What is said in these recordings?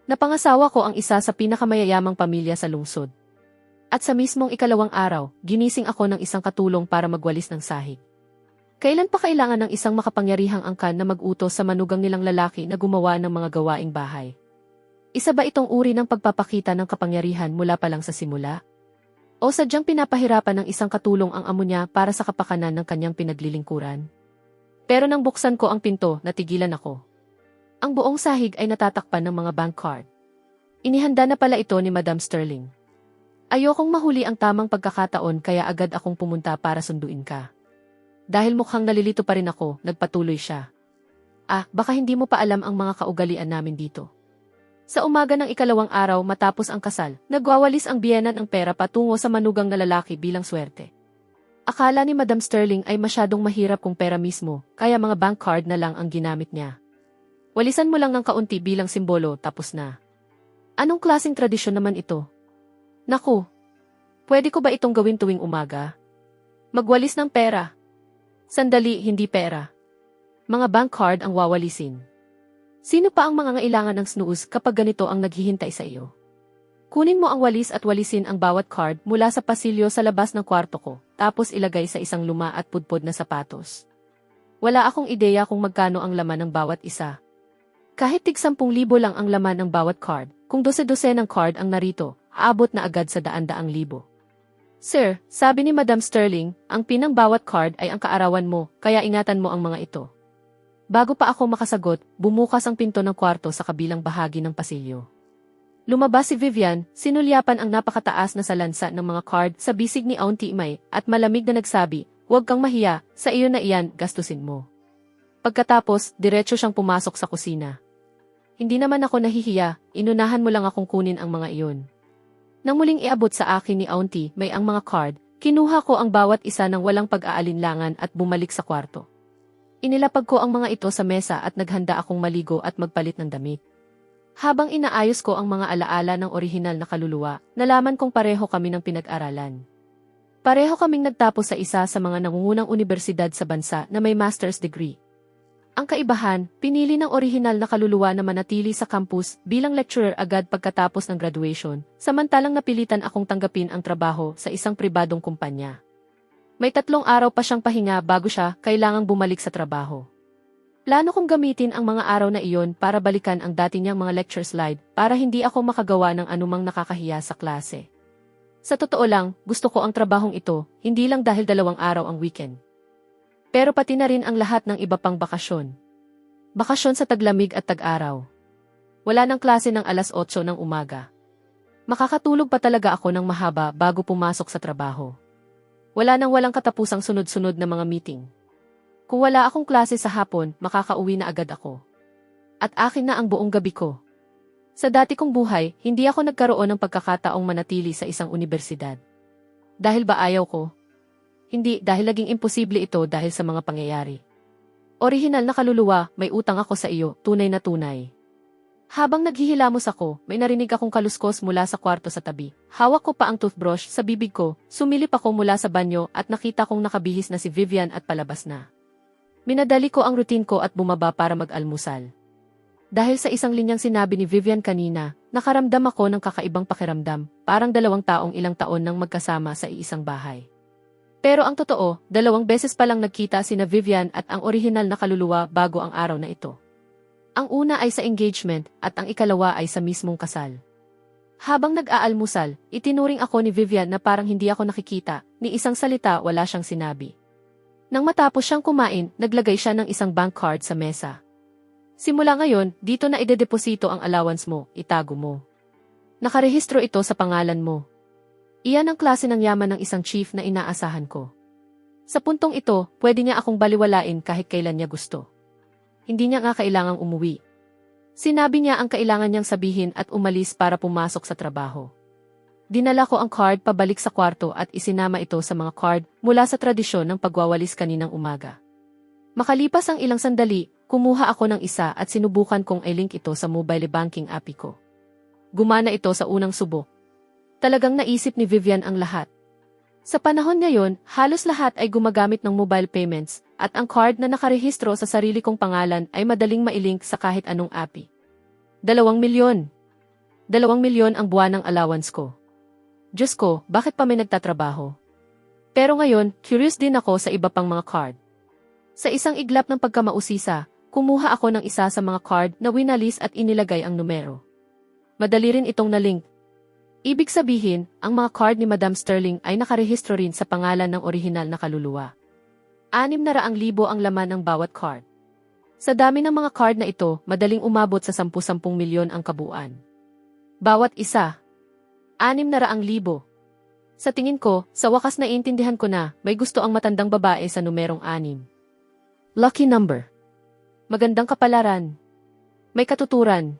Napangasawa ko ang isa sa pinakamayayamang pamilya sa lungsod. At sa mismong ikalawang araw, ginising ako ng isang katulong para magwalis ng sahig. Kailan pa kailangan ng isang makapangyarihang angkan na mag-utos sa manugang nilang lalaki na gumawa ng mga gawaing bahay? Isa ba itong uri ng pagpapakita ng kapangyarihan mula pa lang sa simula? O sadyang pinapahirapan ng isang katulong ang amo niya para sa kapakanan ng kanyang pinaglilingkuran? Pero nang buksan ko ang pinto, natigilan ako. Ang buong sahig ay natatakpan ng mga bank card. Inihanda na pala ito ni Madam Sterling. Ayokong mahuli ang tamang pagkakataon kaya agad akong pumunta para sunduin ka. Dahil mukhang nalilito pa rin ako, nagpatuloy siya. Baka hindi mo pa alam ang mga kaugalian namin dito. Sa umaga ng ikalawang araw matapos ang kasal, nagwawalis ang biyenan ng pera patungo sa manugang na lalaki bilang swerte. Akala ni Madam Sterling ay masyadong mahirap kung pera mismo, kaya mga bank card na lang ang ginamit niya. Walisan mo lang ng kaunti bilang simbolo tapos na. Anong klaseng tradisyon naman ito? Naku, pwede ko ba itong gawin tuwing umaga? Magwalis ng pera. Sandali, hindi pera. Mga bank card ang wawalisin. Sino pa ang mga ngailangan ng snooze kapag ganito ang naghihintay sa iyo? Kunin mo ang walis at walisin ang bawat card mula sa pasilyo sa labas ng kwarto ko, tapos ilagay sa isang luma at pudpod na sapatos. Wala akong ideya kung magkano ang laman ng bawat isa. Kahit tig 10,000 lang ang laman ng bawat card, kung 12 ng card ang narito, aabot na agad sa daan-daang libo. Sir, sabi ni Madam Sterling, ang pinang bawat card ay ang kaarawan mo, kaya ingatan mo ang mga ito. Bago pa ako makasagot, bumukas ang pinto ng kwarto sa kabilang bahagi ng pasilyo. Lumabas si Vivian, sinulyapan ang napakataas na salansa ng mga card sa bisig ni Auntie May, at malamig na nagsabi, "Huwag kang mahiya, sa iyo na iyan, gastusin mo." Pagkatapos, diretso siyang pumasok sa kusina. Hindi naman ako nahihiya, inunahan mo lang akong kunin ang mga iyon. Nang muling iabot sa akin ni Auntie May ang mga card, kinuha ko ang bawat isa ng walang pag-aalinlangan at bumalik sa kwarto. Inilapag ko ang mga ito sa mesa at naghanda akong maligo at magpalit ng damit. Habang inaayos ko ang mga alaala ng orihinal na kaluluwa, nalaman kong pareho kami ng pinag-aralan. Pareho kaming nagtapos sa isa sa mga nangungunang unibersidad sa bansa na may master's degree. Ang kaibahan, pinili ng orihinal na kaluluwa na manatili sa campus bilang lecturer agad pagkatapos ng graduation, samantalang napilitan akong tanggapin ang trabaho sa isang pribadong kumpanya. May 3 araw pa siyang pahinga bago siya kailangang bumalik sa trabaho. Plano kong gamitin ang mga araw na iyon para balikan ang dati niyang mga lecture slide para hindi ako makagawa ng anumang nakakahiya sa klase. Sa totoo lang, gusto ko ang trabahong ito, hindi lang dahil 2 araw ang weekend. Pero pati na rin ang lahat ng iba pang bakasyon. Bakasyon sa taglamig at tag-araw. Wala nang klase ng alas 8 ng umaga. Makakatulog pa talaga ako ng mahaba bago pumasok sa trabaho. Wala nang walang katapusang sunod-sunod na mga meeting. Kung wala akong klase sa hapon, makakauwi na agad ako. At akin na ang buong gabi ko. Sa dati kong buhay, hindi ako nagkaroon ng pagkakataong manatili sa isang universidad. Dahil ba ayaw ko? Hindi, dahil naging imposible ito dahil sa mga pangyayari. Orihinal na kaluluwa, may utang ako sa iyo, tunay na tunay. Habang naghihilamos ako, may narinig akong kaluskos mula sa kwarto sa tabi. Hawak ko pa ang toothbrush sa bibig ko, sumilip ako mula sa banyo at nakita kong nakabihis na si Vivian at palabas na. Minadali ko ang routine ko at bumaba para mag-almusal. Dahil sa isang linyang sinabi ni Vivian kanina, nakaramdam ako ng kakaibang pakiramdam, parang 2 taong ilang taon nang magkasama sa iisang bahay. Pero ang totoo, 2 beses pa lang nagkita sina Vivian at ang orihinal na kaluluwa bago ang araw na ito. Ang una ay sa engagement at ang ikalawa ay sa mismong kasal. Habang nag-aalmusal, itinuring ako ni Vivian na parang hindi ako nakikita, ni isang salita wala siyang sinabi. Nang matapos siyang kumain, naglagay siya ng isang bank card sa mesa. Simula ngayon, dito na idedeposito ang allowance mo, itago mo. Nakarehistro ito sa pangalan mo. Iyan ang klase ng yaman ng isang chief na inaasahan ko. Sa puntong ito, pwede niya akong baliwalain kahit kailan niya gusto. Hindi niya nga kailangang umuwi. Sinabi niya ang kailangan niyang sabihin at umalis para pumasok sa trabaho. Dinala ko ang card pabalik sa kwarto at isinama ito sa mga card mula sa tradisyon ng pagwawalis kaninang umaga. Makalipas ang ilang sandali, kumuha ako ng isa at sinubukan kong i-link ito sa mobile banking app ko. Gumana ito sa unang subok. Talagang naisip ni Vivian ang lahat. Sa panahon ngayon, halos lahat ay gumagamit ng mobile payments, at ang card na nakarehistro sa sarili kong pangalan ay madaling mailink sa kahit anong API. 2 milyon. 2 milyon ang buwan ng allowance ko. Diyos ko, bakit pa may nagtatrabaho? Pero ngayon, curious din ako sa iba pang mga card. Sa isang iglap ng pagkamausisa, kumuha ako ng isa sa mga card na winalis at inilagay ang numero. Madali rin itong na-link. Ibig sabihin, ang mga card ni Madam Sterling ay nakarehistro rin sa pangalan ng orihinal na kaluluwa. 600,000 ang laman ng bawat card. Sa dami ng mga card na ito, madaling umabot sa 10 milyon ang kabuuan. Bawat isa, 600,000. Sa tingin ko, sa wakas naiintindihan ko na, may gusto ang matandang babae sa numerong 6. Lucky number. Magandang kapalaran. May katuturan.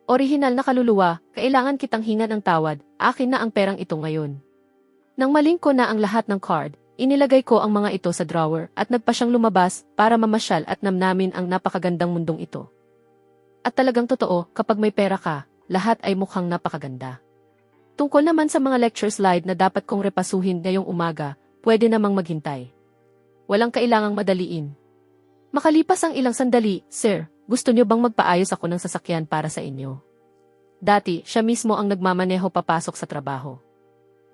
Orihinal na kaluluwa, kailangan kitang hingan ng tawad, akin na ang perang ito ngayon. Nang maling ko na ang lahat ng card, inilagay ko ang mga ito sa drawer at nagpa siyang lumabas para mamasyal at namnamin ang napakagandang mundong ito. At talagang totoo, kapag may pera ka, lahat ay mukhang napakaganda. Tungkol naman sa mga lecture slide na dapat kong repasuhin ngayong umaga, pwede namang maghintay. Walang kailangang madaliin. Makalipas ang ilang sandali, Sir, gusto niyo bang magpaayos ako ng sasakyan para sa inyo? Dati, siya mismo ang nagmamaneho papasok sa trabaho.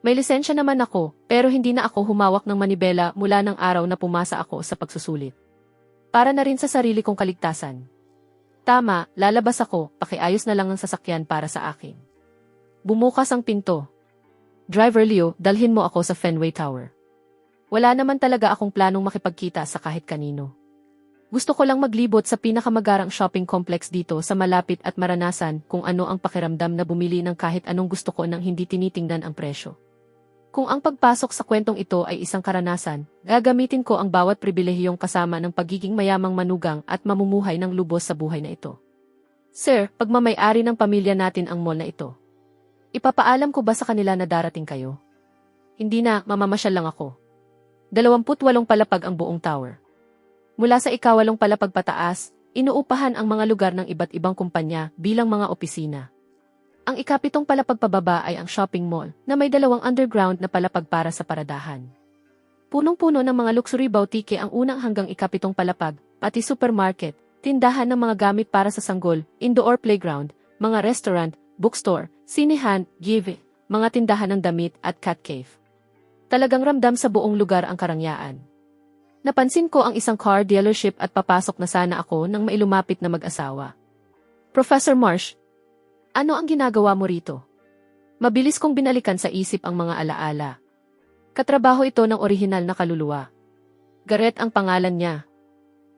May lisensya naman ako, pero hindi na ako humawak ng manibela mula ng araw na pumasa ako sa pagsusulit. Para na rin sa sarili kong kaligtasan. Tama, lalabas ako, pakiayos na lang ang sasakyan para sa akin. Bumukas ang pinto. Driver Leo, dalhin mo ako sa Fenway Tower. Wala naman talaga akong planong makipagkita sa kahit kanino. Gusto ko lang maglibot sa pinakamagarang shopping complex dito sa malapit at maranasan kung ano ang pakiramdam na bumili ng kahit anong gusto ko nang hindi tinitingnan ang presyo. Kung ang pagpasok sa kwentong ito ay isang karanasan, gagamitin ko ang bawat pribilehiyong kasama ng pagiging mayamang manugang at mamumuhay ng lubos sa buhay na ito. Sir, pagmamay-ari ng pamilya natin ang mall na ito. Ipapaalam ko ba sa kanila na darating kayo? Hindi na, mamamasyal lang ako. 28 palapag ang buong tower. Mula sa 8 palapag pataas, inuupahan ang mga lugar ng iba't ibang kumpanya bilang mga opisina. Ang 7 palapag pababa ay ang shopping mall na may 2 underground na palapag para sa paradahan. Punong-puno ng mga luxury boutique ang unang hanggang 7 palapag, pati supermarket, tindahan ng mga gamit para sa sanggol, indoor playground, mga restaurant, bookstore, sinehan, give, mga tindahan ng damit at cat cave. Talagang ramdam sa buong lugar ang karangyaan. Napansin ko ang isang car dealership at papasok na sana ako nang mailumapit na mag-asawa. Professor Marsh, ano ang ginagawa mo rito? Mabilis kong binalikan sa isip ang mga alaala. Katrabaho ito ng orihinal na kaluluwa. Garrett ang pangalan niya.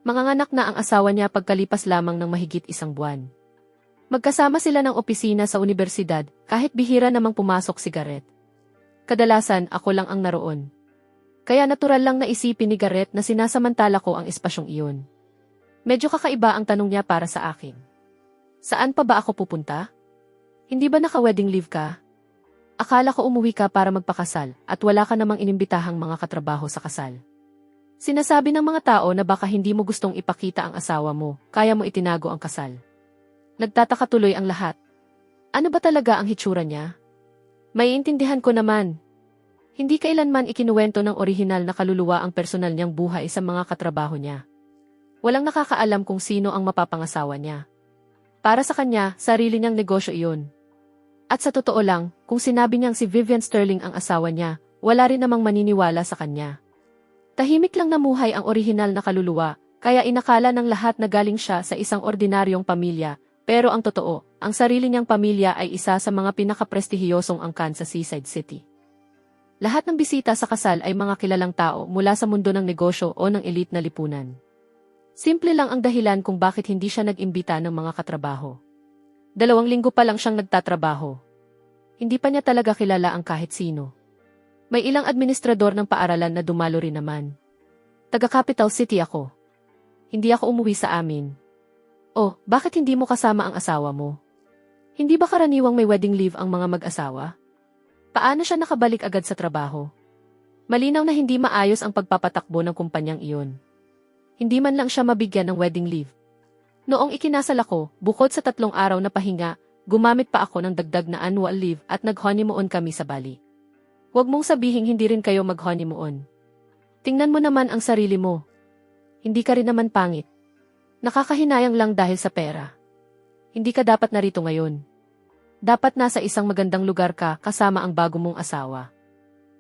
Manganganak na ang asawa niya pagkalipas lamang ng mahigit 1 buwan. Magkasama sila ng opisina sa universidad kahit bihira namang pumasok si Garrett. Kadalasan ako lang ang naroon. Kaya natural lang na isipin ni Garrett na sinasamantala ko ang espasyong iyon. Medyo kakaiba ang tanong niya para sa akin. Saan pa ba ako pupunta? Hindi ba naka-wedding leave ka? Akala ko umuwi ka para magpakasal at wala ka namang inimbitahang mga katrabaho sa kasal. Sinasabi ng mga tao na baka hindi mo gustong ipakita ang asawa mo, kaya mo itinago ang kasal. Nagtataka tuloy ang lahat. Ano ba talaga ang hitsura niya? Maiintindihan ko naman. Hindi kailanman ikinuwento ng orihinal na kaluluwa ang personal niyang buhay sa mga katrabaho niya. Walang nakakaalam kung sino ang mapapangasawa niya. Para sa kanya, sarili niyang negosyo iyon. At sa totoo lang, kung sinabi niyang si Vivian Sterling ang asawa niya, wala rin namang maniniwala sa kanya. Tahimik lang namuhay ang orihinal na kaluluwa, kaya inakala ng lahat na galing siya sa isang ordinaryong pamilya, pero ang totoo, ang sarili niyang pamilya ay isa sa mga pinakaprestihiyosong angkan sa Seaside City. Lahat ng bisita sa kasal ay mga kilalang tao mula sa mundo ng negosyo o ng elite na lipunan. Simple lang ang dahilan kung bakit hindi siya nag-imbita ng mga katrabaho. 2 linggo pa lang siyang nagtatrabaho. Hindi pa niya talaga kilala ang kahit sino. May ilang administrador ng paaralan na dumalo rin naman. Taga-Capital City ako. Hindi ako umuwi sa amin. Oh, bakit hindi mo kasama ang asawa mo? Hindi ba karaniwang may wedding leave ang mga mag-asawa? Paano siya nakabalik agad sa trabaho? Malinaw na hindi maayos ang pagpapatakbo ng kumpanyang iyon. Hindi man lang siya mabigyan ng wedding leave. Noong ikinasal ako, bukod sa 3 araw na pahinga, gumamit pa ako ng dagdag na annual leave at nag-honeymoon kami sa Bali. Huwag mong sabihing hindi rin kayo mag-honeymoon. Tingnan mo naman ang sarili mo. Hindi ka rin naman pangit. Nakakahinayang lang dahil sa pera. Hindi ka dapat narito ngayon. Dapat nasa isang magandang lugar ka kasama ang bago mong asawa.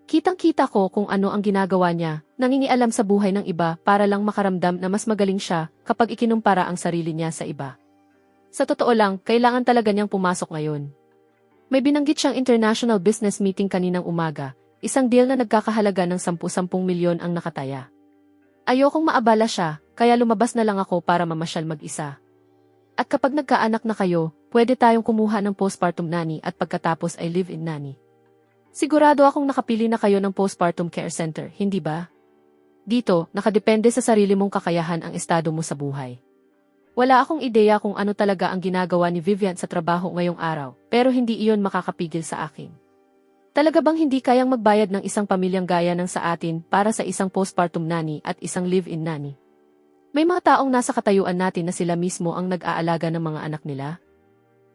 Kitang-kita ko kung ano ang ginagawa niya, nangingialam sa buhay ng iba para lang makaramdam na mas magaling siya kapag ikinumpara ang sarili niya sa iba. Sa totoo lang, kailangan talaga niyang pumasok ngayon. May binanggit siyang international business meeting kaninang umaga, isang deal na nagkakahalaga ng 10-10 milyon ang nakataya. Ayokong maabala siya, kaya lumabas na lang ako para mamasyal mag-isa. At kapag nagkaanak na kayo, pwede tayong kumuha ng postpartum nanny at pagkatapos ay live-in nanny. Sigurado akong nakapili na kayo ng postpartum care center, hindi ba? Dito, nakadepende sa sarili mong kakayahan ang estado mo sa buhay. Wala akong ideya kung ano talaga ang ginagawa ni Vivian sa trabaho ngayong araw, pero hindi iyon makakapigil sa akin. Talaga bang hindi kayang magbayad ng isang pamilyang gaya ng sa atin para sa isang postpartum nanny at isang live-in nanny? May mga taong nasa katayuan natin na sila mismo ang nag-aalaga ng mga anak nila.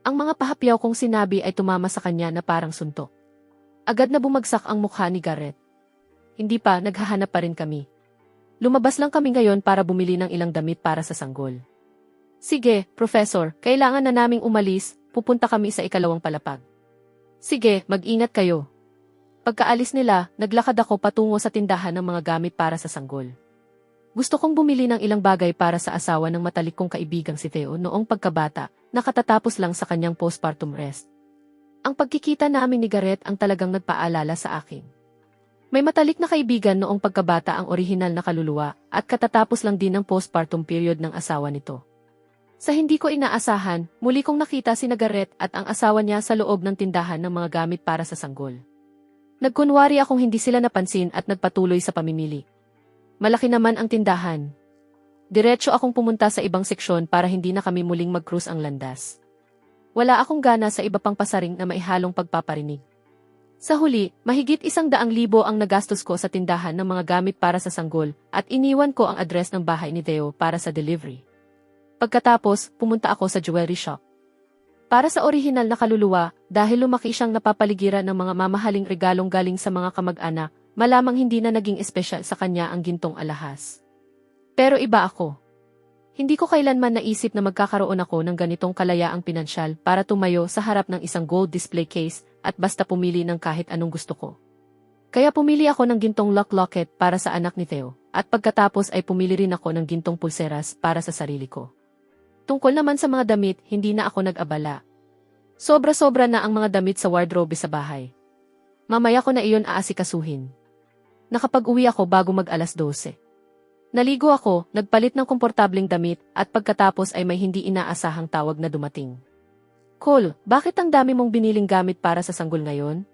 Ang mga pahapyaw kong sinabi ay tumama sa kanya na parang suntok. Agad na bumagsak ang mukha ni Garrett. Hindi pa, naghahanap pa rin kami. Lumabas lang kami ngayon para bumili ng ilang damit para sa sanggol. Sige, Professor, kailangan na naming umalis, pupunta kami sa ikalawang palapag. Sige, mag-ingat kayo. Pagkaalis nila, naglakad ako patungo sa tindahan ng mga gamit para sa sanggol. Gusto kong bumili ng ilang bagay para sa asawa ng matalik kong kaibigang si Theo noong pagkabata, nakatatapos lang sa kanyang postpartum rest. Ang pagkikita namin ni Garrett ang talagang nagpaalala sa akin. May matalik na kaibigan noong pagkabata ang orihinal na kaluluwa at katatapos lang din ng postpartum period ng asawa nito. Sa hindi ko inaasahan, muli kong nakita si Garrett at ang asawa niya sa loob ng tindahan ng mga gamit para sa sanggol. Nagkunwari akong hindi sila napansin at nagpatuloy sa pamimili. Malaki naman ang tindahan. Diretso akong pumunta sa ibang seksyon para hindi na kami muling mag-cruise ang landas. Wala akong gana sa iba pang pasaring na maihalong pagpaparinig. Sa huli, mahigit 100,000 ang nagastos ko sa tindahan ng mga gamit para sa sanggol at iniwan ko ang address ng bahay ni Theo para sa delivery. Pagkatapos, pumunta ako sa jewelry shop. Para sa orihinal na kaluluwa, dahil lumaki siyang napapaligiran ng mga mamahaling regalong galing sa mga kamag-anak, malamang hindi na naging espesyal sa kanya ang gintong alahas. Pero iba ako. Hindi ko kailanman naisip na magkakaroon ako ng ganitong kalayaang pinansyal para tumayo sa harap ng isang gold display case at basta pumili ng kahit anong gusto ko. Kaya pumili ako ng gintong lock locket para sa anak ni Theo, at pagkatapos ay pumili rin ako ng gintong pulseras para sa sarili ko. Tungkol naman sa mga damit, hindi na ako nag-abala. Sobra-sobra na ang mga damit sa wardrobe sa bahay. Mamaya ko na iyon aasikasuhin. Nakapag-uwi ako bago mag-alas 12. Naligo ako, nagpalit ng komportableng damit, at pagkatapos ay may hindi inaasahang tawag na dumating. Cole, bakit ang dami mong biniling gamit para sa sanggol ngayon?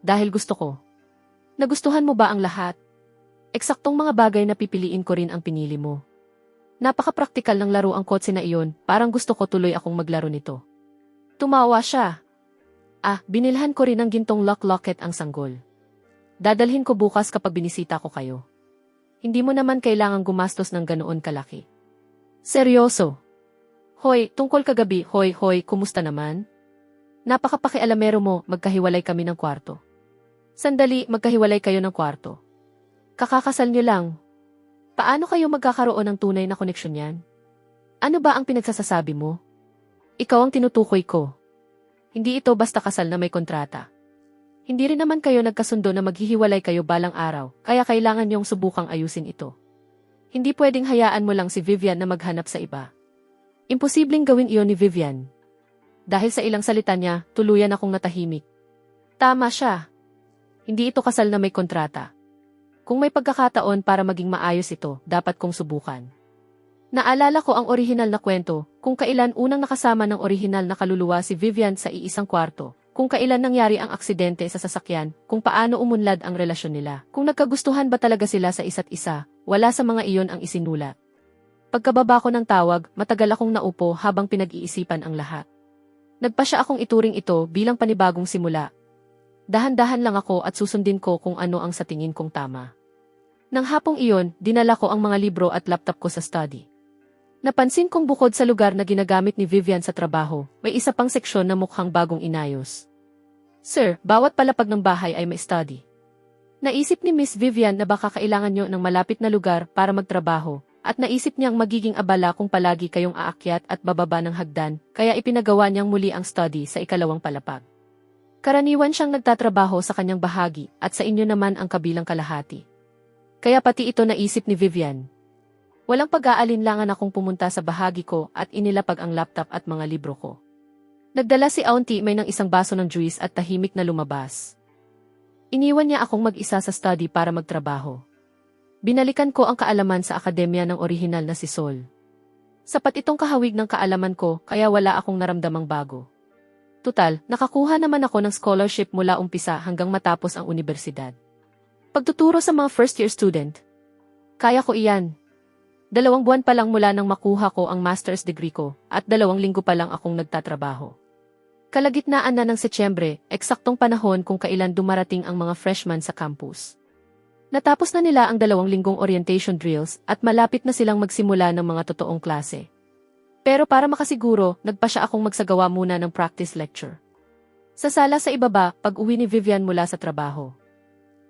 Dahil gusto ko. Nagustuhan mo ba ang lahat? Eksaktong mga bagay na pipiliin ko rin ang pinili mo. Napaka-praktikal ng laro ang kotse na iyon, parang gusto ko tuloy akong maglaro nito. Tumawa siya. Binilhan ko rin ng gintong lock locket ang sanggol. Dadalhin ko bukas kapag binisita ko kayo. Hindi mo naman kailangang gumastos ng ganoon kalaki. Seryoso. Hoy, tungkol kagabi, hoy, kumusta naman? Napakapakialamero mo, magkahiwalay kami ng kwarto. Sandali, magkahiwalay kayo ng kwarto. Kakakasal niyo lang. Paano kayo magkakaroon ng tunay na koneksyon yan? Ano ba ang pinagsasasabi mo? Ikaw ang tinutukoy ko. Hindi ito basta kasal na may kontrata. Hindi rin naman kayo nagkasundo na maghihiwalay kayo balang araw, kaya kailangan niyong subukang ayusin ito. Hindi pwedeng hayaan mo lang si Vivian na maghanap sa iba. Imposibleng gawin iyon ni Vivian. Dahil sa ilang salita niya, tuluyan akong natahimik. Tama siya. Hindi ito kasal na may kontrata. Kung may pagkakataon para maging maayos ito, dapat kong subukan. Naalala ko ang orihinal na kwento, kung kailan unang nakasama ng orihinal na kaluluwa si Vivian sa iisang kwarto. Kung kailan nangyari ang aksidente sa sasakyan, kung paano umunlad ang relasyon nila, kung nagkagustuhan ba talaga sila sa isa't isa, wala sa mga iyon ang isinulat. Pagkababa ko ng tawag, matagal akong naupo habang pinag-iisipan ang lahat. Nagpasya akong ituring ito bilang panibagong simula. Dahan-dahan lang ako at susundin ko kung ano ang sa tingin kong tama. Nang hapong iyon, dinala ko ang mga libro at laptop ko sa study. Napansin kong bukod sa lugar na ginagamit ni Vivian sa trabaho, may isa pang seksyon na mukhang bagong inayos. Sir, bawat palapag ng bahay ay may study. Naisip ni Miss Vivian na baka kailangan nyo ng malapit na lugar para magtrabaho, at naisip niyang magiging abala kung palagi kayong aakyat at bababa ng hagdan, kaya ipinagawa niyang muli ang study sa ikalawang palapag. Karaniwan siyang nagtatrabaho sa kanyang bahagi at sa inyo naman ang kabilang kalahati. Kaya pati ito naisip ni Vivian. Walang pag-aalinlangan akong pumunta sa bahagi ko at inilapag ang laptop at mga libro ko. Nagdala si Auntie May ng isang baso ng juice at tahimik na lumabas. Iniwan niya akong mag-isa sa study para magtrabaho. Binalikan ko ang kaalaman sa akademya ng orihinal na si Sol. Sapat itong kahawig ng kaalaman ko kaya wala akong naramdamang bago. Tutal, nakakuha naman ako ng scholarship mula umpisa hanggang matapos ang universidad. Pagtuturo sa mga first-year student. Kaya ko iyan. 2 buwan pa lang mula nang makuha ko ang master's degree ko at 2 linggo pa lang akong nagtatrabaho. Kalagitnaan na ng Setyembre, eksaktong panahon kung kailan dumarating ang mga freshmen sa campus. Natapos na nila ang 2 linggong orientation drills at malapit na silang magsimula ng mga totoong klase. Pero para makasiguro, nagpa siya akong magsagawa muna ng practice lecture. Sa sala sa ibaba, pag-uwi ni Vivian mula sa trabaho.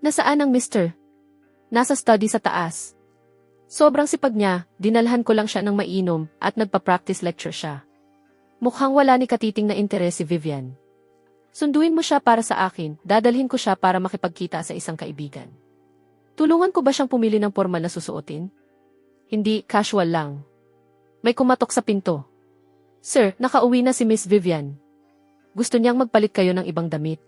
Nasaan ang mister? Nasa study sa taas. Sobrang sipag niya, dinalhan ko lang siya ng mainom at nagpa-practice lecture siya. Mukhang wala ni katiting na interes si Vivian. Sunduin mo siya para sa akin, dadalhin ko siya para makipagkita sa isang kaibigan. Tulungan ko ba siyang pumili ng formal na susuotin? Hindi, casual lang. May kumatok sa pinto. Sir, nakauwi na si Miss Vivian. Gusto niyang magpalit kayo ng ibang damit.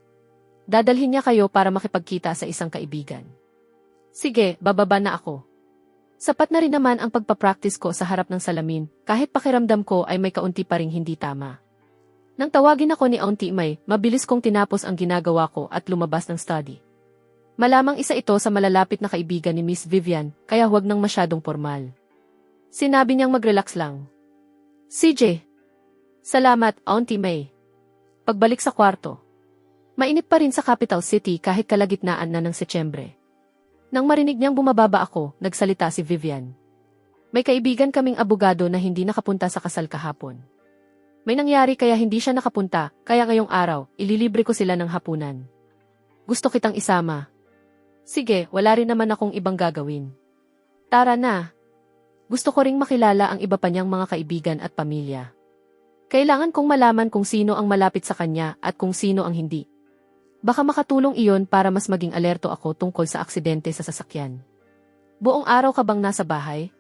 Dadalhin niya kayo para makipagkita sa isang kaibigan. Sige, bababa na ako. Sapat na rin naman ang pagpapractice ko sa harap ng salamin, kahit pakiramdam ko ay may kaunti pa ring hindi tama. Nang tawagin ako ni Auntie May, mabilis kong tinapos ang ginagawa ko at lumabas ng study. Malamang isa ito sa malalapit na kaibigan ni Miss Vivian, kaya huwag nang masyadong formal. Sinabi niyang mag-relax lang. CJ. Salamat, Auntie May. Pagbalik sa kwarto. Mainit pa rin sa capital city kahit kalagitnaan na ng Setyembre. Nang marinig niyang bumababa ako, nagsalita si Vivian. May kaibigan kaming abogado na hindi nakapunta sa kasal kahapon. May nangyari kaya hindi siya nakapunta, kaya ngayong araw, ililibre ko sila ng hapunan. Gusto kitang isama. Sige, wala rin naman akong ibang gagawin. Tara na. Gusto ko ring makilala ang iba pa niyang mga kaibigan at pamilya. Kailangan kong malaman kung sino ang malapit sa kanya at kung sino ang hindi. Baka makatulong iyon para mas maging alerto ako tungkol sa aksidente sa sasakyan. Buong araw ka bang nasa bahay?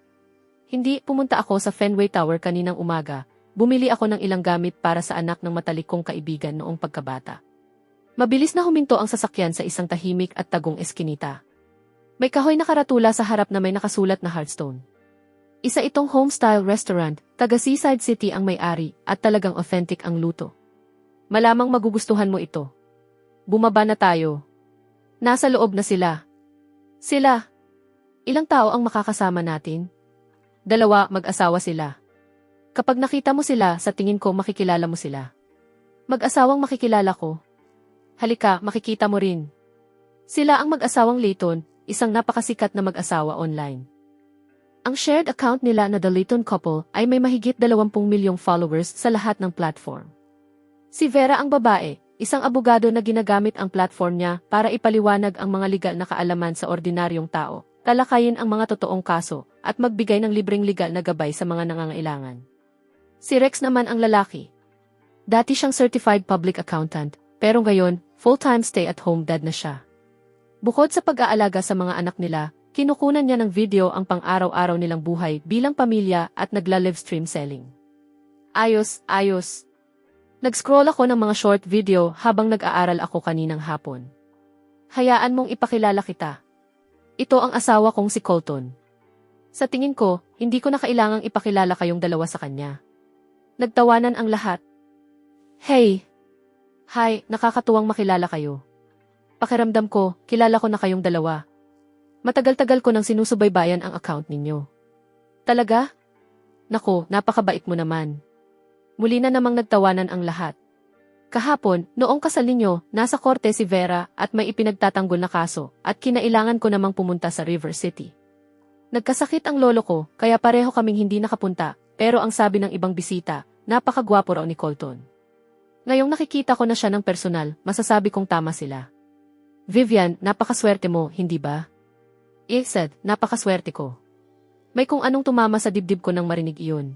Hindi, pumunta ako sa Fenway Tower kaninang umaga. Bumili ako ng ilang gamit para sa anak ng matalik kong kaibigan noong pagkabata. Mabilis na huminto ang sasakyan sa isang tahimik at tagong eskinita. May kahoy na karatula sa harap na may nakasulat na Hearthstone. Isa itong home-style restaurant, taga Seaside City ang may-ari, at talagang authentic ang luto. Malamang magugustuhan mo ito. Bumaba na tayo. Nasa loob na sila. Sila. Ilang tao ang makakasama natin? 2, mag-asawa sila. Kapag nakita mo sila, sa tingin ko makikilala mo sila. Mag-asawang makikilala ko. Halika, makikita mo rin. Sila ang mag-asawang Layton, isang napakasikat na mag-asawa online. Ang shared account nila na The Layton Couple ay may mahigit 20 milyong followers sa lahat ng platform. Si Vera ang babae, isang abogado na ginagamit ang platform niya para ipaliwanag ang mga legal na kaalaman sa ordinaryong tao, talakayin ang mga totoong kaso, at magbigay ng libreng legal na gabay sa mga nangangailangan. Si Rex naman ang lalaki. Dati siyang certified public accountant, pero ngayon, full-time stay-at-home dad na siya. Bukod sa pag-aalaga sa mga anak nila, kinukunan niya ng video ang pang-araw-araw nilang buhay bilang pamilya at nagla-livestream selling. Ayos, ayos. Nag-scroll ako ng mga short video habang nag-aaral ako kaninang hapon. Hayaan mong ipakilala kita. Ito ang asawa kong si Colton. Sa tingin ko, hindi ko na kailangang ipakilala kayong dalawa sa kanya. Nagtawanan ang lahat. Hey! Hi, nakakatuwang makilala kayo. Pakiramdam ko, kilala ko na kayong dalawa. Matagal-tagal ko nang sinusubaybayan ang account ninyo. Talaga? Naku, napakabait mo naman. Muli na namang nagtawanan ang lahat. Kahapon, noong kasal ninyo, nasa korte si Vera at may ipinagtatanggol na kaso at kinailangan ko namang pumunta sa River City. Nagkasakit ang lolo ko, kaya pareho kaming hindi nakapunta, pero ang sabi ng ibang bisita, napakagwapo raw ni Colton. Ngayong nakikita ko na siya ng personal, masasabi kong tama sila. Vivian, napakaswerte mo, hindi ba? Said, napakaswerte ko. May kung anong tumama sa dibdib ko nang marinig iyon.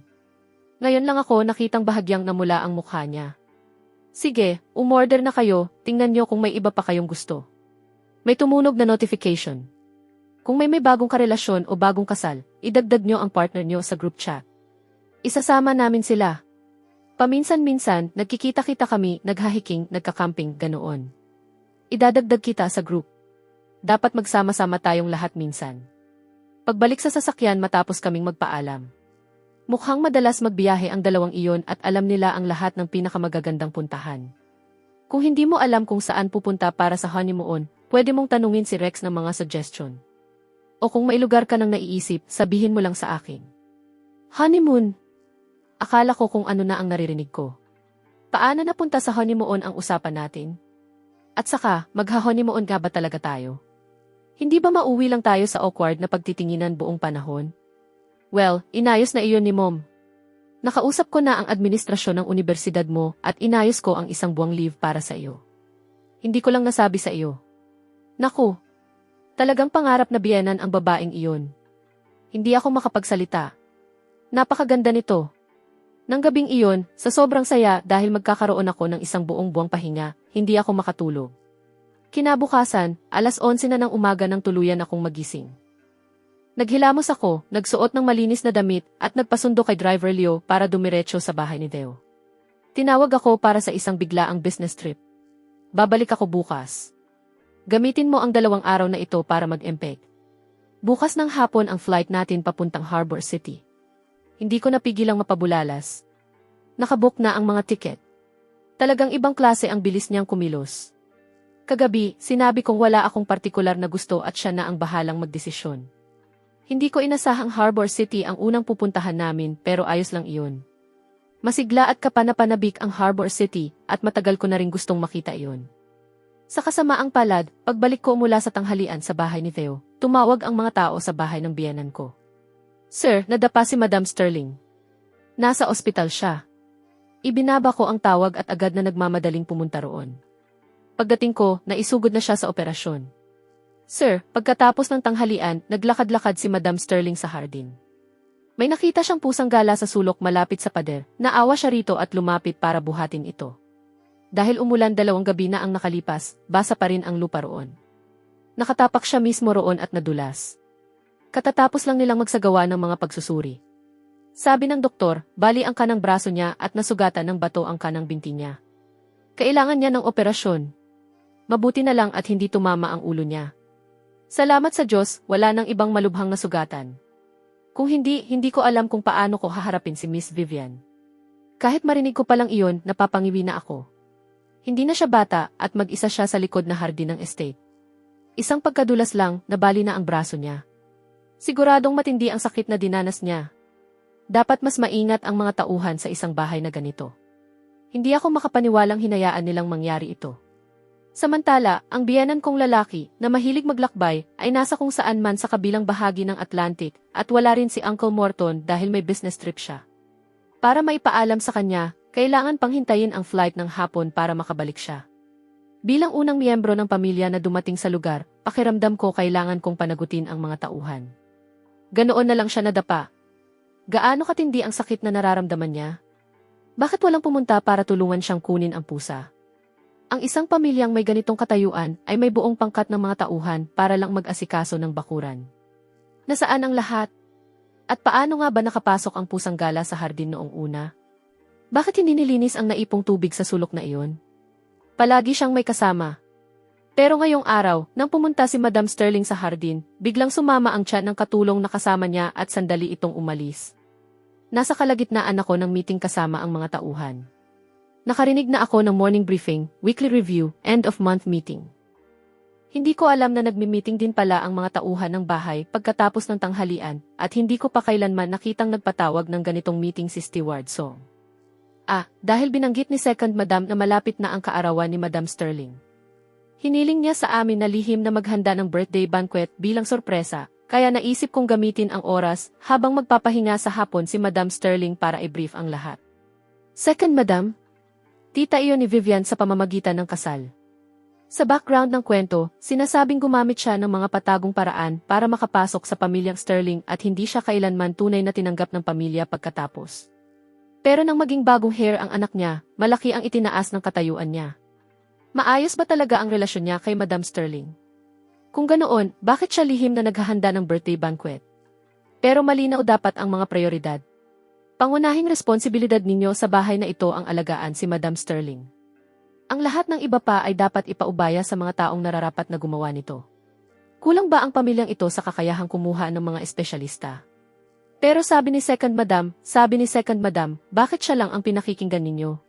Ngayon lang ako nakitang bahagyang namula ang mukha niya. Sige, umorder na kayo, tingnan niyo kung may iba pa kayong gusto. May tumunog na notification. Kung may bagong karelasyon o bagong kasal, idagdag niyo ang partner niyo sa group chat. Isasama namin sila. Paminsan-minsan, nagkikita-kita kami, naghahiking, nagkakamping, ganoon. Idadagdag kita sa group. Dapat magsama-sama tayong lahat minsan. Pagbalik sa sasakyan matapos kaming magpaalam. Mukhang madalas magbiyahe ang dalawang iyon at alam nila ang lahat ng pinakamagagandang puntahan. Kung hindi mo alam kung saan pupunta para sa honeymoon, pwede mong tanungin si Rex ng mga suggestion. O kung may lugar ka nang naiisip, sabihin mo lang sa akin. Honeymoon? Akala ko kung ano na ang naririnig ko. Paano napunta sa honeymoon ang usapan natin? At saka, magha-honeymoon nga ba talaga tayo? Hindi ba mauwi lang tayo sa awkward na pagtitinginan buong panahon? Well, inayos na iyon ni Mom. Nakausap ko na ang administrasyon ng universidad mo at inayos ko ang isang buwang leave para sa iyo. Hindi ko lang nasabi sa iyo. Naku, talagang pangarap na biyenan ang babaeng iyon. Hindi ako makapagsalita. Napakaganda nito. Nang gabing iyon, sa sobrang saya dahil magkakaroon ako ng isang buong buwang pahinga, hindi ako makatulog. Kinabukasan, 11:00 na ng umaga nang tuluyan akong magising. Naghilamos ako, nagsuot ng malinis na damit at nagpasundo kay Driver Leo para dumiretso sa bahay ni Deo. Tinawag ako para sa isang biglaang business trip. Babalik ako bukas. Gamitin mo ang 2 araw na ito para mag-empake. Bukas ng hapon ang flight natin papuntang Harbor City. Hindi ko napigilang mapabulalas. Nakabook na ang mga tiket. Talagang ibang klase ang bilis niyang kumilos. Kagabi, sinabi kong wala akong partikular na gusto at siya na ang bahalang magdesisyon. Hindi ko inasahang Harbor City ang unang pupuntahan namin pero ayos lang iyon. Masigla at kapanapanabik ang Harbor City at matagal ko na rin gustong makita iyon. Sa kasamaang palad, pagbalik ko mula sa tanghalian sa bahay ni Theo, tumawag ang mga tao sa bahay ng biyenan ko. Sir, nadapa si Madam Sterling. Nasa ospital siya. Ibinaba ko ang tawag at agad na nagmamadaling pumunta roon. Pagdating ko, naisugod na siya sa operasyon. Sir, pagkatapos ng tanghalian, naglakad-lakad si Madam Sterling sa hardin. May nakita siyang pusang gala sa sulok malapit sa pader, naawa siya rito at lumapit para buhatin ito. Dahil umulan 2 gabi na ang nakalipas, basa pa rin ang lupa roon. Nakatapak siya mismo roon at nadulas. Katatapos lang nilang magsagawa ng mga pagsusuri. Sabi ng doktor, bali ang kanang braso niya at nasugatan ng bato ang kanang binti niya. Kailangan niya ng operasyon. Mabuti na lang at hindi tumama ang ulo niya. Salamat sa Diyos, wala nang ibang malubhang na sugatan. Kung hindi ko alam kung paano ko haharapin si Miss Vivian. Kahit marinig ko palang iyon, napapangiwi na ako. Hindi na siya bata at mag-isa siya sa likod na hardin ng estate. Isang pagkadulas lang, nabali na ang braso niya. Siguradong matindi ang sakit na dinanas niya. Dapat mas maingat ang mga tauhan sa isang bahay na ganito. Hindi ako makapaniwalang hinayaan nilang mangyari ito. Samantala, ang biyenan kong lalaki na mahilig maglakbay ay nasa kung saan man sa kabilang bahagi ng Atlantic at wala rin si Uncle Morton dahil may business trip siya. Para maipaalam sa kanya, kailangan pang hintayin ang flight ng hapon para makabalik siya. Bilang unang miyembro ng pamilya na dumating sa lugar, pakiramdam ko kailangan kong panagutin ang mga tauhan. Ganoon na lang siya nadapa. Gaano katindi ang sakit na nararamdaman niya? Bakit walang pumunta para tulungan siyang kunin ang pusa? Ang isang pamilyang may ganitong katayuan ay may buong pangkat ng mga tauhan para lang mag-asikaso ng bakuran. Nasaan ang lahat? At paano nga ba nakapasok ang pusang gala sa hardin noong una? Bakit hindi nilinis ang naipong tubig sa sulok na iyon? Palagi siyang may kasama. Pero ngayong araw, nang pumunta si Madam Sterling sa hardin, biglang sumama ang tiyan ng katulong na kasama niya at sandali itong umalis. Nasa kalagitnaan ako ng meeting kasama ang mga tauhan. Nakarinig na ako ng morning briefing, weekly review, end-of-month meeting. Hindi ko alam na nagmi-meeting din pala ang mga tauhan ng bahay pagkatapos ng tanghalian at hindi ko pa kailanman nakitang nagpatawag ng ganitong meeting si Steward Song. Dahil binanggit ni Second Madam na malapit na ang kaarawan ni Madam Sterling. Hiniling niya sa amin na lihim na maghanda ng birthday banquet bilang sorpresa, kaya naisip kong gamitin ang oras habang magpapahinga sa hapon si Madam Sterling para i-brief ang lahat. Second Madam? Tita iyon ni Vivian sa pamamagitan ng kasal. Sa background ng kwento, sinasabing gumamit siya ng mga patagong paraan para makapasok sa pamilyang Sterling at hindi siya kailanman tunay na tinanggap ng pamilya pagkatapos. Pero nang maging bagong heir ang anak niya, malaki ang itinaas ng katayuan niya. Maayos ba talaga ang relasyon niya kay Madam Sterling? Kung ganoon, bakit siya lihim na naghahanda ng birthday banquet? Pero malinaw dapat ang mga prioridad. Pangunahing responsibilidad ninyo sa bahay na ito ang alagaan si Madam Sterling. Ang lahat ng iba pa ay dapat ipaubaya sa mga taong nararapat na gumawa nito. Kulang ba ang pamilyang ito sa kakayahang kumuha ng mga espesyalista? Pero sabi ni Second Madam, bakit siya lang ang pinakikinggan ninyo?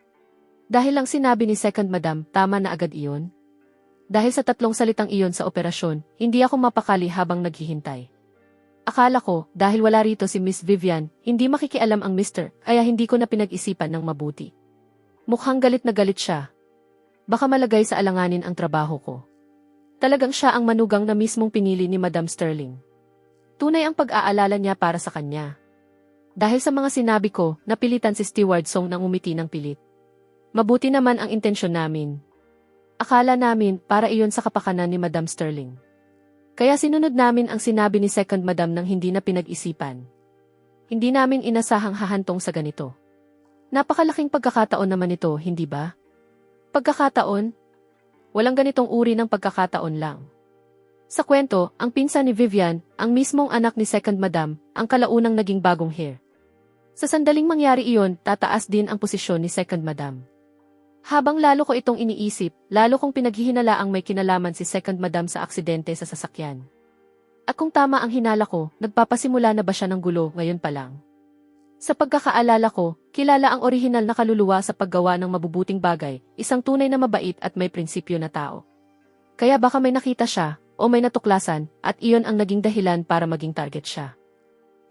Dahil lang sinabi ni Second Madam, tama na agad iyon? Dahil sa 3 salitang iyon sa operasyon, hindi ako mapakali habang naghihintay. Akala ko, dahil wala rito si Miss Vivian, hindi makikialam ang mister, kaya hindi ko na pinag-isipan ng mabuti. Mukhang galit na galit siya. Baka malagay sa alanganin ang trabaho ko. Talagang siya ang manugang na mismong pinili ni Madam Sterling. Tunay ang pag-aalala niya para sa kanya. Dahil sa mga sinabi ko, napilitan si Steward Song nang umiti ng pilit. Mabuti naman ang intensyon namin. Akala namin para iyon sa kapakanan ni Madam Sterling. Kaya sinunod namin ang sinabi ni Second Madam nang hindi na pinag-isipan. Hindi namin inasahang hahantong sa ganito. Napakalaking pagkakataon naman ito, hindi ba? Pagkakataon? Walang ganitong uri ng pagkakataon lang. Sa kwento, ang pinsan ni Vivian, ang mismong anak ni Second Madam, ang kalaunang naging bagong heir. Sa sandaling mangyari iyon, tataas din ang posisyon ni Second Madam. Habang lalo ko itong iniisip, lalo kong pinaghihinalaang may kinalaman si Second Madam sa aksidente sa sasakyan. At kung tama ang hinala ko, nagpapasimula na ba siya ng gulo ngayon pa lang? Sa pagkakaalala ko, kilala ang orihinal na kaluluwa sa paggawa ng mabubuting bagay, isang tunay na mabait at may prinsipyo na tao. Kaya baka may nakita siya, o may natuklasan, at iyon ang naging dahilan para maging target siya.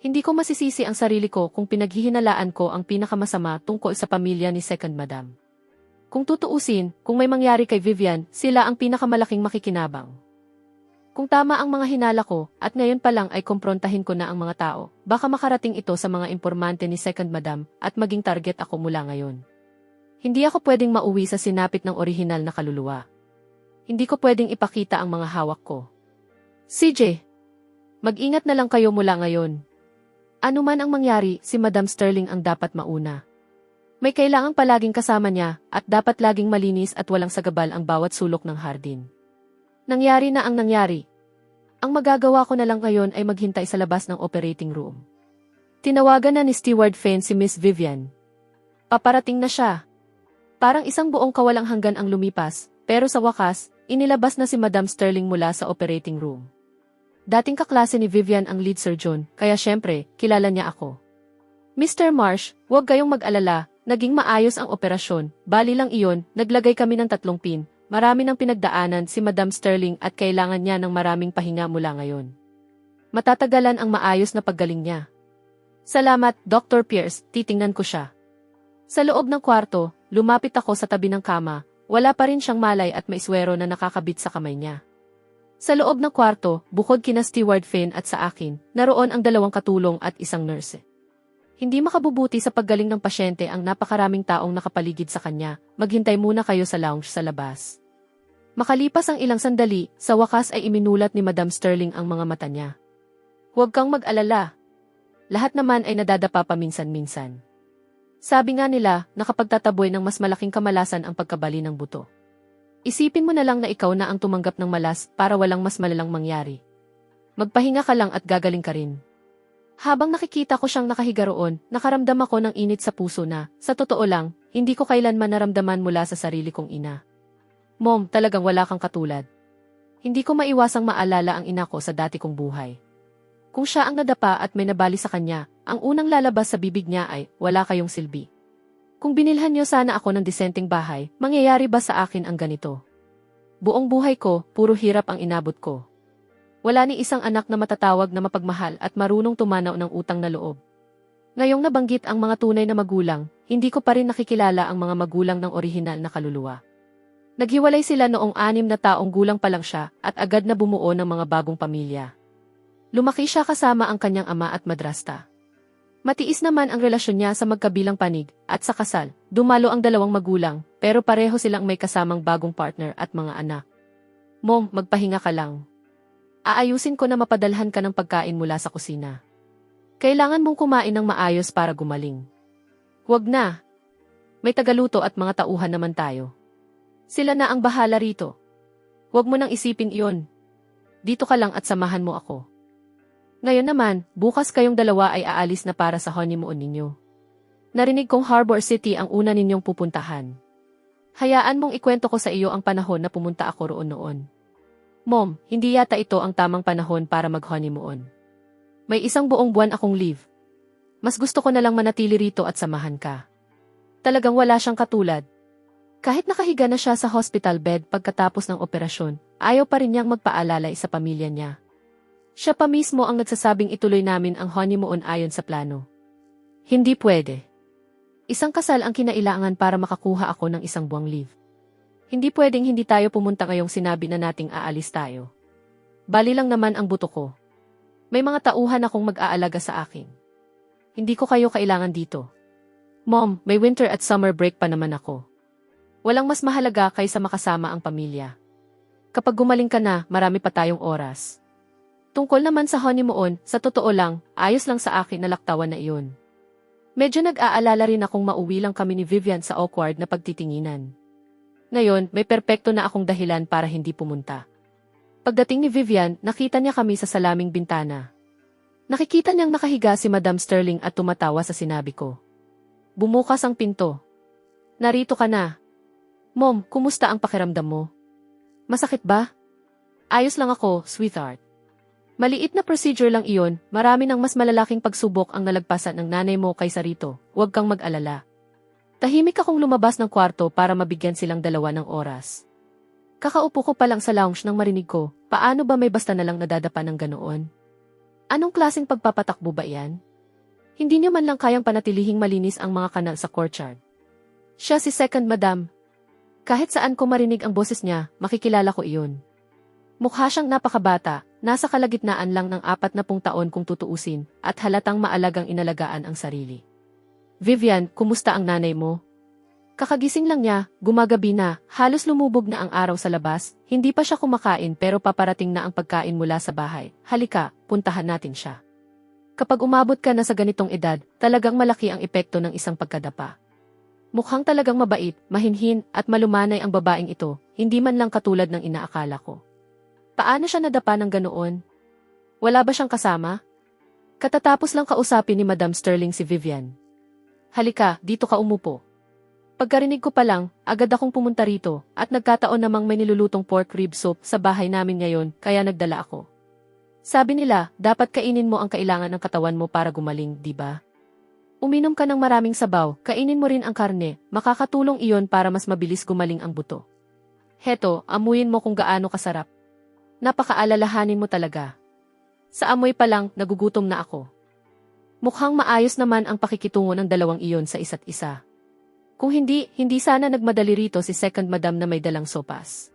Hindi ko masisisi ang sarili ko kung pinaghihinalaan ko ang pinakamasama tungkol sa pamilya ni Second Madam. Kung tutuusin, kung may mangyari kay Vivian, sila ang pinakamalaking makikinabang. Kung tama ang mga hinala ko, at ngayon pa lang ay kumprontahin ko na ang mga tao, baka makarating ito sa mga impormante ni Second Madam, at maging target ako mula ngayon. Hindi ako pwedeng mauwi sa sinapit ng orihinal na kaluluwa. Hindi ko pwedeng ipakita ang mga hawak ko. CJ, mag-ingat na lang kayo mula ngayon. Ano man ang mangyari, si Madam Sterling ang dapat mauna. May kailangang palaging kasama niya, at dapat laging malinis at walang sagabal ang bawat sulok ng hardin. Nangyari na ang nangyari. Ang magagawa ko na lang ngayon ay maghintay sa labas ng operating room. Tinawagan na ni Steward Fane si Miss Vivian. Paparating na siya. Parang isang buong kawalang hanggan ang lumipas, pero sa wakas, inilabas na si Madam Sterling mula sa operating room. Dating kaklase ni Vivian ang lead surgeon, kaya syempre, kilala niya ako. Mr. Marsh, huwag kayong mag-alala, naging maayos ang operasyon, bali lang iyon, naglagay kami ng 3 pin. Marami ng pinagdaanan si Madam Sterling at kailangan niya ng maraming pahinga mula ngayon. Matatagalan ang maayos na paggaling niya. Salamat, Dr. Pierce, titingnan ko siya. Sa loob ng kwarto, lumapit ako sa tabi ng kama, wala pa rin siyang malay at may swero na nakakabit sa kamay niya. Sa loob ng kwarto, bukod kina Steward Fane at sa akin, naroon ang 2 katulong at isang nurse. Hindi makabubuti sa paggaling ng pasyente ang napakaraming taong nakapaligid sa kanya, maghintay muna kayo sa lounge sa labas. Makalipas ang ilang sandali, sa wakas ay iminulat ni Madam Sterling ang mga mata niya. Huwag kang mag-alala. Lahat naman ay nadadapa paminsan-minsan. Sabi nga nila, nakapagtataboy ng mas malaking kamalasan ang pagkabali ng buto. Isipin mo na lang na ikaw na ang tumanggap ng malas para walang mas malalang mangyari. Magpahinga ka lang at gagaling ka rin. Habang nakikita ko siyang nakahiga roon, nakaramdam ako ng init sa puso na, sa totoo lang, hindi ko kailanman naramdaman mula sa sarili kong ina. Mom, talagang wala kang katulad. Hindi ko maiwasang maalala ang ina ko sa dati kong buhay. Kung siya ang nadapa at may nabali sa kanya, ang unang lalabas sa bibig niya ay, wala kayong silbi. Kung binilhan niyo sana ako ng disenteng bahay, mangyayari ba sa akin ang ganito? Buong buhay ko, puro hirap ang inabot ko. Wala ni isang anak na matatawag na mapagmahal at marunong tumanaw ng utang na loob. Ngayong nabanggit ang mga tunay na magulang, hindi ko pa rin nakikilala ang mga magulang ng orihinal na kaluluwa. Naghiwalay sila noong 6 na taong gulang pa lang siya at agad na bumuo ng mga bagong pamilya. Lumaki siya kasama ang kanyang ama at madrasta. Matiis naman ang relasyon niya sa magkabilang panig at sa kasal, dumalo ang 2 magulang pero pareho silang may kasamang bagong partner at mga anak. Mom, magpahinga ka lang. Aayusin ko na mapadalhan ka ng pagkain mula sa kusina. Kailangan mong kumain ng maayos para gumaling. Huwag na. May tagaluto at mga tauhan naman tayo. Sila na ang bahala rito. Huwag mo nang isipin iyon. Dito ka lang at samahan mo ako. Ngayon naman, bukas kayong dalawa ay aalis na para sa honeymoon ninyo. Narinig kong Harbor City ang una ninyong pupuntahan. Hayaan mong ikwento ko sa iyo ang panahon na pumunta ako roon noon. Mom, hindi yata ito ang tamang panahon para mag-honeymoon. May isang buong buwan akong leave. Mas gusto ko na lang manatili rito at samahan ka. Talagang wala siyang katulad. Kahit nakahiga na siya sa hospital bed pagkatapos ng operasyon, ayaw pa rin niyang magpaalalay sa pamilya niya. Siya pa mismo ang nagsasabing ituloy namin ang honeymoon ayon sa plano. Hindi pwede. Isang kasal ang kinailangan para makakuha ako ng isang buwang leave. Hindi pwedeng hindi tayo pumunta ngayong sinabi na nating aalis tayo. Bali lang naman ang buto ko. May mga tauhan akong mag-aalaga sa akin. Hindi ko kayo kailangan dito. Mom, may winter at summer break pa naman ako. Walang mas mahalaga kaysa makasama ang pamilya. Kapag gumaling ka na, marami pa tayong oras. Tungkol naman sa honeymoon, sa totoo lang, ayos lang sa akin na laktawan na iyon. Medyo nag-aalala rin akong mauwi lang kami ni Vivian sa awkward na pagtitinginan. Ngayon, may perpekto na akong dahilan para hindi pumunta. Pagdating ni Vivian, nakita niya kami sa salaming bintana. Nakikita niyang nakahiga si Madam Sterling at tumatawa sa sinabi ko. Bumukas ang pinto. Narito ka na. Mom, kumusta ang pakiramdam mo? Masakit ba? Ayos lang ako, sweetheart. Maliit na procedure lang iyon, marami ng mas malalaking pagsubok ang nalagpasan ng nanay mo kaysa rito, huwag kang mag-alala. Tahimik akong lumabas ng kwarto para mabigyan silang dalawa ng oras. Kakaupo ko pa lang sa lounge nang marinig ko, paano ba may basta na lang nadadapa ng ganoon? Anong klaseng pagpapatakbo ba yan? Hindi niyo man lang kayang panatilihing malinis ang mga kanal sa courtyard. Siya si Second Madam. Kahit saan ko marinig ang boses niya, makikilala ko iyon. Mukha siyang napakabata, nasa kalagitnaan lang ng 40 taon kung tutuusin, at halatang maalagang inalagaan ang sarili. Vivian, kumusta ang nanay mo? Kakagising lang niya, gumagabi na, halos lumubog na ang araw sa labas, hindi pa siya kumakain pero paparating na ang pagkain mula sa bahay. Halika, puntahan natin siya. Kapag umabot ka na sa ganitong edad, talagang malaki ang epekto ng isang pagkadapa. Mukhang talagang mabait, mahinhin, at malumanay ang babaeng ito, hindi man lang katulad ng inaakala ko. Paano siya nadapa ng ganoon? Wala ba siyang kasama? Katatapos lang kausapin ni Madam Sterling si Vivian. Halika, dito ka umupo. Pagkarinig ko pa lang, agad akong pumunta rito, at nagkataon namang may nilulutong pork rib soup sa bahay namin ngayon, kaya nagdala ako. Sabi nila, dapat kainin mo ang kailangan ng katawan mo para gumaling, di ba? Uminom ka ng maraming sabaw, kainin mo rin ang karne, makakatulong iyon para mas mabilis gumaling ang buto. Heto, amuyin mo kung gaano kasarap. Napakaalalahanin mo talaga. Sa amoy pa lang, nagugutom na ako. Mukhang maayos naman ang pakikitungo ng dalawang iyon sa isa't isa. Kung hindi sana nagmadali rito si Second Madam na may dalang sopas.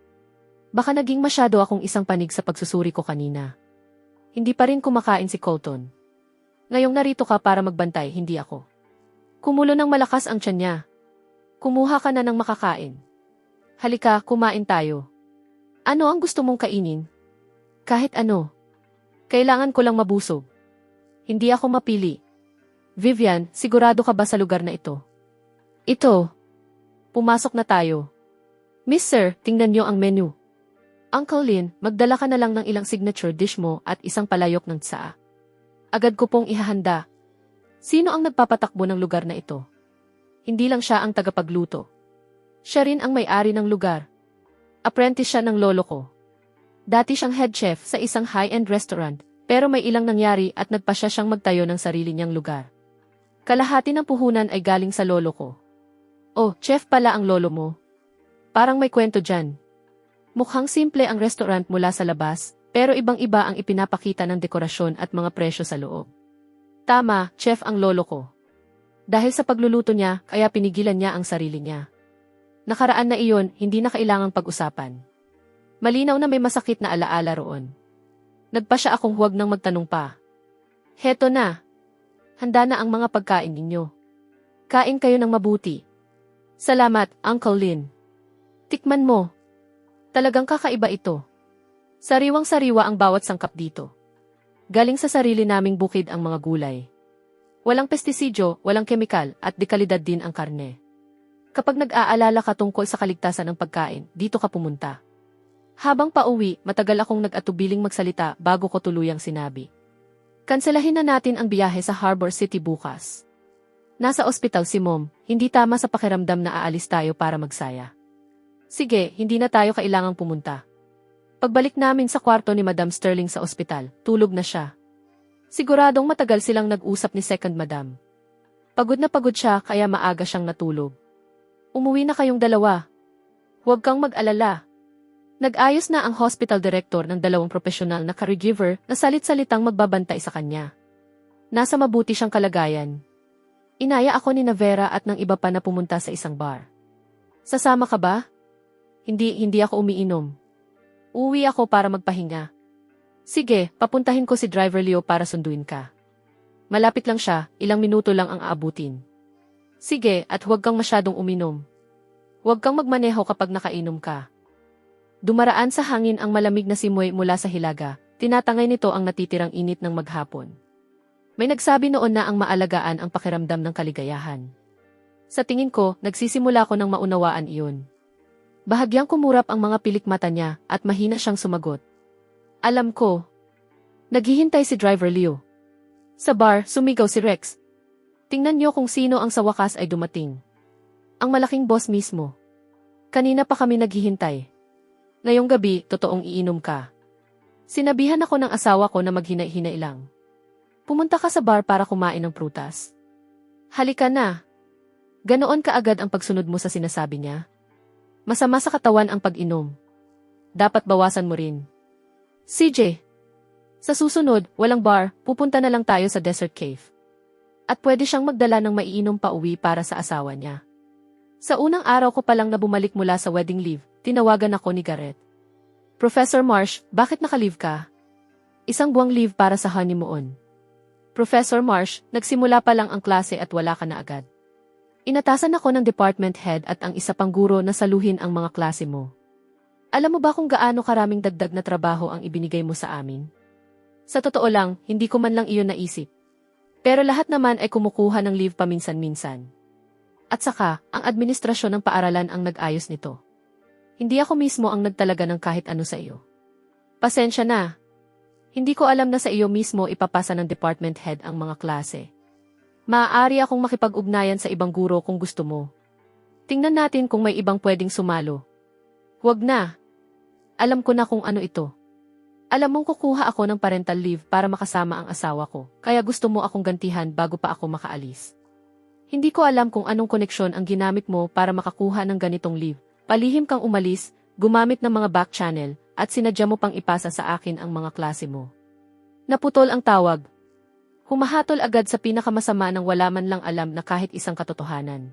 Baka naging masyado akong isang panig sa pagsusuri ko kanina. Hindi pa rin kumakain si Colton. Ngayong narito ka para magbantay, hindi ako. Kumulo ng malakas ang tiyan niya. Kumuha ka na ng makakain. Halika, kumain tayo. Ano ang gusto mong kainin? Kahit ano. Kailangan ko lang mabusog. Hindi ako mapili. Vivian, sigurado ka ba sa lugar na ito? Ito. Pumasok na tayo. Miss Sir, tingnan niyo ang menu. Uncle Lin, magdala ka na lang ng ilang signature dish mo at isang palayok ng tsaa. Agad ko pong ihahanda. Sino ang nagpapatakbo ng lugar na ito? Hindi lang siya ang tagapagluto. Siya rin ang may-ari ng lugar. Apprentice siya ng lolo ko. Dati siyang head chef sa isang high-end restaurant, pero may ilang nangyari at nagpasya siyang magtayo ng sarili niyang lugar. Kalahati ng puhunan ay galing sa lolo ko. Oh, chef pala ang lolo mo. Parang may kwento dyan. Mukhang simple ang restaurant mula sa labas, pero ibang-iba ang ipinapakita ng dekorasyon at mga presyo sa loob. Tama, chef ang lolo ko. Dahil sa pagluluto niya, kaya pinigilan niya ang sarili niya. Nakaraan na iyon, hindi na kailangang pag-usapan. Malinaw na may masakit na alaala roon. Nagpa siya akong huwag nang magtanong pa. Heto na. Handa na ang mga pagkain ninyo. Kain kayo ng mabuti. Salamat, Uncle Lin. Tikman mo. Talagang kakaiba ito. Sariwang-sariwa ang bawat sangkap dito. Galing sa sarili naming bukid ang mga gulay. Walang pestisidyo, walang kemikal, at dekalidad din ang karne. Kapag nag-aalala ka tungkol sa kaligtasan ng pagkain, dito ka pumunta. Habang pauwi, matagal akong nag-atubiling magsalita bago ko tuluyang sinabi. Kanselahin na natin ang biyahe sa Harbor City bukas. Nasa ospital si Mom, hindi tama sa pakiramdam na aalis tayo para magsaya. Sige, hindi na tayo kailangang pumunta. Pagbalik namin sa kwarto ni Madam Sterling sa ospital, tulog na siya. Siguradong matagal silang nag-usap ni Second Madam. Pagod na pagod siya kaya maaga siyang natulog. Umuwi na kayong dalawa. Huwag kang mag-alala. Nag-ayos na ang hospital director ng dalawang profesional na caregiver na salit-salitang magbabantay sa kanya. Nasa mabuti siyang kalagayan. Inaya ako ni Vera at ng iba pa na pumunta sa isang bar. Sasama ka ba? Hindi ako umiinom. Uwi ako para magpahinga. Sige, papuntahin ko si Driver Leo para sunduin ka. Malapit lang siya, ilang minuto lang ang aabutin. Sige, at huwag kang masyadong uminom. Huwag kang magmaneho kapag nakainom ka. Dumaraan sa hangin ang malamig na simoy mula sa hilaga, tinatangay nito ang natitirang init ng maghapon. May nagsabi noon na ang maalagaan ang pakiramdam ng kaligayahan. Sa tingin ko, nagsisimula ko ng maunawaan iyon. Bahagyang kumurap ang mga pilik mata niya at mahina siyang sumagot. Alam ko. Naghihintay si Driver Leo. Sa bar, sumigaw si Rex. Tingnan niyo kung sino ang sa wakas ay dumating. Ang malaking boss mismo. Kanina pa kami naghihintay. Ngayong gabi, totoong iinom ka. Sinabihan ako ng asawa ko na maghinay-hinay lang. Pumunta ka sa bar para kumain ng prutas. Halika na. Ganoon kaagad ang pagsunod mo sa sinasabi niya? Masama sa katawan ang pag-inom. Dapat bawasan mo rin. CJ. Sa susunod, walang bar, pupunta na lang tayo sa Desert Cave. At pwede siyang magdala ng maiinom pa uwi para sa asawa niya. Sa unang araw ko pa lang na bumalik mula sa wedding leave, tinawagan ako ni Garrett. Professor Marsh, bakit naka-leave ka? Isang buwang leave para sa honeymoon. Professor Marsh, nagsimula pa lang ang klase at wala ka na agad. Inatasan ako ng department head at ang isa pang guro na saluhin ang mga klase mo. Alam mo ba kung gaano karaming dagdag na trabaho ang ibinigay mo sa amin? Sa totoo lang, hindi ko man lang iyon naisip. Pero lahat naman ay kumukuha ng leave paminsan-minsan. At saka, ang administrasyon ng paaralan ang nag-ayos nito. Hindi ako mismo ang nagtalaga ng kahit ano sa iyo. Pasensya na. Hindi ko alam na sa iyo mismo ipapasa ng department head ang mga klase. Maaari akong makipag-ugnayan sa ibang guro kung gusto mo. Tingnan natin kung may ibang pwedeng sumalo. Huwag na. Alam ko na kung ano ito. Alam mong kukuha ako ng parental leave para makasama ang asawa ko, kaya gusto mo akong gantihan bago pa ako makaalis. Hindi ko alam kung anong koneksyon ang ginamit mo para makakuha ng ganitong leave. Palihim kang umalis, gumamit ng mga back channel, at sinadya mo pang ipasa sa akin ang mga klase mo. Naputol ang tawag. Humahatol agad sa pinakamasama nang wala man lang alam na kahit isang katotohanan.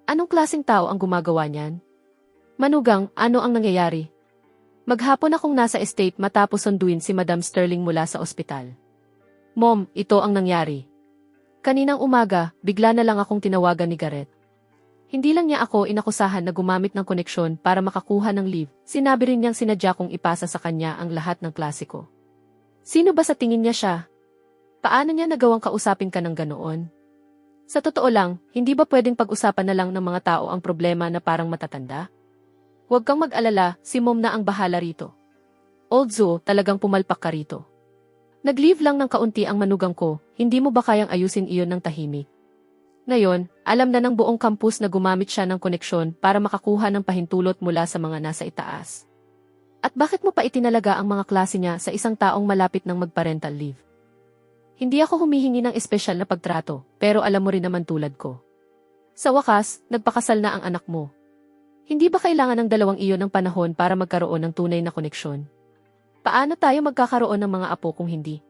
Anong klaseng tao ang gumagawa niyan? Manugang, ano ang nangyayari? Maghapon akong nasa estate matapos sunduin si Madam Sterling mula sa ospital. Mom, ito ang nangyari. Kaninang umaga, bigla na lang akong tinawagan ni Garrett. Hindi lang niya ako inakusahan na gumamit ng koneksyon para makakuha ng leave, sinabi rin niyang sinadya kong ipasa sa kanya ang lahat ng klase ko. Sino ba sa tingin niya siya? Paano niya nagawang kausapin ka ng ganoon? Sa totoo lang, hindi ba pwedeng pag-usapan na lang ng mga tao ang problema na parang matatanda? Huwag kang mag-alala, si Mom na ang bahala rito. Old Zoo, talagang pumalpak ka rito. Nag-leave lang ng kaunti ang manugang ko, hindi mo ba kayang ayusin iyon ng tahimik? Ngayon, alam na ng buong campus na gumamit siya ng koneksyon para makakuha ng pahintulot mula sa mga nasa itaas. At bakit mo pa itinalaga ang mga klase niya sa isang taong malapit ng magparental leave? Hindi ako humihingi ng espesyal na pagtrato, pero alam mo rin naman tulad ko. Sa wakas, nagpakasal na ang anak mo. Hindi ba kailangan ng dalawang iyon ng panahon para magkaroon ng tunay na koneksyon? Paano tayo magkakaroon ng mga apo kung hindi?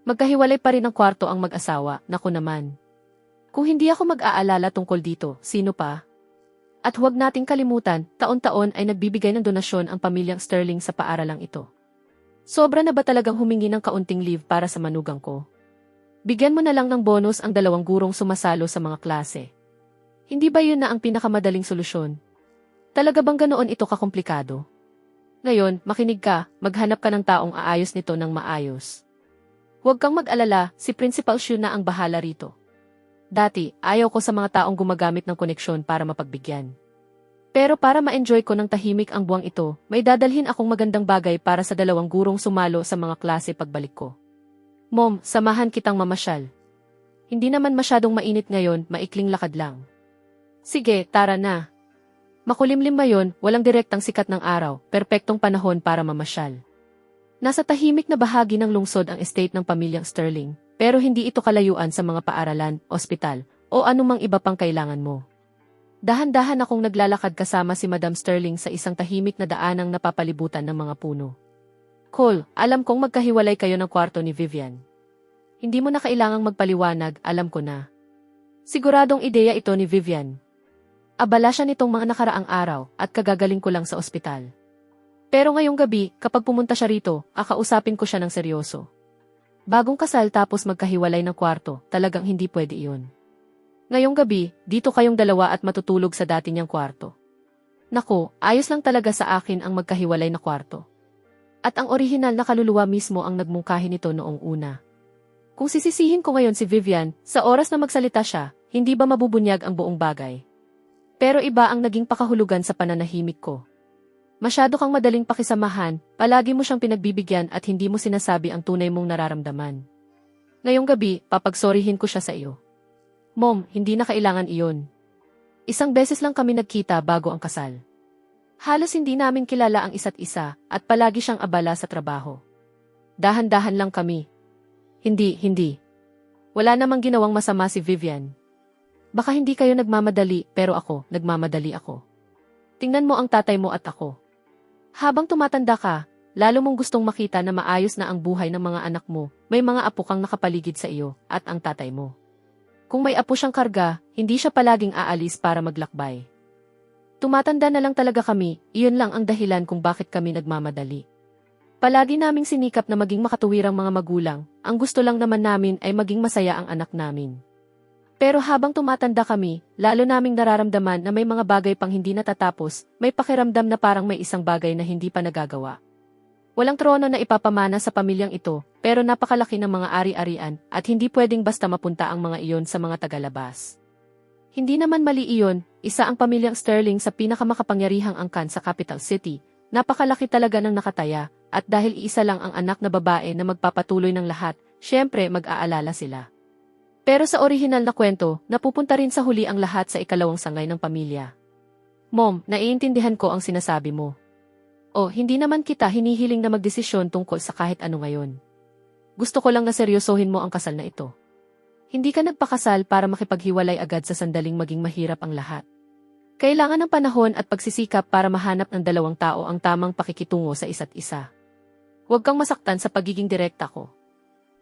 Magkahiwalay pa rin ang kwarto ang mag-asawa, naku naman. Kung hindi ako mag-aalala tungkol dito, sino pa? At huwag nating kalimutan, taon-taon ay nagbibigay ng donasyon ang pamilyang Sterling sa paaralang ito. Sobra na ba talagang humingi ng kaunting leave para sa manugang ko? Bigyan mo na lang ng bonus ang dalawang gurong sumasalo sa mga klase. Hindi ba yun na ang pinakamadaling solusyon? Talaga bang ganoon ito kakomplikado? Ngayon, makinig ka, maghanap ka ng taong aayos nito ng maayos. Huwag kang mag-alala, si Principal Xu na ang bahala rito. Dati, ayaw ko sa mga taong gumagamit ng koneksyon para mapagbigyan. Pero para ma-enjoy ko ng tahimik ang buwang ito, may dadalhin akong magandang bagay para sa dalawang gurong sumalo sa mga klase pagbalik ko. Mom, samahan kitang mamasyal. Hindi naman masyadong mainit ngayon, maikling lakad lang. Sige, tara na. Makulimlim ngayon, walang direktang sikat ng araw, perpektong panahon para mamasyal. Nasa tahimik na bahagi ng lungsod ang estate ng pamilyang Sterling, pero hindi ito kalayuan sa mga paaralan, ospital, o anumang iba pang kailangan mo. Dahan-dahan akong naglalakad kasama si Madam Sterling sa isang tahimik na daanang napapalibutan ng mga puno. Cole, alam kong magkahiwalay kayo ng kwarto ni Vivian. Hindi mo na kailangang magpaliwanag, alam ko na. Siguradong ideya ito ni Vivian. Abala siya nitong mga nakaraang araw at kagagaling ko lang sa ospital. Pero ngayong gabi, kapag pumunta siya rito, akausapin ko siya ng seryoso. Bagong kasal tapos magkahiwalay ng kwarto, talagang hindi pwede iyon. Ngayong gabi, dito kayong dalawa at matutulog sa dati niyang kwarto. Naku, ayos lang talaga sa akin ang magkahiwalay na kwarto. At ang orihinal na kaluluwa mismo ang nagmungkahi nito noong una. Kung sisisihin ko ngayon si Vivian, sa oras na magsalita siya, hindi ba mabubunyag ang buong bagay? Pero iba ang naging pakahulugan sa pananahimik ko. Masyado kang madaling pakisamahan, palagi mo siyang pinagbibigyan at hindi mo sinasabi ang tunay mong nararamdaman. Ngayong gabi, papagsorihin ko siya sa iyo. Mom, hindi na kailangan iyon. Isang beses lang kami nagkita bago ang kasal. Halos hindi namin kilala ang isa't isa at palagi siyang abala sa trabaho. Dahan-dahan lang kami. Hindi. Wala namang ginawang masama si Vivian. Baka hindi kayo nagmamadali pero ako, nagmamadali ako. Tingnan mo ang tatay mo at ako. Habang tumatanda ka, lalo mong gustong makita na maayos na ang buhay ng mga anak mo, may mga apo kang nakapaligid sa iyo at ang tatay mo. Kung may apo siyang karga, hindi siya palaging aalis para maglakbay. Tumatanda na lang talaga kami, iyon lang ang dahilan kung bakit kami nagmamadali. Palagi naming sinikap na maging makatuwirang mga magulang, ang gusto lang naman namin ay maging masaya ang anak namin. Pero habang tumatanda kami, lalo naming nararamdaman na may mga bagay pang hindi natatapos, may pakiramdam na parang may isang bagay na hindi pa nagagawa. Walang trono na ipapamana sa pamilyang ito, pero napakalaki ng mga ari-arian at hindi pwedeng basta mapunta ang mga iyon sa mga tagalabas. Hindi naman mali iyon, isa ang pamilyang Sterling sa pinakamakapangyarihang angkan sa capital city, napakalaki talaga ng nakataya, at dahil iisa lang ang anak na babae na magpapatuloy ng lahat, syempre mag-aalala sila. Pero sa orihinal na kwento, napupunta rin sa huli ang lahat sa ikalawang sangay ng pamilya. Mom, naiintindihan ko ang sinasabi mo. O, hindi naman kita hinihiling na magdesisyon tungkol sa kahit ano ngayon. Gusto ko lang na seryosohin mo ang kasal na ito. Hindi ka nagpakasal para makipaghiwalay agad sa sandaling maging mahirap ang lahat. Kailangan ng panahon at pagsisikap para mahanap ng dalawang tao ang tamang pakikitungo sa isa't isa. Huwag kang masaktan sa pagiging direkta ko.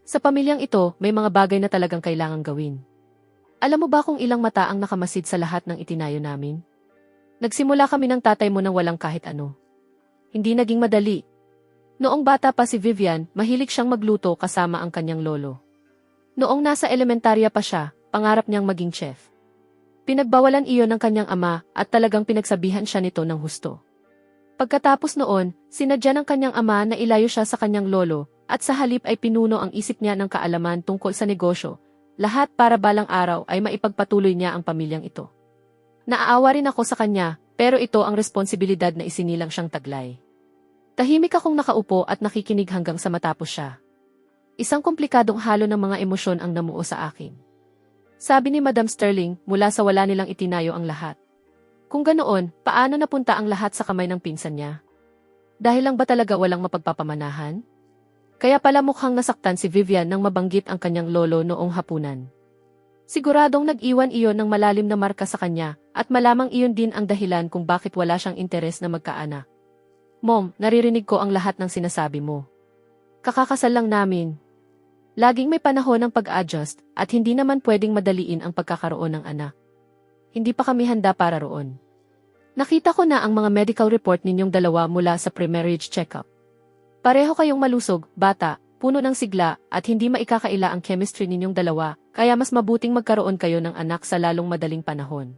Sa pamilyang ito, may mga bagay na talagang kailangang gawin. Alam mo ba kung ilang mata ang nakamasid sa lahat ng itinayo namin? Nagsimula kami ng tatay mo nang walang kahit ano. Hindi naging madali. Noong bata pa si Vivian, mahilig siyang magluto kasama ang kanyang lolo. Noong nasa elementarya pa siya, pangarap niyang maging chef. Pinagbawalan iyon ng kanyang ama at talagang pinagsabihan siya nito ng husto. Pagkatapos noon, sinadya ng kanyang ama na ilayo siya sa kanyang lolo at sa halip ay pinuno ang isip niya ng kaalaman tungkol sa negosyo, lahat para balang araw ay maipagpatuloy niya ang pamilyang ito. Naaawa rin ako sa kanya, pero ito ang responsibilidad na isinilang siyang taglay. Tahimik akong nakaupo at nakikinig hanggang sa matapos siya. Isang komplikadong halo ng mga emosyon ang namuo sa akin. Sabi ni Madam Sterling, mula sa wala nilang itinayo ang lahat. Kung ganoon, paano napunta ang lahat sa kamay ng pinsan niya? Dahil lang ba talaga walang mapagpapamanahan? Kaya pala mukhang nasaktan si Vivian nang mabanggit ang kanyang lolo noong hapunan. Siguradong nag-iwan iyon ng malalim na marka sa kanya, at malamang iyon din ang dahilan kung bakit wala siyang interes na magkaanak. Mom, naririnig ko ang lahat ng sinasabi mo. Kakakasal lang namin. Laging may panahon ng pag-adjust, at hindi naman pwedeng madaliin ang pagkakaroon ng anak. Hindi pa kami handa para roon. Nakita ko na ang mga medical report ninyong dalawa mula sa pre-marriage check-up. Pareho kayong malusog, bata, puno ng sigla, at hindi maikakaila ang chemistry ninyong dalawa, kaya mas mabuting magkaroon kayo ng anak sa lalong madaling panahon.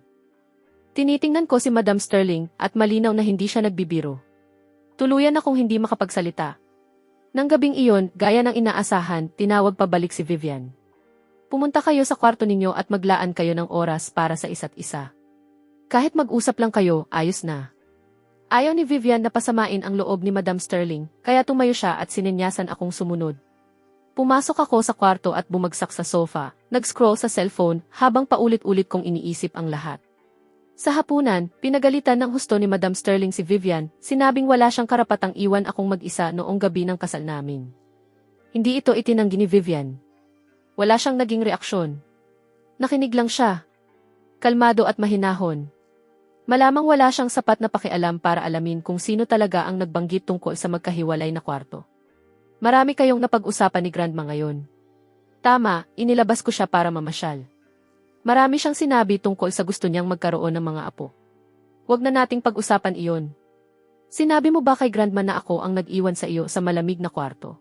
Tinitingnan ko si Madam Sterling at malinaw na hindi siya nagbibiro. Tuluyan akong hindi makapagsalita. Nang gabing iyon, gaya ng inaasahan, tinawag pabalik si Vivian. Pumunta kayo sa kwarto ninyo at maglaan kayo ng oras para sa isa't isa. Kahit mag-usap lang kayo, ayos na. Ayaw ni Vivian na pasamain ang loob ni Madam Sterling, kaya tumayo siya at sininyasan akong sumunod. Pumasok ako sa kwarto at bumagsak sa sofa, nag-scroll sa cellphone habang paulit-ulit kong iniisip ang lahat. Sa hapunan, pinagalitan ng husto ni Madam Sterling si Vivian, sinabing wala siyang karapatang iwan akong mag-isa noong gabi ng kasal namin. Hindi ito itinanggi ni Vivian. Wala siyang naging reaksyon. Nakinig lang siya. Kalmado at mahinahon. Malamang wala siyang sapat na pakialam para alamin kung sino talaga ang nagbanggit tungkol sa magkahiwalay na kwarto. Marami kayong napag-usapan ni Grandma ngayon. Tama, inilabas ko siya para mamasyal. Marami siyang sinabi tungkol sa gusto niyang magkaroon ng mga apo. Huwag na nating pag-usapan iyon. Sinabi mo ba kay Grandma na ako ang nag-iwan sa iyo sa malamig na kwarto?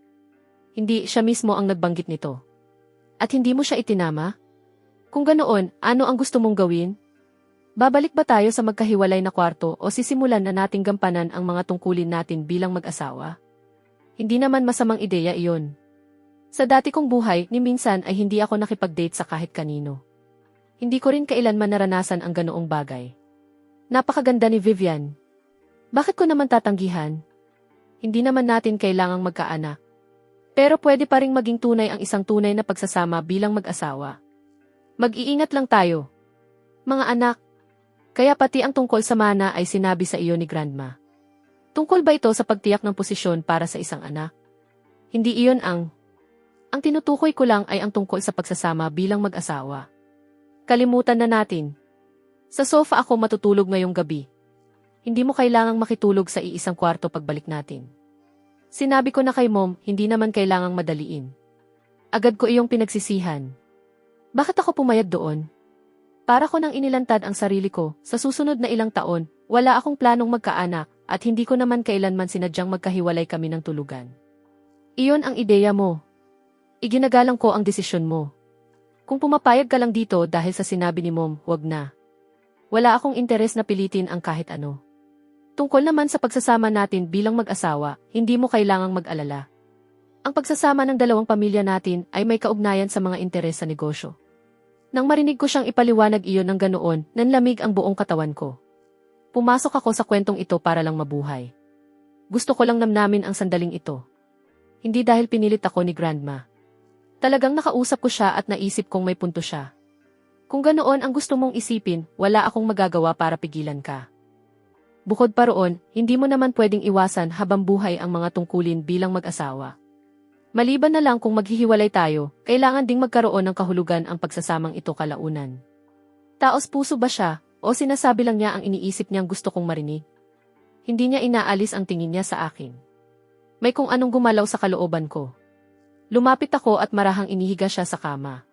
Hindi, siya mismo ang nagbanggit nito. At hindi mo siya itinama? Kung ganoon, ano ang gusto mong gawin? Babalik ba tayo sa magkahiwalay na kwarto o sisimulan na nating gampanan ang mga tungkulin natin bilang mag-asawa? Hindi naman masamang ideya iyon. Sa dati kong buhay, ni minsan ay hindi ako nakipag-date sa kahit kanino. Hindi ko rin kailanman naranasan ang ganoong bagay. Napakaganda ni Vivian. Bakit ko naman tatanggihan? Hindi naman natin kailangang magkaanak. Pero pwede pa ring maging tunay ang isang tunay na pagsasama bilang mag-asawa. Mag-iingat lang tayo. Mga anak. Kaya pati ang tungkol sa mana ay sinabi sa iyo ni Grandma. Tungkol ba ito sa pagtiyak ng posisyon para sa isang anak? Hindi iyon ang tinutukoy ko lang ay ang tungkol sa pagsasama bilang mag-asawa. Kalimutan na natin. Sa sofa ako matutulog ngayong gabi. Hindi mo kailangang makitulog sa iisang kwarto pagbalik natin. Sinabi ko na kay Mom, hindi naman kailangang madaliin. Agad ko iyong pinagsisihan. Bakit ako pumayag doon? Para ko nang inilantad ang sarili ko, sa susunod na ilang taon, wala akong planong magkaanak, at hindi ko naman kailanman sinadyang magkahiwalay kami ng tulugan. Iyon ang ideya mo. Iginagalang ko ang desisyon mo. Kung pumapayag ka lang dito dahil sa sinabi ni Mom, wag na. Wala akong interes na pilitin ang kahit ano. Tungkol naman sa pagsasama natin bilang mag-asawa, hindi mo kailangang mag-alala. Ang pagsasama ng dalawang pamilya natin ay may kaugnayan sa mga interes sa negosyo. Nang marinig ko siyang ipaliwanag iyon ng ganoon, nanlamig ang buong katawan ko. Pumasok ako sa kwentong ito para lang mabuhay. Gusto ko lang namnamin ang sandaling ito. Hindi dahil pinilit ako ni Grandma. Talagang nakausap ko siya at naisip kong may punto siya. Kung ganoon ang gusto mong isipin, wala akong magagawa para pigilan ka. Bukod pa roon, hindi mo naman pwedeng iwasan habang buhay ang mga tungkulin bilang mag-asawa. Maliban na lang kung maghihiwalay tayo, kailangan ding magkaroon ng kahulugan ang pagsasamang ito kalaunan. Taos puso ba siya, o sinasabi lang niya ang iniisip niyang gusto kong marinig? Hindi niya inaalis ang tingin niya sa akin. May kung anong gumalaw sa kalooban ko. Lumapit ako at marahang inihiga siya sa kama.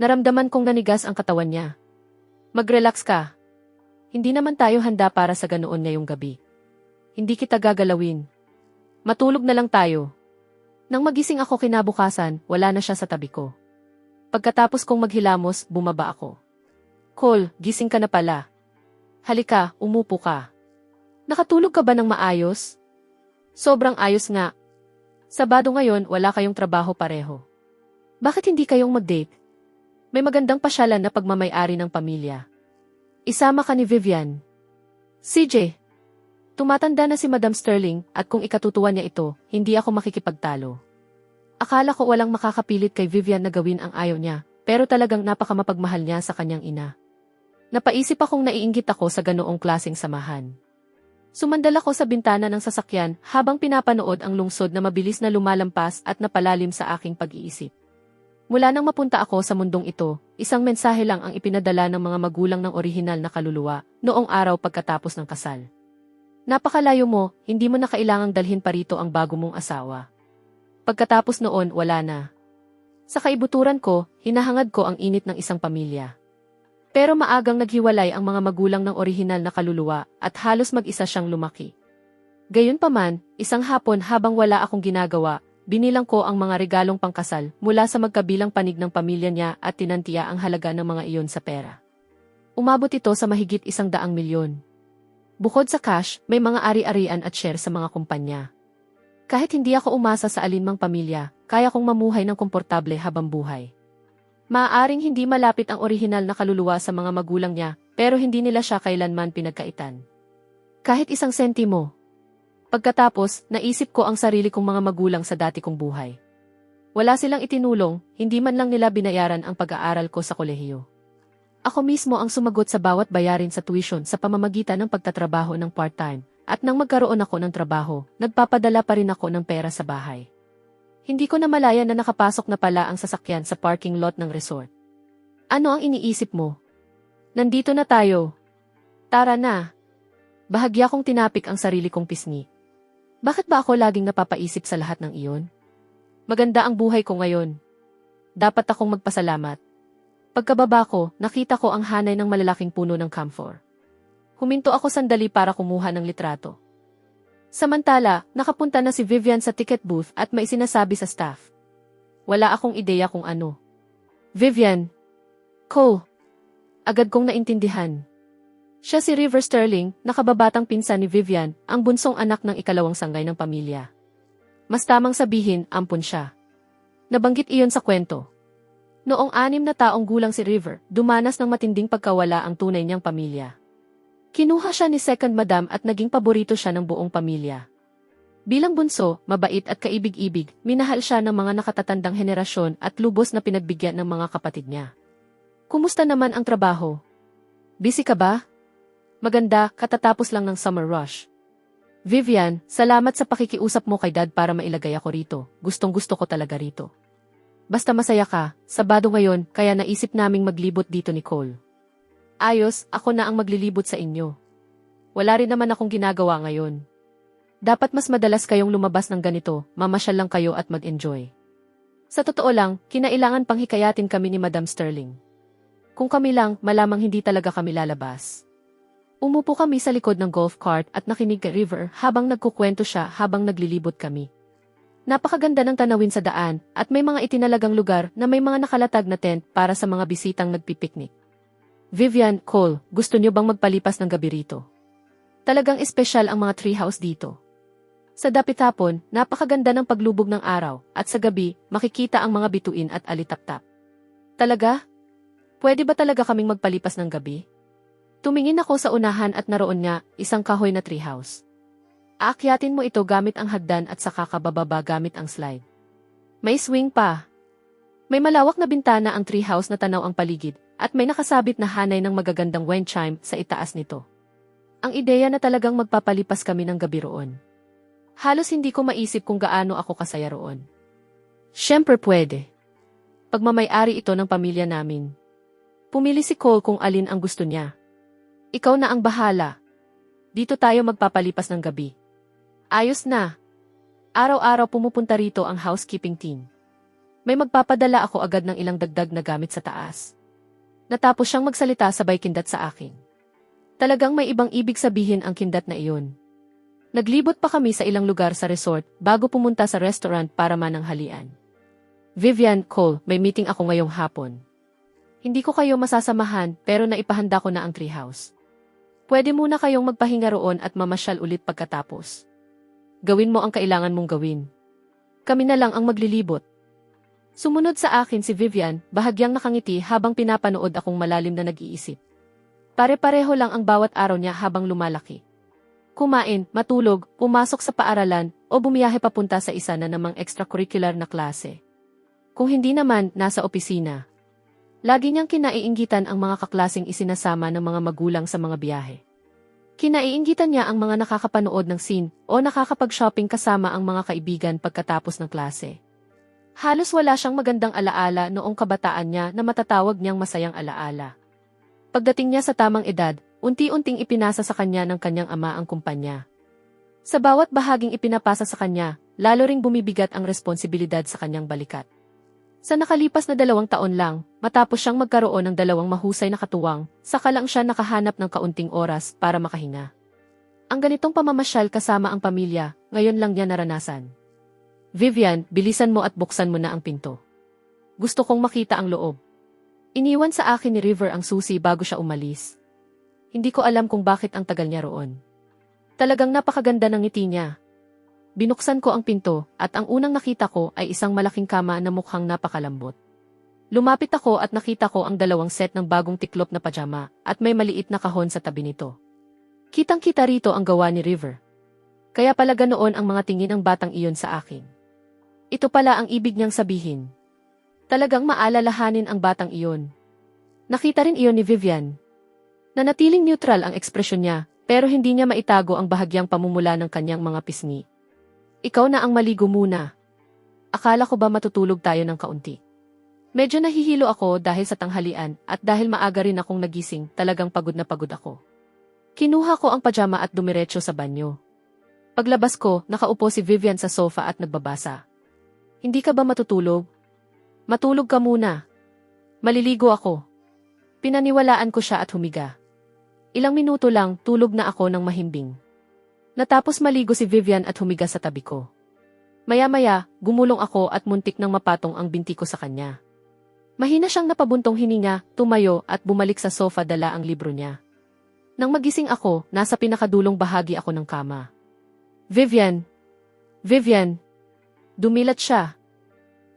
Naramdaman kong nanigas ang katawan niya. Mag-relax ka. Hindi naman tayo handa para sa ganoon ngayong gabi. Hindi kita gagalawin. Matulog na lang tayo. Nang magising ako kinabukasan, wala na siya sa tabi ko. Pagkatapos kong maghilamos, bumaba ako. Cole, gising ka na pala. Halika, umupo ka. Nakatulog ka ba ng maayos? Sobrang ayos nga. Sabado ngayon, wala kayong trabaho pareho. Bakit hindi kayong mag-date? May magandang pasyalan na pagmamay-ari ng pamilya. Isama ka ni Vivian. CJ. Tumatanda na si Madam Sterling at kung ikatutuwa niya ito, hindi ako makikipagtalo. Akala ko walang makakapilit kay Vivian na gawin ang ayaw niya, pero talagang napakamapagmahal niya sa kanyang ina. Napaisip akong naiinggit ako sa ganoong klaseng samahan. Sumandal ako sa bintana ng sasakyan habang pinapanood ang lungsod na mabilis na lumalampas at napalalim sa aking pag-iisip. Mula nang mapunta ako sa mundong ito, isang mensahe lang ang ipinadala ng mga magulang ng orihinal na kaluluwa noong araw pagkatapos ng kasal. Napakalayo mo, hindi mo na kailangang dalhin pa rito ang bago mong asawa. Pagkatapos noon, wala na. Sa kaibuturan ko, hinahangad ko ang init ng isang pamilya. Pero maagang naghiwalay ang mga magulang ng orihinal na kaluluwa at halos mag-isa siyang lumaki. Gayunpaman, isang hapon habang wala akong ginagawa, binilang ko ang mga regalong pangkasal mula sa magkabilang panig ng pamilya niya at tinantiya ang halaga ng mga iyon sa pera. Umabot ito sa mahigit 100 milyon. Bukod sa cash, may mga ari-arian at share sa mga kumpanya. Kahit hindi ako umasa sa alinmang pamilya, kaya kong mamuhay ng komportable habang buhay. Maaaring hindi malapit ang orihinal na kaluluwa sa mga magulang niya, pero hindi nila siya kailanman pinagkaitan. Kahit isang sentimo. Pagkatapos, naisip ko ang sarili kong mga magulang sa dati kong buhay. Wala silang itinulong, hindi man lang nila binayaran ang pag-aaral ko sa kolehiyo. Ako mismo ang sumagot sa bawat bayarin sa tuition sa pamamagitan ng pagtatrabaho ng part-time, at nang magkaroon ako ng trabaho, nagpapadala pa rin ako ng pera sa bahay. Hindi ko namalayan na nakapasok na pala ang sasakyan sa parking lot ng resort. Ano ang iniisip mo? Nandito na tayo. Tara na. Bahagya kong tinapik ang sarili kong pisngi. Bakit ba ako laging napapaisip sa lahat ng iyon? Maganda ang buhay ko ngayon. Dapat akong magpasalamat. Pagkababa ko, nakita ko ang hanay ng malalaking puno ng camphor. Huminto ako sandali para kumuha ng litrato. Samantala, nakapunta na si Vivian sa ticket booth at may sinasabi sa staff. Wala akong ideya kung ano. Vivian. Cole. Agad kong naintindihan. Siya si River Sterling, nakababatang pinsan ni Vivian, ang bunsong anak ng ikalawang sanggay ng pamilya. Mas tamang sabihin, ampon siya. Nabanggit iyon sa kwento. Noong 6 na taong gulang si River, dumanas ng matinding pagkawala ang tunay niyang pamilya. Kinuha siya ni Second Madam at naging paborito siya ng buong pamilya. Bilang bunso, mabait at kaibig-ibig, minahal siya ng mga nakatatandang henerasyon at lubos na pinagbigyan ng mga kapatid niya. Kumusta naman ang trabaho? Busy ka ba? Maganda, katatapos lang ng summer rush. Vivian, salamat sa pakikiusap mo kay Dad para mailagay ako rito. Gustong-gusto ko talaga rito. Basta masaya ka, Sabado ngayon, kaya naisip naming maglibot dito ni Cole. Ayos, ako na ang maglilibot sa inyo. Wala rin naman akong ginagawa ngayon. Dapat mas madalas kayong lumabas ng ganito, mamasyal lang kayo at mag-enjoy. Sa totoo lang, kinailangan pang hikayatin kami ni Madam Sterling. Kung kami lang, malamang hindi talaga kami lalabas. Umupo kami sa likod ng golf cart at nakinig kay River habang nagkukwento siya habang naglilibot kami. Napakaganda ng tanawin sa daan at may mga itinalagang lugar na may mga nakalatag na tent para sa mga bisitang nagpipiknik. Vivian, Cole, gusto niyo bang magpalipas ng gabi rito? Talagang espesyal ang mga treehouse dito. Sa dapit-hapon, napakaganda ng paglubog ng araw at sa gabi, makikita ang mga bituin at alitaptap. Talaga? Pwede ba talaga kaming magpalipas ng gabi? Tumingin ako sa unahan at naroon nga, isang kahoy na treehouse. Aakyatin mo ito gamit ang hagdan at saka kabababa gamit ang slide. May swing pa. May malawak na bintana ang treehouse na tanaw ang paligid, at may nakasabit na hanay ng magagandang wind chime sa itaas nito. Ang ideya na talagang magpapalipas kami ng gabi roon. Halos hindi ko maisip kung gaano ako kasaya roon. Siyempre pwede. Pagmamay-ari ito ng pamilya namin. Pumili si Cole kung alin ang gusto niya. Ikaw na ang bahala. Dito tayo magpapalipas ng gabi. Ayos na. Araw-araw pumupunta rito ang housekeeping team. May magpapadala ako agad ng ilang dagdag na gamit sa taas. Natapos siyang magsalita sabay kindat sa akin. Talagang may ibang ibig sabihin ang kindat na iyon. Naglibot pa kami sa ilang lugar sa resort bago pumunta sa restaurant para mananghalian. Vivian, Cole, may meeting ako ngayong hapon. Hindi ko kayo masasamahan pero naipahanda ko na ang treehouse. Pwede muna kayong magpahinga roon at mamasyal ulit pagkatapos. Gawin mo ang kailangan mong gawin. Kami na lang ang maglilibot. Sumunod sa akin si Vivian, bahagyang nakangiti habang pinapanood akong malalim na nag-iisip. Pare-pareho lang ang bawat araw niya habang lumalaki. Kumain, matulog, pumasok sa paaralan, o bumiyahe papunta sa isa na namang extracurricular na klase. Kung hindi naman, nasa opisina. Lagi niyang kinaiinggitan ang mga kaklaseng isinasama ng mga magulang sa mga biyahe. Kinaiinggitan niya ang mga nakakapanood ng scene o nakakapag-shopping kasama ang mga kaibigan pagkatapos ng klase. Halos wala siyang magandang alaala noong kabataan niya na matatawag niyang masayang alaala. Pagdating niya sa tamang edad, unti-unting ipinasa sa kanya ng kanyang ama ang kumpanya. Sa bawat bahaging ipinapasa sa kanya, lalo ring bumibigat ang responsibilidad sa kanyang balikat. Sa nakalipas na 2 taon lang, matapos siyang magkaroon ng 2 mahusay na katuwang, saka lang siya nakahanap ng kaunting oras para makahinga. Ang ganitong pamamasyal kasama ang pamilya, ngayon lang niya naranasan. Vivian, bilisan mo at buksan mo na ang pinto. Gusto kong makita ang loob. Iniwan sa akin ni River ang susi bago siya umalis. Hindi ko alam kung bakit ang tagal niya roon. Talagang napakaganda ng ngiti niya. Binuksan ko ang pinto at ang unang nakita ko ay isang malaking kama na mukhang napakalambot. Lumapit ako at nakita ko ang dalawang set ng bagong tiklop na pajama at may maliit na kahon sa tabi nito. Kitang-kita rito ang gawa ni River. Kaya pala ganoon ang mga tingin ng batang iyon sa akin. Ito pala ang ibig niyang sabihin. Talagang maalalahanin ang batang iyon. Nakita rin iyon ni Vivian. Nanatiling neutral ang ekspresyon niya, pero hindi niya maitago ang bahagyang pamumula ng kanyang mga pisngi. Ikaw na ang maligo muna. Akala ko ba matutulog tayo ng kaunti? Medyo nahihilo ako dahil sa tanghalian at dahil maaga rin akong nagising, talagang pagod na pagod ako. Kinuha ko ang pajama at dumiretso sa banyo. Paglabas ko, nakaupo si Vivian sa sofa at nagbabasa. Hindi ka ba matutulog? Matulog ka muna. Maliligo ako. Pinaniwalaan ko siya at humiga. Ilang minuto lang, tulog na ako ng mahimbing. Natapos maligo si Vivian at humiga sa tabi ko. Maya-maya, gumulong ako at muntik nang mapatong ang binti ko sa kanya. Mahina siyang napabuntong hininga, tumayo at bumalik sa sofa dala ang libro niya. Nang magising ako, nasa pinakadulong bahagi ako ng kama. Vivian! Vivian! Dumilat siya.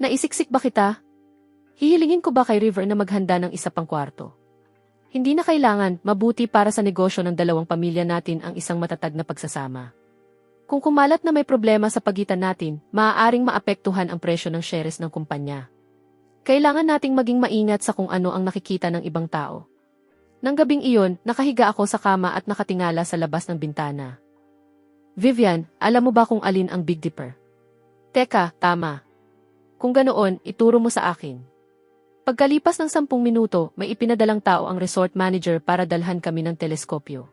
Naisiksik ba kita? Hihilingin ko ba kay River na maghanda ng isa pang kwarto? Hindi na kailangan, mabuti para sa negosyo ng dalawang pamilya natin ang isang matatag na pagsasama. Kung kumalat na may problema sa pagitan natin, maaaring maapektuhan ang presyo ng shares ng kumpanya. Kailangan nating maging maingat sa kung ano ang nakikita ng ibang tao. Nang gabing iyon, nakahiga ako sa kama at nakatingala sa labas ng bintana. Vivian, alam mo ba kung alin ang Big Dipper? Teka, tama. Kung ganoon, ituro mo sa akin. Pagkalipas ng 10 minuto, may ipinadalang tao ang resort manager para dalhan kami ng teleskopyo.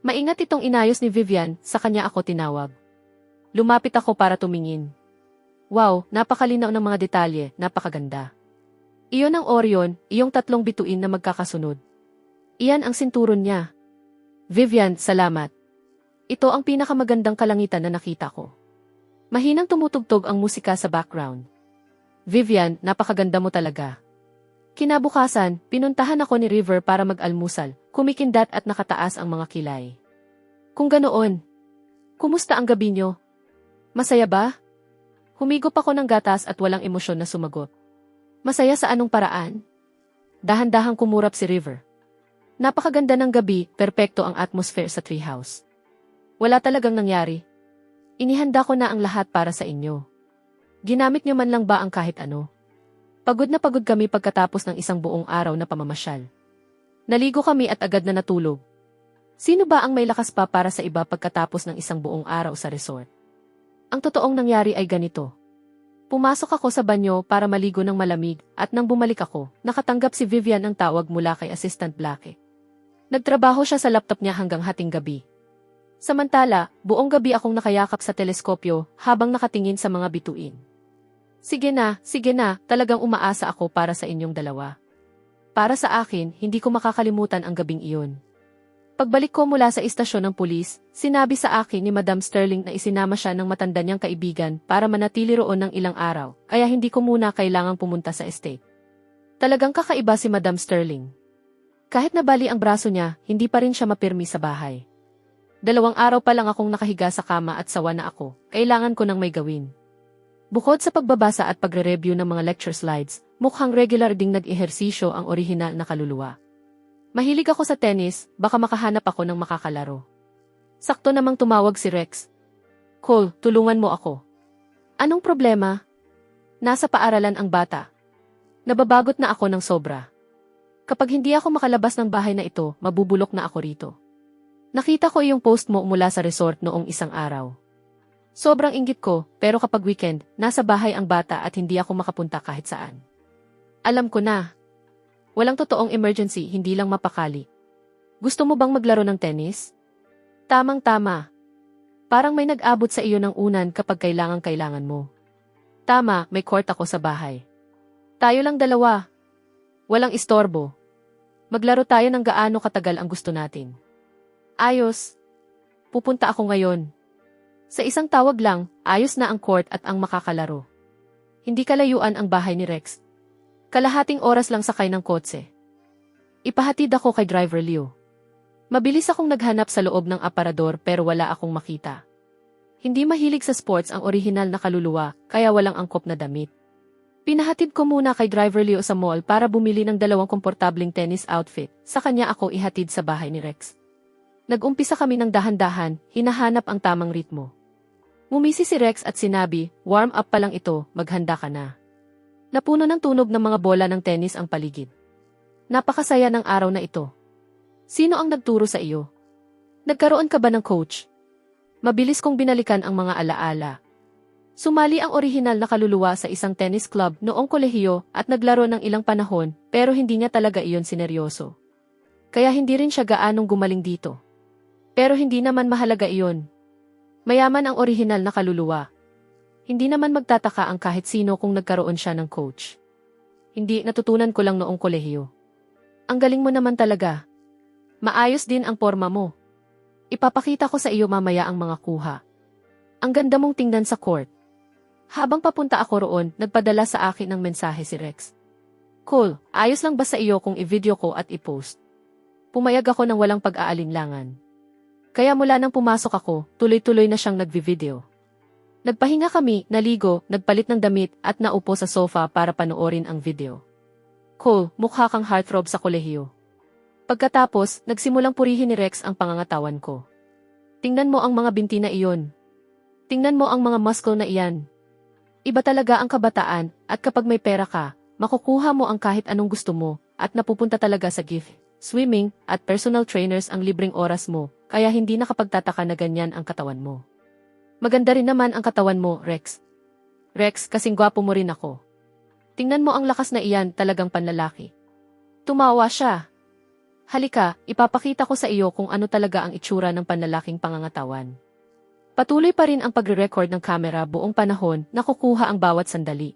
Maingat itong inayos ni Vivian, sa kanya ako tinawag. Lumapit ako para tumingin. Wow, napakalinaw ng mga detalye, napakaganda. Iyon ang Orion, iyong 3 bituin na magkakasunod. Iyan ang sinturon niya. Vivian, salamat. Ito ang pinakamagandang kalangitan na nakita ko. Mahinang tumutugtog ang musika sa background. Vivian, napakaganda mo talaga. Kinabukasan, pinuntahan ako ni River para mag-almusal, kumikindat at nakataas ang mga kilay. Kung ganoon, kumusta ang gabi niyo? Masaya ba? Humigop ako ng gatas at walang emosyon na sumagot. Masaya sa anong paraan? Dahan-dahang kumurap si River. Napakaganda ng gabi, perpekto ang atmosphere sa treehouse. Wala talagang nangyari. Inihanda ko na ang lahat para sa inyo. Ginamit niyo man lang ba ang kahit ano? Pagod na pagod kami pagkatapos ng isang buong araw na pamamasyal. Naligo kami at agad na natulog. Sino ba ang may lakas pa para sa iba pagkatapos ng isang buong araw sa resort? Ang totoong nangyari ay ganito. Pumasok ako sa banyo para maligo ng malamig at nang bumalik ako, nakatanggap si Vivian ng tawag mula kay Assistant Blake. Nagtrabaho siya sa laptop niya hanggang hating gabi. Samantala, buong gabi akong nakayakap sa teleskopyo habang nakatingin sa mga bituin. Sige na, talagang umaasa ako para sa inyong dalawa. Para sa akin, hindi ko makakalimutan ang gabing iyon. Pagbalik ko mula sa istasyon ng pulis, sinabi sa akin ni Madam Sterling na isinama siya ng matanda niyang kaibigan para manatili roon ng ilang araw, kaya hindi ko muna kailangang pumunta sa estate. Talagang kakaiba si Madam Sterling. Kahit nabali ang braso niya, hindi pa rin siya mapirmi sa bahay. 2 araw pa lang akong nakahiga sa kama at sawa na ako, kailangan ko nang may gawin. Bukod sa pagbabasa at pagre-review ng mga lecture slides, mukhang regular ding nag-ehersisyo ang orihinal na kaluluwa. Mahilig ako sa tennis, baka makahanap ako ng makakalaro. Sakto namang tumawag si Rex. Cole, tulungan mo ako. Anong problema? Nasa paaralan ang bata. Nababagot na ako ng sobra. Kapag hindi ako makalabas ng bahay na ito, mabubulok na ako rito. Nakita ko yung post mo mula sa resort noong isang araw. Sobrang inggit ko, pero kapag weekend, nasa bahay ang bata at hindi ako makapunta kahit saan. Alam ko na. Walang totoong emergency, hindi lang mapakali. Gusto mo bang maglaro ng tennis? Tamang-tama. Parang may nag-abot sa iyo ng unan kapag kailangan mo. Tama, may court ako sa bahay. Tayo lang 2. Walang istorbo. Maglaro tayo ng gaano katagal ang gusto natin. Ayos. Pupunta ako ngayon. Sa isang tawag lang, ayos na ang court at ang makakalaro. Hindi kalayuan ang bahay ni Rex. Kalahating oras lang sakay ng kotse. Ipahatid ako kay Driver Leo. Mabilis akong naghanap sa loob ng aparador pero wala akong makita. Hindi mahilig sa sports ang orihinal na kaluluwa, kaya walang angkop na damit. Pinahatid ko muna kay Driver Leo sa mall para bumili ng 2 komportabling tennis outfit, sa kanya ako ihatid sa bahay ni Rex. Nag-umpisa kami ng dahan-dahan, hinahanap ang tamang ritmo. Ngumisi si Rex at sinabi, warm up pa lang ito, maghanda ka na. Napuno ng tunog ng mga bola ng tennis ang paligid. Napakasaya ng araw na ito. Sino ang nagturo sa iyo? Nagkaroon ka ba ng coach? Mabilis kong binalikan ang mga alaala. Sumali ang orihinal na kaluluwa sa isang tennis club noong kolehiyo at naglaro ng ilang panahon pero hindi niya talaga iyon sineryoso. Kaya hindi rin siya gaanong gumaling dito. Pero hindi naman mahalaga iyon. Mayaman ang orihinal na kaluluwa. Hindi naman magtataka ang kahit sino kung nagkaroon siya ng coach. Hindi, natutunan ko lang noong kolehiyo. Ang galing mo naman talaga. Maayos din ang forma mo. Ipapakita ko sa iyo mamaya ang mga kuha. Ang ganda mong tingnan sa court. Habang papunta ako roon, nagpadala sa akin ng mensahe si Rex. Cool, ayos lang ba sa iyo kung i-video ko at i-post? Pumayag ako ng walang pag-aalinlangan. Kaya mula nang pumasok ako, tuloy-tuloy na siyang nagvi-video. Nagpahinga kami, naligo, nagpalit ng damit at naupo sa sofa para panoorin ang video. Cool, mukha kang heartthrob sa kolehiyo. Pagkatapos, nagsimulang purihin ni Rex ang pangangatawan ko. Tingnan mo ang mga binti na iyon. Tingnan mo ang mga muscle na iyan. Iba talaga ang kabataan, at kapag may pera ka, makukuha mo ang kahit anong gusto mo, at napupunta talaga sa gift, swimming, at personal trainers ang libreng oras mo, kaya hindi nakapagtataka na ganyan ang katawan mo. Maganda rin naman ang katawan mo, Rex. Rex, kasing gwapo mo rin ako. Tingnan mo ang lakas na iyan, talagang panlalaki. Tumawa siya. Halika, ipapakita ko sa iyo kung ano talaga ang itsura ng panlalaking pangangatawan. Patuloy pa rin ang pagre-record ng kamera buong panahon, nakukuha ang bawat sandali.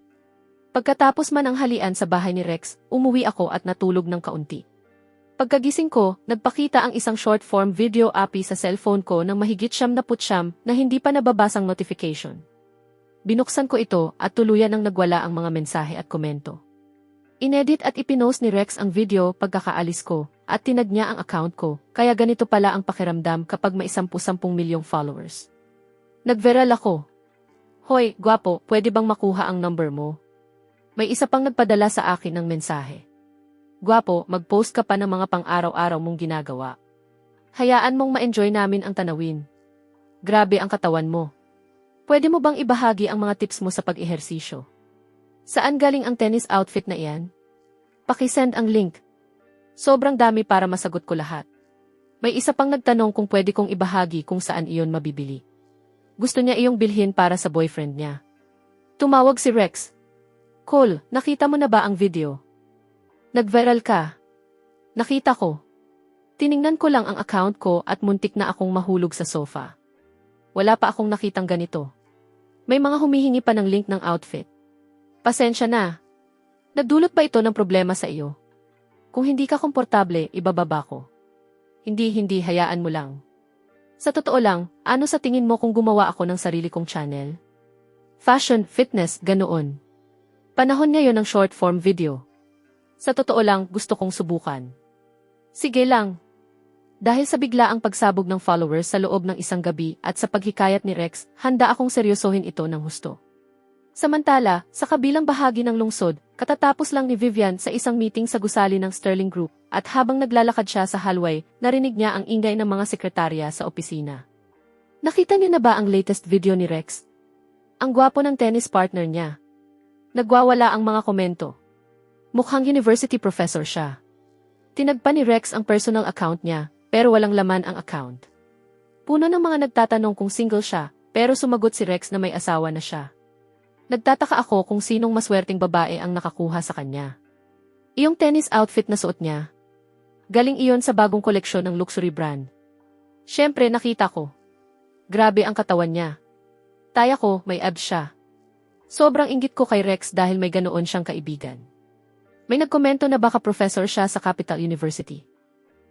Pagkatapos man ang halian sa bahay ni Rex, umuwi ako at natulog ng kaunti. Pagkagising ko, nagpakita ang isang short-form video API sa cellphone ko ng mahigit 79 na hindi pa nababasang notification. Binuksan ko ito at tuluyan ang nagwala ang mga mensahe at komento. Inedit at ipinost ni Rex ang video pagkakaalis ko at tinag niya ang account ko, kaya ganito pala ang pakiramdam kapag may 10 milyong followers. Nag-viral ako. Hoy, gwapo, pwede bang makuha ang number mo? May isa pang nagpadala sa akin ng mensahe. Gwapo, mag-post ka pa ng mga pang-araw-araw mong ginagawa. Hayaan mong ma-enjoy namin ang tanawin. Grabe ang katawan mo. Pwede mo bang ibahagi ang mga tips mo sa pag-ehersisyo? Saan galing ang tennis outfit na iyan? Pakisend ang link. Sobrang dami para masagot ko lahat. May isa pang nagtanong kung pwede kong ibahagi kung saan iyon mabibili. Gusto niya iyong bilhin para sa boyfriend niya. Tumawag si Rex. Cool, nakita mo na ba ang video? Nag-viral ka. Nakita ko. Tiningnan ko lang ang account ko at muntik na akong mahulog sa sofa. Wala pa akong nakitang ganito. May mga humihingi pa ng link ng outfit. Pasensya na. Nagdulot ba ito ng problema sa iyo? Kung hindi ka komportable, ibababa ko. Hindi, hayaan mo lang. Sa totoo lang, ano sa tingin mo kung gumawa ako ng sarili kong channel? Fashion, fitness, ganoon. Panahon ngayon ng short-form video. Sa totoo lang, gusto kong subukan. Sige lang. Dahil sa biglaang pagsabog ng followers sa loob ng isang gabi at sa paghikayat ni Rex, handa akong seryosohin ito ng husto. Samantala, sa kabilang bahagi ng lungsod, katatapos lang ni Vivian sa isang meeting sa gusali ng Sterling Group, at habang naglalakad siya sa hallway, narinig niya ang ingay ng mga sekretarya sa opisina. Nakita niyo na ba ang latest video ni Rex? Ang gwapo ng tennis partner niya. Nagwawala ang mga komento. Mukhang university professor siya. Tinagpa ni Rex ang personal account niya, pero walang laman ang account. Puno ng mga nagtatanong kung single siya, pero sumagot si Rex na may asawa na siya. Nagtataka ako kung sinong maswerteng babae ang nakakuha sa kanya. Iyong tennis outfit na suot niya. Galing iyon sa bagong koleksyon ng luxury brand. Siyempre nakita ko. Grabe ang katawan niya. Taya ko, may abs siya. Sobrang inggit ko kay Rex dahil may ganoon siyang kaibigan. May nagkomento na baka professor siya sa Capital University.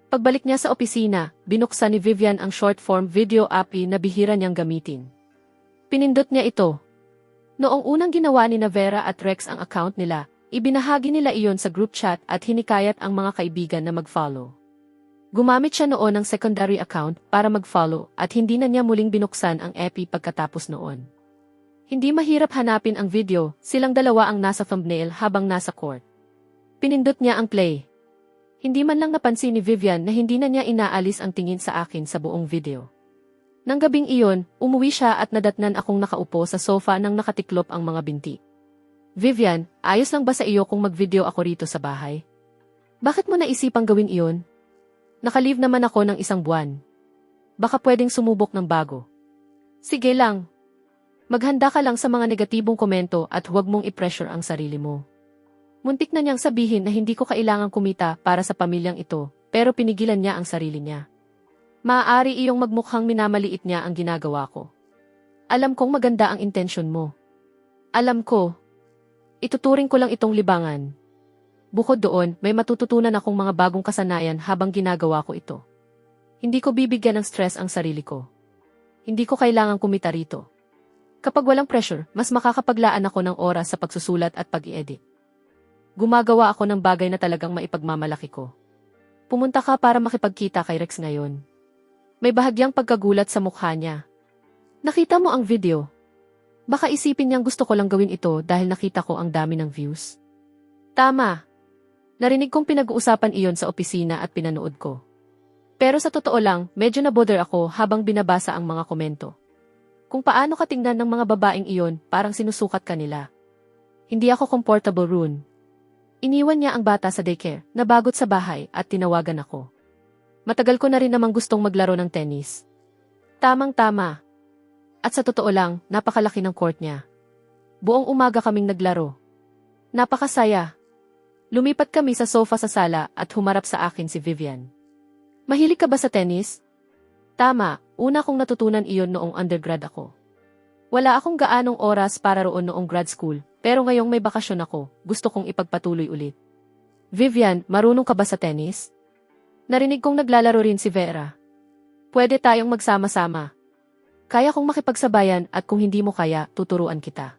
Pagbalik niya sa opisina, binuksan ni Vivian ang short-form video API na bihira niyang gamitin. Pinindot niya ito. Noong unang ginawa ni Vera at Rex ang account nila, ibinahagi nila iyon sa group chat at hinikayat ang mga kaibigan na mag-follow. Gumamit siya noon ng secondary account para mag-follow at hindi na niya muling binuksan ang FB pagkatapos noon. Hindi mahirap hanapin ang video, silang dalawa ang nasa thumbnail habang nasa court. Pinindot niya ang play. Hindi man lang napansin ni Vivian na hindi na niya inaalis ang tingin sa akin sa buong video. Nang gabing iyon, umuwi siya at nadatnan akong nakaupo sa sofa nang nakatiklop ang mga binti. Vivian, ayos lang ba sa iyo kung mag-video ako rito sa bahay? Bakit mo naisipang gawin iyon? Nakalive naman ako ng 1 buwan. Baka pwedeng sumubok ng bago. Sige lang. Maghanda ka lang sa mga negatibong komento at huwag mong i-pressure ang sarili mo. Muntik na niyang sabihin na hindi ko kailangang kumita para sa pamilyang ito, pero pinigilan niya ang sarili niya. Maaari iyong magmukhang minamaliit niya ang ginagawa ko. Alam kong maganda ang intensyon mo. Alam ko. Ituturing ko lang itong libangan. Bukod doon, may matututunan akong mga bagong kasanayan habang ginagawa ko ito. Hindi ko bibigyan ng stress ang sarili ko. Hindi ko kailangang kumita rito. Kapag walang pressure, mas makakapaglaan ako ng oras sa pagsusulat at pag-i-edit. Gumagawa ako ng bagay na talagang maipagmamalaki ko. Pumunta ka para makipagkita kay Rex ngayon. May bahagyang pagkagulat sa mukha niya. Nakita mo ang video? Baka isipin niyang gusto ko lang gawin ito dahil nakita ko ang dami ng views. Tama. Narinig kong pinag-uusapan iyon sa opisina at pinanood ko. Pero sa totoo lang, medyo nabother ako habang binabasa ang mga komento. Kung paano ka tingnan ng mga babaeng iyon, parang sinusukat ka nila. Hindi ako comfortable roon. Iniwan niya ang bata sa daycare, nabagot sa bahay at tinawagan ako. Matagal ko na rin namang gustong maglaro ng tennis. Tamang-tama. At sa totoo lang, napakalaki ng court niya. Buong umaga kaming naglaro. Napakasaya. Lumipat kami sa sofa sa sala at humarap sa akin si Vivian. Mahilig ka ba sa tennis? Tama, una kong natutunan iyon noong undergrad ako. Wala akong gaanong oras para roon noong grad school, pero ngayong may bakasyon ako, gusto kong ipagpatuloy ulit. Vivian, marunong ka ba sa tennis? Narinig kong naglalaro rin si Vera. Pwede tayong magsama-sama. Kaya kong makipagsabayan at kung hindi mo kaya, tuturuan kita.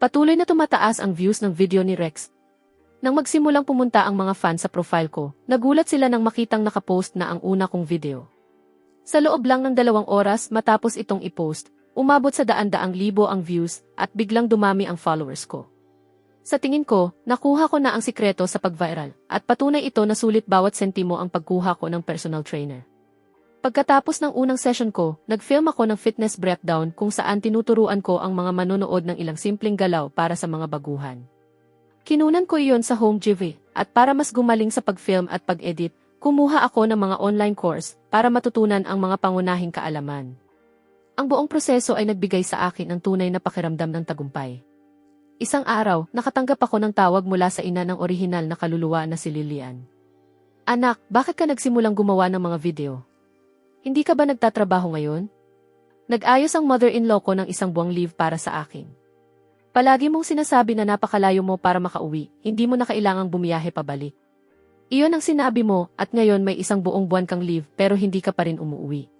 Patuloy na tumataas ang views ng video ni Rex. Nang magsimulang pumunta ang mga fans sa profile ko, nagulat sila nang makitang nakapost na ang una kong video. Sa loob lang ng 2 oras matapos itong i-post, umabot sa daan-daang libo ang views at biglang dumami ang followers ko. Sa tingin ko, nakuha ko na ang sikreto sa pag-viral at patunay ito na sulit bawat sentimo ang pagkuha ko ng personal trainer. Pagkatapos ng unang session ko, nag-film ako ng fitness breakdown kung saan tinuturuan ko ang mga manonood ng ilang simpleng galaw para sa mga baguhan. Kinunan ko iyon sa home gym at para mas gumaling sa pag-film at pag-edit, kumuha ako ng mga online course para matutunan ang mga pangunahing kaalaman. Ang buong proseso ay nagbigay sa akin ng tunay na pakiramdam ng tagumpay. Isang araw, nakatanggap ako ng tawag mula sa ina ng orihinal na kaluluwa na si Lilian. Anak, bakit ka nagsimulang gumawa ng mga video? Hindi ka ba nagtatrabaho ngayon? Nag-ayos ang mother-in-law ko ng 1 buwang leave para sa akin. Palagi mong sinasabi na napakalayo mo para makauwi, hindi mo na kailangang bumiyahe pabalik. Iyon ang sinabi mo at ngayon may 1 buong buwan kang leave pero hindi ka pa rin umuwi.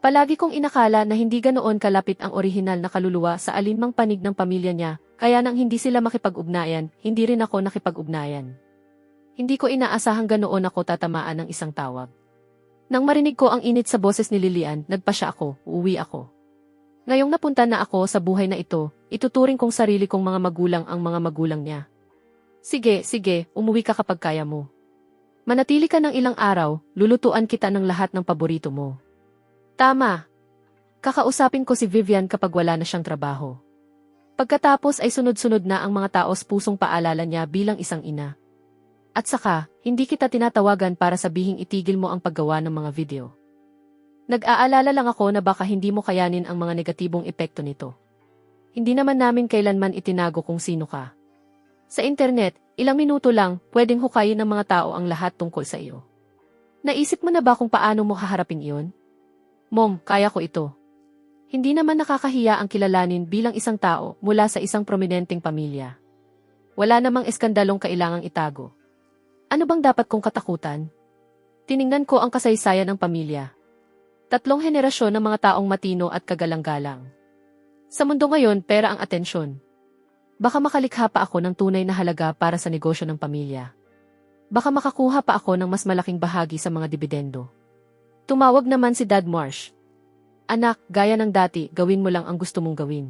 Palagi kong inakala na hindi ganoon kalapit ang orihinal na kaluluwa sa alinmang panig ng pamilya niya, kaya nang hindi sila makipag-ugnayan, hindi rin ako nakipag-ugnayan. Hindi ko inaasahang ganoon ako tatamaan ng isang tawag. Nang marinig ko ang init sa boses ni Lilian, nagpasya ako, uuwi ako. Ngayong napunta na ako sa buhay na ito, ituturing kong sarili kong mga magulang ang mga magulang niya. Sige, umuwi ka kapag kaya mo. Manatili ka ng ilang araw, lulutuan kita ng lahat ng paborito mo. Tama. Kakausapin ko si Vivian kapag wala na siyang trabaho. Pagkatapos ay sunod-sunod na ang mga taos pusong paalala niya bilang isang ina. At saka, hindi kita tinatawagan para sabihing itigil mo ang paggawa ng mga video. Nag-aalala lang ako na baka hindi mo kayanin ang mga negatibong epekto nito. Hindi naman namin kailanman itinago kung sino ka. Sa internet, ilang minuto lang, pwedeng hukayin ng mga tao ang lahat tungkol sa iyo. Naisip mo na ba kung paano mo haharapin iyon? Mom, kaya ko ito. Hindi naman nakakahiya ang kilalanin bilang isang tao mula sa isang prominenteng pamilya. Wala namang eskandalong kailangang itago. Ano bang dapat kong katakutan? Tiningnan ko ang kasaysayan ng pamilya. 3 henerasyon ng mga taong matino at kagalang-galang. Sa mundo ngayon, pera ang atensyon. Baka makalikha pa ako ng tunay na halaga para sa negosyo ng pamilya. Baka makakuha pa ako ng mas malaking bahagi sa mga dibidendo. Tumawag naman si Dad Marsh. Anak, gaya ng dati, gawin mo lang ang gusto mong gawin.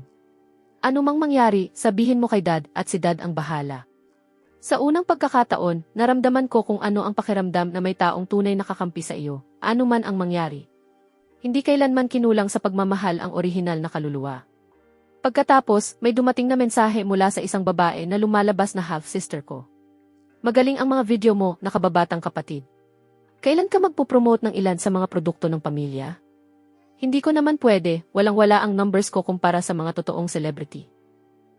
Ano mang mangyari, sabihin mo kay Dad at si Dad ang bahala. Sa unang pagkakataon, naramdaman ko kung ano ang pakiramdam na may taong tunay nakakampi sa iyo, ano man ang mangyari. Hindi kailanman kinulang sa pagmamahal ang orihinal na kaluluwa. Pagkatapos, may dumating na mensahe mula sa isang babae na lumalabas na half-sister ko. Magaling ang mga video mo, nakababatang kapatid. Kailan ka magpo-promote ng ilan sa mga produkto ng pamilya? Hindi ko naman pwede, walang-wala ang numbers ko kumpara sa mga totoong celebrity.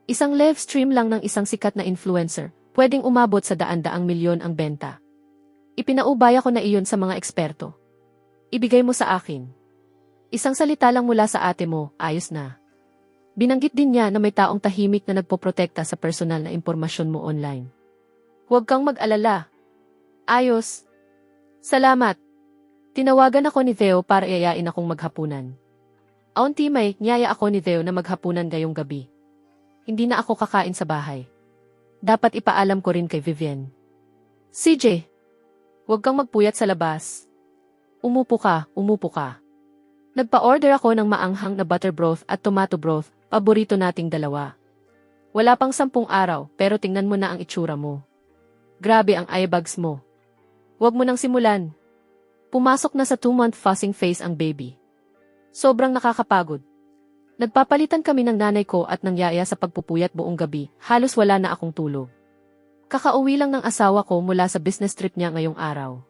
Isang live stream lang ng isang sikat na influencer, pwedeng umabot sa daan-daang milyon ang benta. Ipinaubaya ko na iyon sa mga eksperto. Ibigay mo sa akin. Isang salita lang mula sa ate mo, ayos na. Binanggit din niya na may taong tahimik na nagpoprotekta sa personal na impormasyon mo online. Huwag kang mag-alala. Ayos. Salamat. Tinawagan ako ni Theo para iayain akong maghapunan. Auntie May, niyaya ako ni Theo na maghapunan ngayong gabi. Hindi na ako kakain sa bahay. Dapat ipaalam ko rin kay Vivian. CJ, huwag kang magpuyat sa labas. Umupo ka, umupo ka. Nagpa-order ako ng maanghang na butter broth at tomato broth, paborito nating dalawa. Wala pang 10 araw, pero tingnan mo na ang itsura mo. Grabe ang eyebags mo. Huwag mo nang simulan. Pumasok na sa 2-month fasting phase ang baby. Sobrang nakakapagod. Nagpapalitan kami ng nanay ko at ng yaya sa pagpupuyat buong gabi, halos wala na akong tulog. Kakauwi lang ng asawa ko mula sa business trip niya ngayong araw.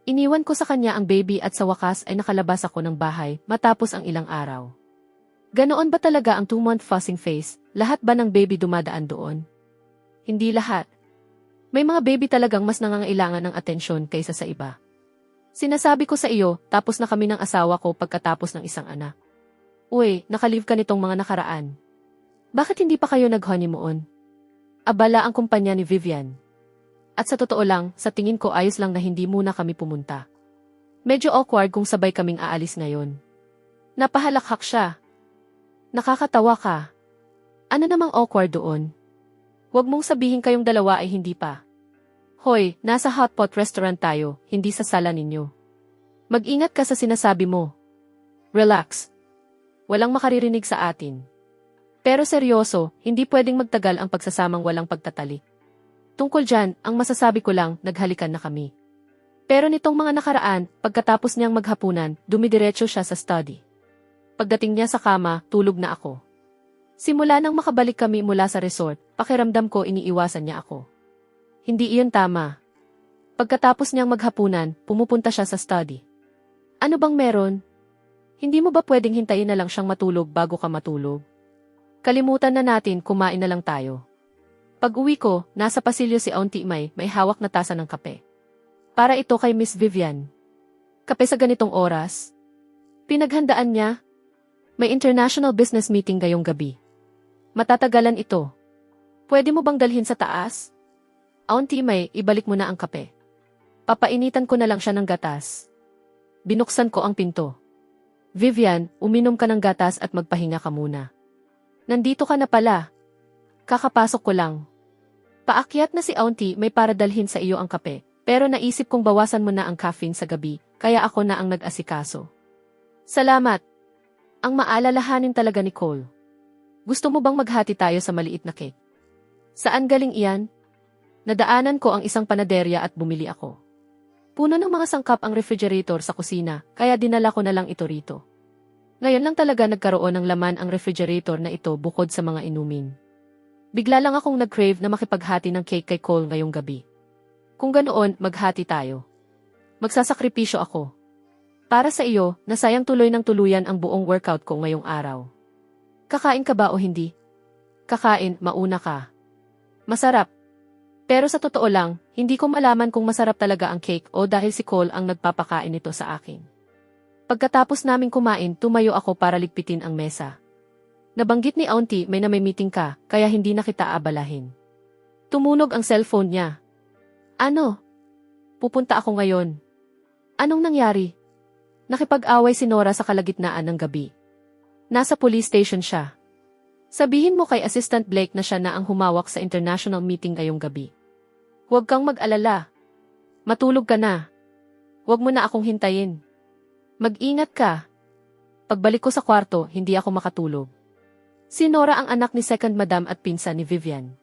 Iniwan ko sa kanya ang baby at sa wakas ay nakalabas ako ng bahay matapos ang ilang araw. Ganoon ba talaga ang 2-month fasting phase? Lahat ba ng baby dumadaan doon? Hindi lahat. May mga baby talagang mas nangangailangan ng atensyon kaysa sa iba. Sinasabi ko sa iyo, tapos na kami ng asawa ko pagkatapos ng isang anak. Uy, nakalive ka nitong mga nakaraan. Bakit hindi pa kayo nag-honeymoon? Abala ang kumpanya ni Vivian. At sa totoo lang, sa tingin ko ayos lang na hindi muna kami pumunta. Medyo awkward kung sabay kaming aalis ngayon. Napahalakhak siya. Nakakatawa ka. Ano namang awkward doon? Huwag mong sabihin kayong dalawa ay hindi pa. Hoy, nasa hotpot restaurant tayo, hindi sa sala ninyo. Mag-ingat ka sa sinasabi mo. Relax. Walang makaririnig sa atin. Pero seryoso, hindi pwedeng magtagal ang pagsasamang walang pagtatalik. Tungkol dyan, ang masasabi ko lang, naghalikan na kami. Pero nitong mga nakaraan, pagkatapos niyang maghapunan, dumidiretso siya sa study. Pagdating niya sa kama, tulog na ako. Simula nang makabalik kami mula sa resort, pakiramdam ko iniiwasan niya ako. Hindi iyon tama. Pagkatapos niyang maghapunan, pumupunta siya sa study. Ano bang meron? Hindi mo ba pwedeng hintayin na lang siyang matulog bago ka matulog? Kalimutan na natin, kumain na lang tayo. Pag-uwi ko, nasa pasilyo si Auntie May hawak na tasa ng kape. Para ito kay Miss Vivian. Kape sa ganitong oras? Pinaghandaan niya? May international business meeting ngayong gabi. Matatagalan ito. Pwede mo bang dalhin sa taas? Auntie May, ibalik mo na ang kape. Papainitan ko na lang siya ng gatas. Binuksan ko ang pinto. Vivian, uminom ka ng gatas at magpahinga ka muna. Nandito ka na pala. Kakapasok ko lang. Paakyat na si Auntie May para dalhin sa iyo ang kape, pero naisip kong bawasan mo na ang caffeine sa gabi, kaya ako na ang nag-asikaso. Salamat. Ang maalalahanin talaga ni Cole. Gusto mo bang maghati tayo sa maliit na cake? Saan galing iyan? Nadaanan ko ang isang panaderya at bumili ako. Puno ng mga sangkap ang refrigerator sa kusina, kaya dinala ko na lang ito rito. Ngayon lang talaga nagkaroon ng laman ang refrigerator na ito bukod sa mga inumin. Bigla lang akong nag-crave na makipaghati ng cake kay Cole ngayong gabi. Kung ganoon, maghati tayo. Magsasakripisyo ako. Para sa iyo, nasayang tuloy ng tuluyan ang buong workout ko ngayong araw. Kakain ka ba o hindi? Kakain, mauna ka. Masarap. Pero sa totoo lang, hindi ko malaman kung masarap talaga ang cake o dahil si Cole ang nagpapakain nito sa akin. Pagkatapos naming kumain, tumayo ako para ligpitin ang mesa. Nabanggit ni Auntie May na may meeting ka, kaya hindi na kita abalahin. Tumunog ang cellphone niya. Ano? Pupunta ako ngayon. Anong nangyari? Nakipag-away si Nora sa kalagitnaan ng gabi. Nasa police station siya. Sabihin mo kay Assistant Blake na siya na ang humawak sa international meeting ngayong gabi. Huwag kang mag-alala. Matulog ka na. Huwag mo na akong hintayin. Mag-ingat ka. Pagbalik ko sa kwarto, hindi ako makatulog. Si Nora ang anak ni Second Madam at pinsan ni Vivian.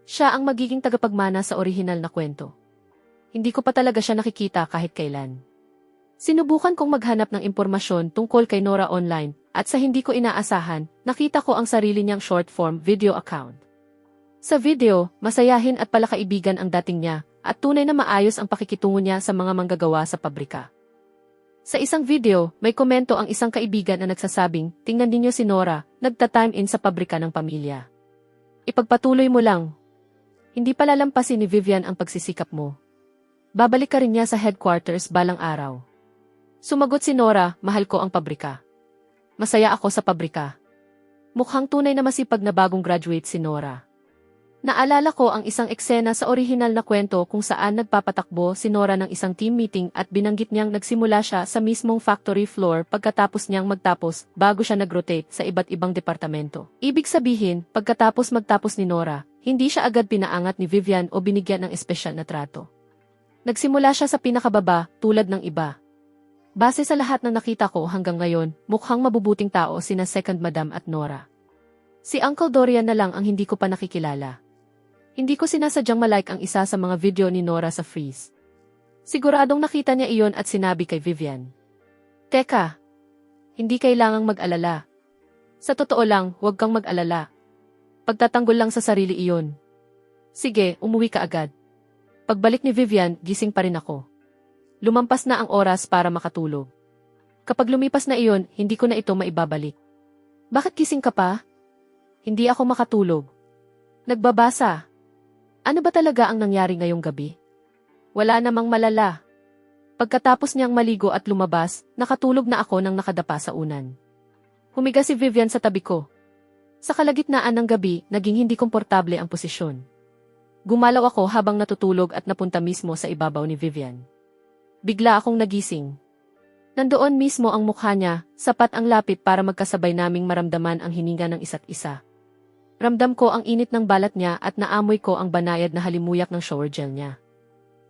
Siya ang magiging tagapagmana sa orihinal na kwento. Hindi ko pa talaga siya nakikita kahit kailan. Sinubukan kong maghanap ng impormasyon tungkol kay Nora online, at sa hindi ko inaasahan, nakita ko ang sarili niyang short-form video account. Sa video, masayahin at palakaibigan ang dating niya, at tunay na maayos ang pakikitungo niya sa mga manggagawa sa pabrika. Sa isang video, may komento ang isang kaibigan na nagsasabing, tingnan ninyo si Nora, nagta-time in sa pabrika ng pamilya. Ipagpatuloy mo lang. Hindi palalampasin ni Vivian ang pagsisikap mo. Babalik ka rin niya sa headquarters balang araw. Sumagot si Nora, mahal ko ang pabrika. Masaya ako sa pabrika. Mukhang tunay na masipag na bagong graduate si Nora. Naalala ko ang isang eksena sa orihinal na kwento kung saan nagpapatakbo si Nora ng isang team meeting at binanggit niyang nagsimula siya sa mismong factory floor pagkatapos niyang magtapos bago siya nag-rotate sa iba't ibang departamento. Ibig sabihin, pagkatapos magtapos ni Nora, hindi siya agad pinaangat ni Vivian o binigyan ng espesyal na trato. Nagsimula siya sa pinakababa tulad ng iba. Base sa lahat ng nakita ko hanggang ngayon, mukhang mabubuting tao sina Second Madam at Nora. Si Uncle Dorian na lang ang hindi ko pa nakikilala. Hindi ko sinasadyang malike ang isa sa mga video ni Nora sa freeze. Siguradong nakita niya iyon at sinabi kay Vivian. Teka, hindi kailangang mag-alala. Sa totoo lang, huwag kang mag-alala. Pagtatanggol lang sa sarili iyon. Sige, umuwi ka agad. Pagbalik ni Vivian, gising pa rin ako. Lumampas na ang oras para makatulog. Kapag lumipas na iyon, hindi ko na ito maibabalik. Bakit gising ka pa? Hindi ako makatulog. Nagbabasa. Ano ba talaga ang nangyari ngayong gabi? Wala namang malala. Pagkatapos niyang maligo at lumabas, nakatulog na ako nang nakadapa sa unan. Humiga si Vivian sa tabi ko. Sa kalagitnaan ng gabi, naging hindi komportable ang posisyon. Gumalaw ako habang natutulog at napunta mismo sa ibabaw ni Vivian. Bigla akong nagising. Nandoon mismo ang mukha niya, sapat ang lapit para magkasabay naming maramdaman ang hininga ng isa't isa. Ramdam ko ang init ng balat niya at naamoy ko ang banayad na halimuyak ng shower gel niya.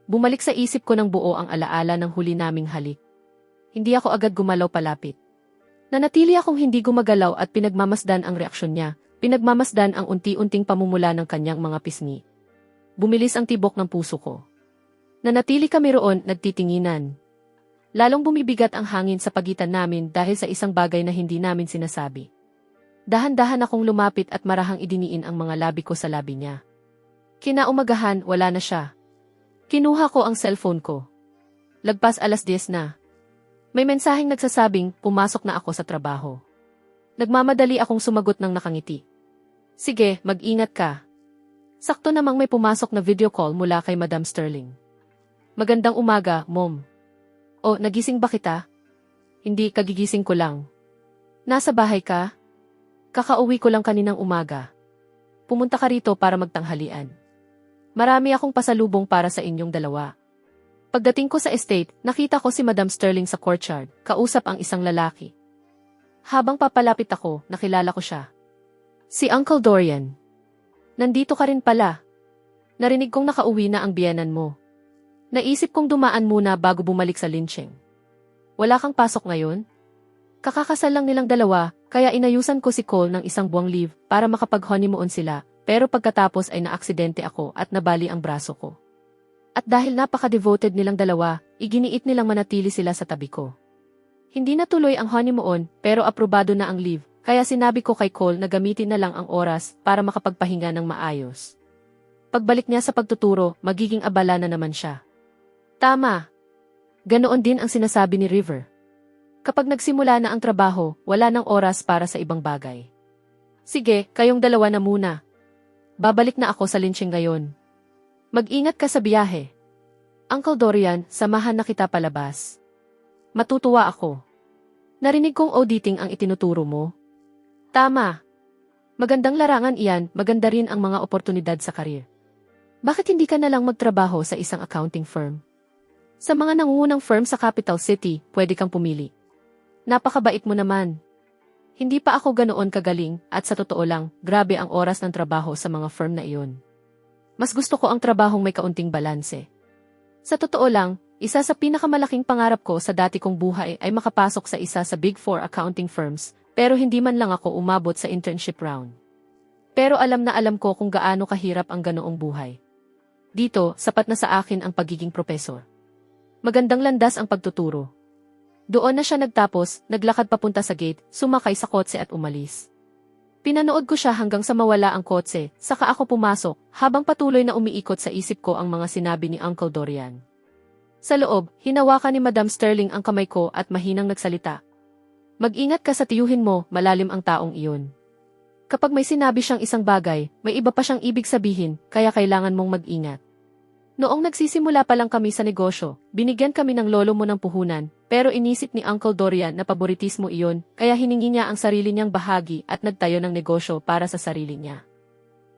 Bumalik sa isip ko ng buo ang alaala ng huli naming halik. Hindi ako agad gumalaw palapit. Nanatili akong hindi gumagalaw at pinagmamasdan ang reaksyon niya, pinagmamasdan ang unti-unting pamumula ng kanyang mga pisngi. Bumilis ang tibok ng puso ko. Nanatili kami roon, nagtitinginan. Lalong bumibigat ang hangin sa pagitan namin dahil sa isang bagay na hindi namin sinasabi. Dahan-dahan akong lumapit at marahang idiniin ang mga labi ko sa labi niya. Kinaumagahan, wala na siya. Kinuha ko ang cellphone ko. Lagpas 10:00 na. May mensaheng nagsasabing, pumasok na ako sa trabaho. Nagmamadali akong sumagot ng nakangiti. Sige, mag-ingat ka. Sakto namang may pumasok na video call mula kay Madam Sterling. Magandang umaga, Mom. O, nagising ba kita? Hindi, kagigising ko lang. Nasa bahay ka? Kakauwi ko lang kaninang umaga. Pumunta ka rito para magtanghalian. Marami akong pasalubong para sa inyong dalawa. Pagdating ko sa estate, nakita ko si Madam Sterling sa courtyard, kausap ang isang lalaki. Habang papalapit ako, nakilala ko siya. Si Uncle Dorian. Nandito ka rin pala. Narinig kong nakauwi na ang biyenan mo. Naisip kong dumaan muna bago bumalik sa lynching. Wala kang pasok ngayon? Kakakasal lang nilang dalawa, kaya inayusan ko si Cole ng isang buwang leave para makapag-honeymoon sila, pero pagkatapos ay naaksidente ako at nabali ang braso ko. At dahil napaka-devoted nilang dalawa, iginiit nilang manatili sila sa tabi ko. Hindi natuloy ang honeymoon, pero aprobado na ang leave, kaya sinabi ko kay Cole na gamitin na lang ang oras para makapagpahinga ng maayos. Pagbalik niya sa pagtuturo, magiging abala na naman siya. Tama. Ganoon din ang sinasabi ni River. Kapag nagsimula na ang trabaho, wala nang oras para sa ibang bagay. Sige, kayong dalawa na muna. Babalik na ako sa lynching ngayon. Mag-ingat ka sa biyahe. Uncle Dorian, samahan na kita palabas. Matutuwa ako. Narinig kong auditing ang itinuturo mo. Tama. Magandang larangan iyan, maganda rin ang mga oportunidad sa karir. Bakit hindi ka na lang magtrabaho sa isang accounting firm? Sa mga nangungunang firm sa capital city, pwede kang pumili. Napakabait mo naman. Hindi pa ako ganoon kagaling at sa totoo lang, grabe ang oras ng trabaho sa mga firm na iyon. Mas gusto ko ang trabahong may kaunting balanse. Sa totoo lang, isa sa pinakamalaking pangarap ko sa dati kong buhay ay makapasok sa isa sa Big Four accounting firms, pero hindi man lang ako umabot sa internship round. Pero alam na alam ko kung gaano kahirap ang ganoong buhay. Dito, sapat na sa akin ang pagiging propesor. Magandang landas ang pagtuturo. Doon na siya nagtapos, naglakad papunta sa gate, sumakay sa kotse at umalis. Pinanood ko siya hanggang sa mawala ang kotse, saka ako pumasok, habang patuloy na umiikot sa isip ko ang mga sinabi ni Uncle Dorian. Sa loob, hinawakan ni Madam Sterling ang kamay ko at mahinang nagsalita. Mag-ingat ka sa tiyuhin mo, malalim ang taong iyon. Kapag may sinabi siyang isang bagay, may iba pa siyang ibig sabihin, kaya kailangan mong mag-ingat. Noong nagsisimula pa lang kami sa negosyo, binigyan kami ng lolo mo ng puhunan, pero inisip ni Uncle Dorian na paboritismo iyon, kaya hiningi niya ang sarili niyang bahagi at nagtayo ng negosyo para sa sarili niya.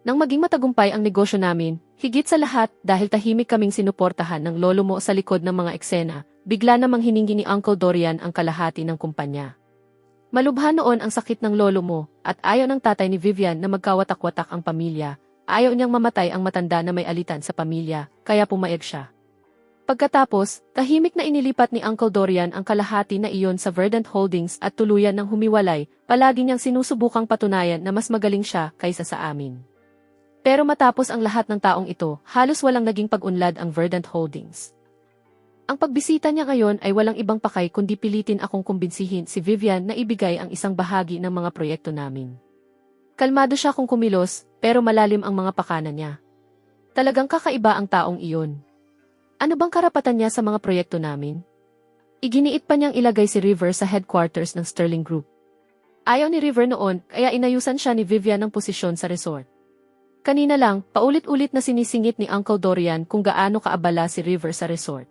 Nang maging matagumpay ang negosyo namin, higit sa lahat dahil tahimik kaming sinuportahan ng lolo mo sa likod ng mga eksena, bigla namang hiningi ni Uncle Dorian ang kalahati ng kumpanya. Malubha noon ang sakit ng lolo mo, at ayaw ng tatay ni Vivian na magkawatak-watak ang pamilya. Ayaw niyang mamatay ang matanda na may alitan sa pamilya, kaya pumayag siya. Pagkatapos, tahimik na inilipat ni Uncle Dorian ang kalahati na iyon sa Verdant Holdings at tuluyan ng humiwalay, palagi niyang sinusubukang patunayan na mas magaling siya kaysa sa amin. Pero matapos ang lahat ng taong ito, halos walang naging pag-unlad ang Verdant Holdings. Ang pagbisita niya ngayon ay walang ibang pakay kundi pilitin akong kumbinsihin si Vivian na ibigay ang isang bahagi ng mga proyekto namin. Kalmado siya kung kumilos, pero malalim ang mga pakana niya. Talagang kakaiba ang taong iyon. Ano bang karapatan niya sa mga proyekto namin? Iginiit pa niyang ilagay si River sa headquarters ng Sterling Group. Ayaw ni River noon, kaya inayusan siya ni Vivian ng posisyon sa resort. Kanina lang, paulit-ulit na sinisingit ni Uncle Dorian kung gaano kaabala si River sa resort.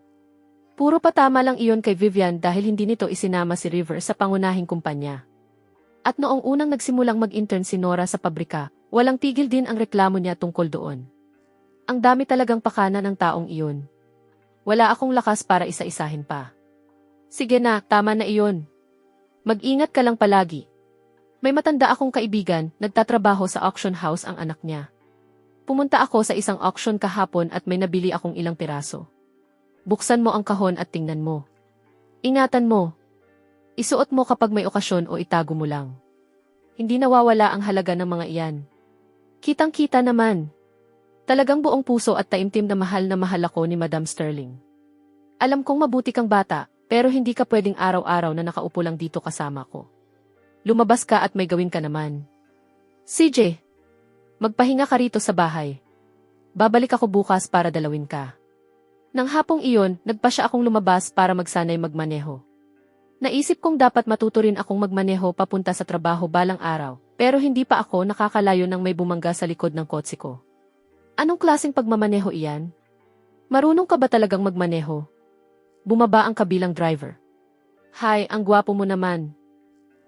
Puro patama lang iyon kay Vivian dahil hindi nito isinama si River sa pangunahing kumpanya. At noong unang nagsimulang mag-intern si Nora sa pabrika, walang tigil din ang reklamo niya tungkol doon. Ang dami talagang pakana ng taong iyon. Wala akong lakas para isa-isahin pa. Sige na, tama na iyon. Mag-ingat ka lang palagi. May matanda akong kaibigan, nagtatrabaho sa auction house ang anak niya. Pumunta ako sa isang auction kahapon at may nabili akong ilang piraso. Buksan mo ang kahon at tingnan mo. Ingatan mo. Isuot mo kapag may okasyon o itago mo lang. Hindi nawawala ang halaga ng mga iyan. Kitang-kita naman. Talagang buong puso at taimtim na mahal ako ni Madam Sterling. Alam kong mabuti kang bata, pero hindi ka pwedeng araw-araw na nakaupo lang dito kasama ko. Lumabas ka at may gawin ka naman. CJ, magpahinga ka rito sa bahay. Babalik ako bukas para dalawin ka. Nang hapong iyon, nagpasya akong lumabas para magsanay magmaneho. Naisip kong dapat matuto rin akong magmaneho papunta sa trabaho balang araw, pero hindi pa ako nakakalayo nang may bumangga sa likod ng kotse ko. Anong klaseng pagmamaneho iyan? Marunong ka ba talagang magmaneho? Bumaba ang kabilang driver. Hi, ang gwapo mo naman.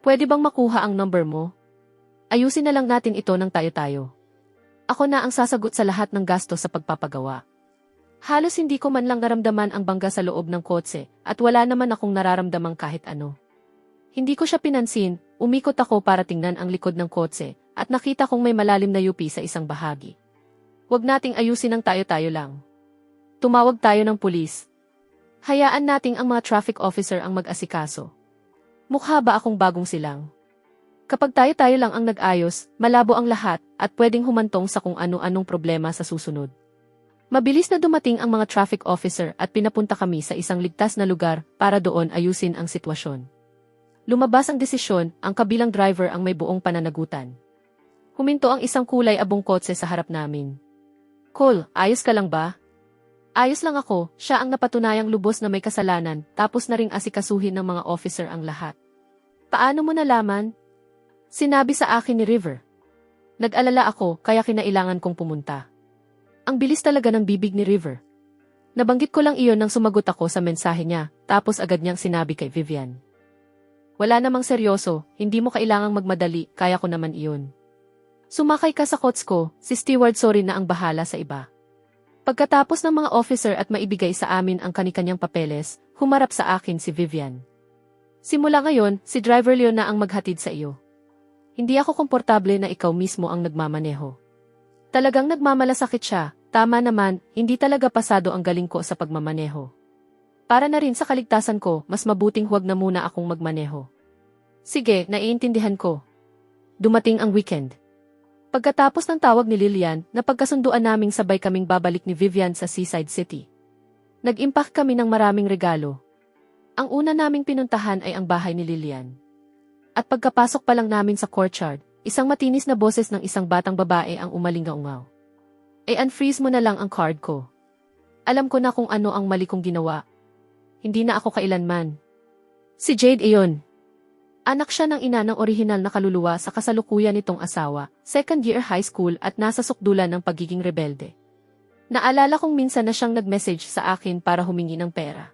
Pwede bang makuha ang number mo? Ayusin na lang natin ito ng tayo-tayo. Ako na ang sasagot sa lahat ng gasto sa pagpapagawa. Halos hindi ko man lang naramdaman ang bangga sa loob ng kotse at wala naman akong nararamdamang kahit ano. Hindi ko siya pinansin, umikot ako para tingnan ang likod ng kotse at nakita kong may malalim na yupi sa isang bahagi. Huwag nating ayusin ng tayo-tayo lang. Tumawag tayo ng pulis. Hayaan nating ang mga traffic officer ang mag-asikaso. Mukha ba akong bagong silang? Kapag tayo-tayo lang ang nag-ayos, malabo ang lahat at pwedeng humantong sa kung ano-anong problema sa susunod. Mabilis na dumating ang mga traffic officer at pinapunta kami sa isang ligtas na lugar para doon ayusin ang sitwasyon. Lumabas ang desisyon, ang kabilang driver ang may buong pananagutan. Huminto ang isang kulay abong kotse sa harap namin. Cole, ayos ka lang ba? Ayos lang ako, siya ang napatunayang lubos na may kasalanan, tapos na ring asikasuhin ng mga officer ang lahat. Paano mo nalaman? Sinabi sa akin ni River. Nag-alala ako, kaya kinailangan kong pumunta. Ang bilis talaga ng bibig ni River. Nabanggit ko lang iyon nang sumagot ako sa mensahe niya, tapos agad niyang sinabi kay Vivian. Wala namang seryoso, hindi mo kailangang magmadali, kaya ko naman iyon. Sumakay ka sa kots ko, si Steward sorry na ang bahala sa iba. Pagkatapos ng mga officer at maibigay sa amin ang kani-kanyang papeles, humarap sa akin si Vivian. Simula ngayon, si Driver Leon na ang maghatid sa iyo. Hindi ako komportable na ikaw mismo ang nagmamaneho. Talagang nagmamalasakit siya, Tama naman, hindi talaga pasado ang galing ko sa pagmamaneho. Para na rin sa kaligtasan ko, mas mabuting huwag na muna akong magmaneho. Sige, naiintindihan ko. Dumating ang weekend. Pagkatapos ng tawag ni Lilian, napagkasunduan naming sabay kaming babalik ni Vivian sa Seaside City. Nag-impact kami ng maraming regalo. Ang una naming pinuntahan ay ang bahay ni Lilian. At pagkapasok pa lang namin sa courtyard, isang matinis na boses ng isang batang babae ang umalingaungaw. Unfreeze mo na lang ang card ko. Alam ko na kung ano ang mali kong ginawa. Hindi na ako kailanman. Si Jade iyon. Anak siya ng ina ng orihinal na kaluluwa sa kasalukuyan nitong asawa, second year high school at nasa sukdulan ng pagiging rebelde. Naalala kong minsan na siyang nag-message sa akin para humingi ng pera.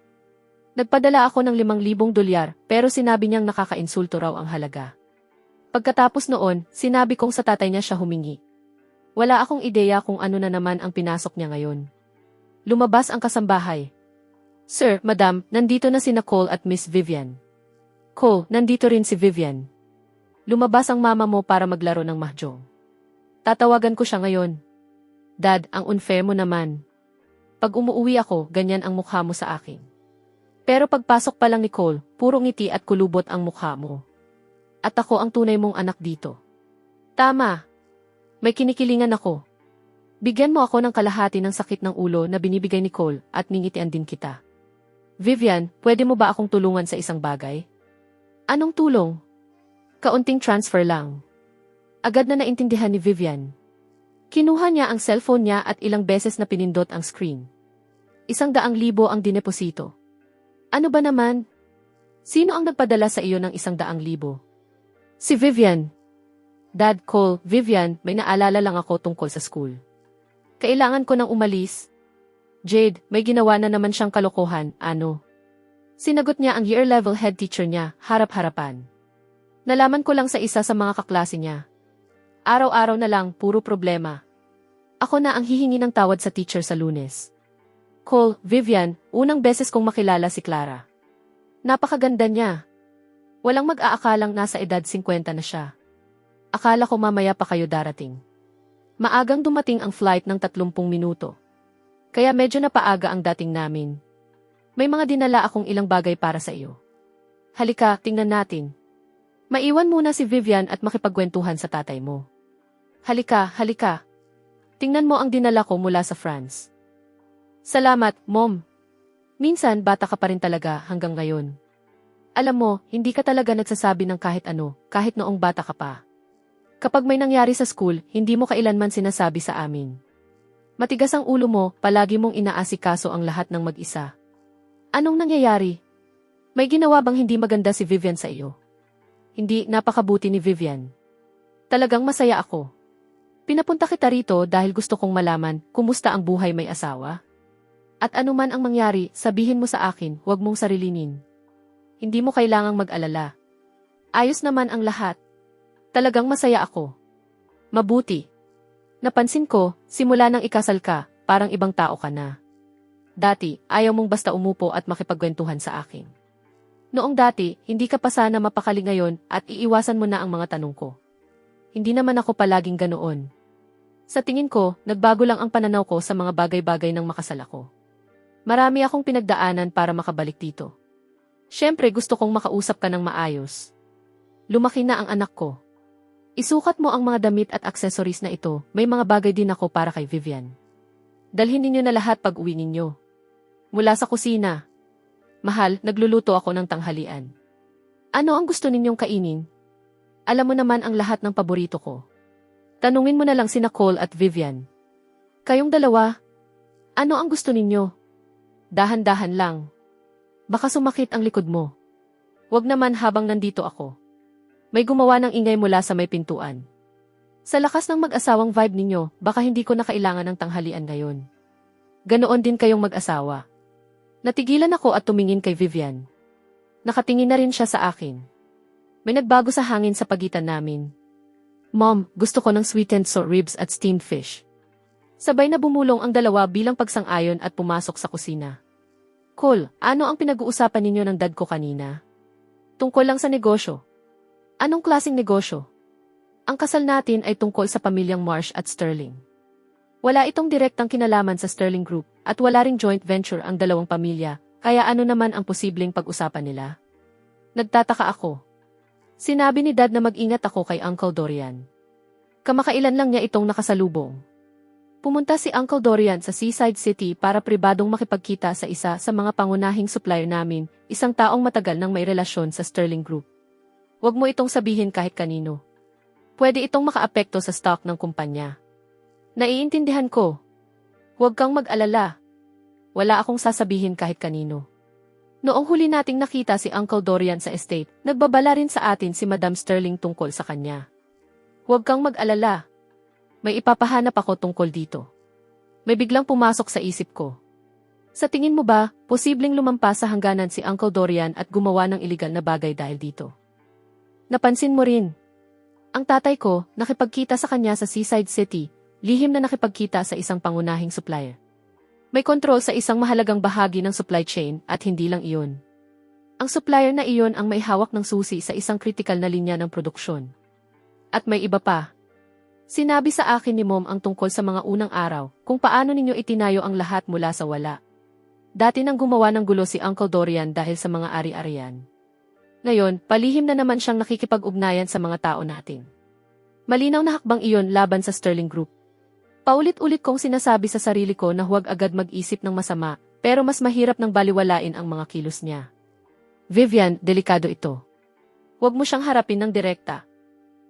Nagpadala ako ng $5,000 pero sinabi niyang nakakainsulto raw ang halaga. Pagkatapos noon, sinabi kong sa tatay niya siya humingi. Wala akong ideya kung ano na naman ang pinasok niya ngayon. Lumabas ang kasambahay. Sir, Madam, nandito na sina Cole at Miss Vivian. Cole, nandito rin si Vivian. Lumabas ang mama mo para maglaro ng mahjong. Tatawagan ko siya ngayon. Dad, ang unfair mo naman. Pag umuwi ako, ganyan ang mukha mo sa akin. Pero pagpasok pa lang ni Cole, puro ngiti at kulubot ang mukha mo. At ako ang tunay mong anak dito. Tama. May kinikilingan ako. Bigyan mo ako ng kalahati ng sakit ng ulo na binibigay ni Cole at ningitian din kita. Vivian, pwede mo ba akong tulungan sa isang bagay? Anong tulong? Kaunting transfer lang. Agad na naintindihan ni Vivian. Kinuha niya ang cellphone niya at ilang beses na pinindot ang screen. 100,000 ang dineposito. Ano ba naman? Sino ang nagpadala sa iyo ng 100,000? Si Vivian. Dad, Cole, Vivian, may naalala lang ako tungkol sa school. Kailangan ko nang umalis. Jade, may ginawa na naman siyang kalokohan, ano? Sinagot niya ang year-level head teacher niya, harap-harapan. Nalaman ko lang sa isa sa mga kaklase niya. Araw-araw na lang, puro problema. Ako na ang hihingi ng tawad sa teacher sa Lunes. Cole, Vivian, unang beses kong makilala si Clara. Napakaganda niya. Walang mag-aakalang nasa edad 50 na siya. Akala ko mamaya pa kayo darating. Maagang dumating ang flight ng 30 minuto. Kaya medyo napaaga ang dating namin. May mga dinala akong ilang bagay para sa iyo. Halika, tingnan natin. Maiwan muna si Vivian at makipagkwentuhan sa tatay mo. Halika, halika. Tingnan mo ang dinala ko mula sa France. Salamat, Mom. Minsan bata ka pa rin talaga hanggang ngayon. Alam mo, hindi ka talaga nagsasabi ng kahit ano, kahit noong bata ka pa. Kapag may nangyari sa school, hindi mo kailanman sinasabi sa amin. Matigas ang ulo mo, palagi mong inaasikaso ang lahat ng mag-isa. Anong nangyayari? May ginawa bang hindi maganda si Vivian sa iyo? Hindi, napakabuti ni Vivian. Talagang masaya ako. Pinapunta kita rito dahil gusto kong malaman kumusta ang buhay may asawa. At anuman ang mangyari, sabihin mo sa akin, huwag mong sarilinin. Hindi mo kailangang mag-alala. Ayos naman ang lahat. Talagang masaya ako. Mabuti. Napansin ko, simula nang ikasal ka, parang ibang tao ka na. Dati, ayaw mong basta umupo at makipagkwentuhan sa akin. Noong dati, hindi ka pa sana mapakali ngayon at iiwasan mo na ang mga tanong ko. Hindi naman ako palaging ganoon. Sa tingin ko, nagbago lang ang pananaw ko sa mga bagay-bagay ng makasal ako. Marami akong pinagdaanan para makabalik dito. Siyempre gusto kong makausap ka ng maayos. Lumaki na ang anak ko. Isukat mo ang mga damit at accessories na ito, may mga bagay din ako para kay Vivian. Dalhin ninyo na lahat pag uwi ninyo. Mula sa kusina. Mahal, nagluluto ako ng tanghalian. Ano ang gusto ninyong kainin? Alam mo naman ang lahat ng paborito ko. Tanungin mo na lang sina Cole at Vivian. Kayong dalawa, ano ang gusto ninyo? Dahan-dahan lang. Baka sumakit ang likod mo. Huwag naman habang nandito ako. May gumawa ng ingay mula sa may pintuan. Sa lakas ng mag-asawang vibe ninyo, baka hindi ko na kailangan ng tanghalian ngayon. Ganoon din kayong mag-asawa. Natigilan ako at tumingin kay Vivian. Nakatingin na rin siya sa akin. May nagbago sa hangin sa pagitan namin. Mom, gusto ko ng sweetened salt ribs at steamed fish. Sabay na bumulong ang dalawa bilang pagsang-ayon at pumasok sa kusina. Cole, ano ang pinag-uusapan ninyo ng dad ko kanina? Tungkol lang sa negosyo. Anong klaseng negosyo? Ang kasal natin ay tungkol sa pamilyang Marsh at Sterling. Wala itong direktang kinalaman sa Sterling Group at wala ring joint venture ang dalawang pamilya, kaya ano naman ang posibleng pag-usapan nila? Nagtataka ako. Sinabi ni Dad na mag-ingat ako kay Uncle Dorian. Kamakailan lang niya itong nakasalubong. Pumunta si Uncle Dorian sa Seaside City para pribadong makipagkita sa isa sa mga pangunahing supplier namin, isang taong matagal nang may relasyon sa Sterling Group. Huwag mo itong sabihin kahit kanino. Pwede itong makaapekto sa stock ng kumpanya. Naiintindihan ko. Huwag kang mag-alala. Wala akong sasabihin kahit kanino. Noong huli nating nakita si Uncle Dorian sa estate, nagbabala rin sa atin si Madam Sterling tungkol sa kanya. Huwag kang mag-alala. May ipapahanap ako tungkol dito. May biglang pumasok sa isip ko. Sa tingin mo ba, posibleng lumampas sa hangganan si Uncle Dorian at gumawa ng iligal na bagay dahil dito? Napansin mo rin. Ang tatay ko, nakipagkita sa kanya sa Seaside City, lihim na nakipagkita sa isang pangunahing supplier. May kontrol sa isang mahalagang bahagi ng supply chain at hindi lang iyon. Ang supplier na iyon ang may hawak ng susi sa isang kritikal na linya ng produksyon. At may iba pa. Sinabi sa akin ni Mom ang tungkol sa mga unang araw kung paano ninyo itinayo ang lahat mula sa wala. Dati nang gumawa ng gulo si Uncle Dorian dahil sa mga ari-arian. Ngayon, palihim na naman siyang nakikipag-ugnayan sa mga tao natin. Malinaw na hakbang iyon laban sa Sterling Group. Paulit-ulit kong sinasabi sa sarili ko na huwag agad mag-isip ng masama, pero mas mahirap nang baliwalain ang mga kilos niya. Vivian, delikado ito. Huwag mo siyang harapin ng direkta.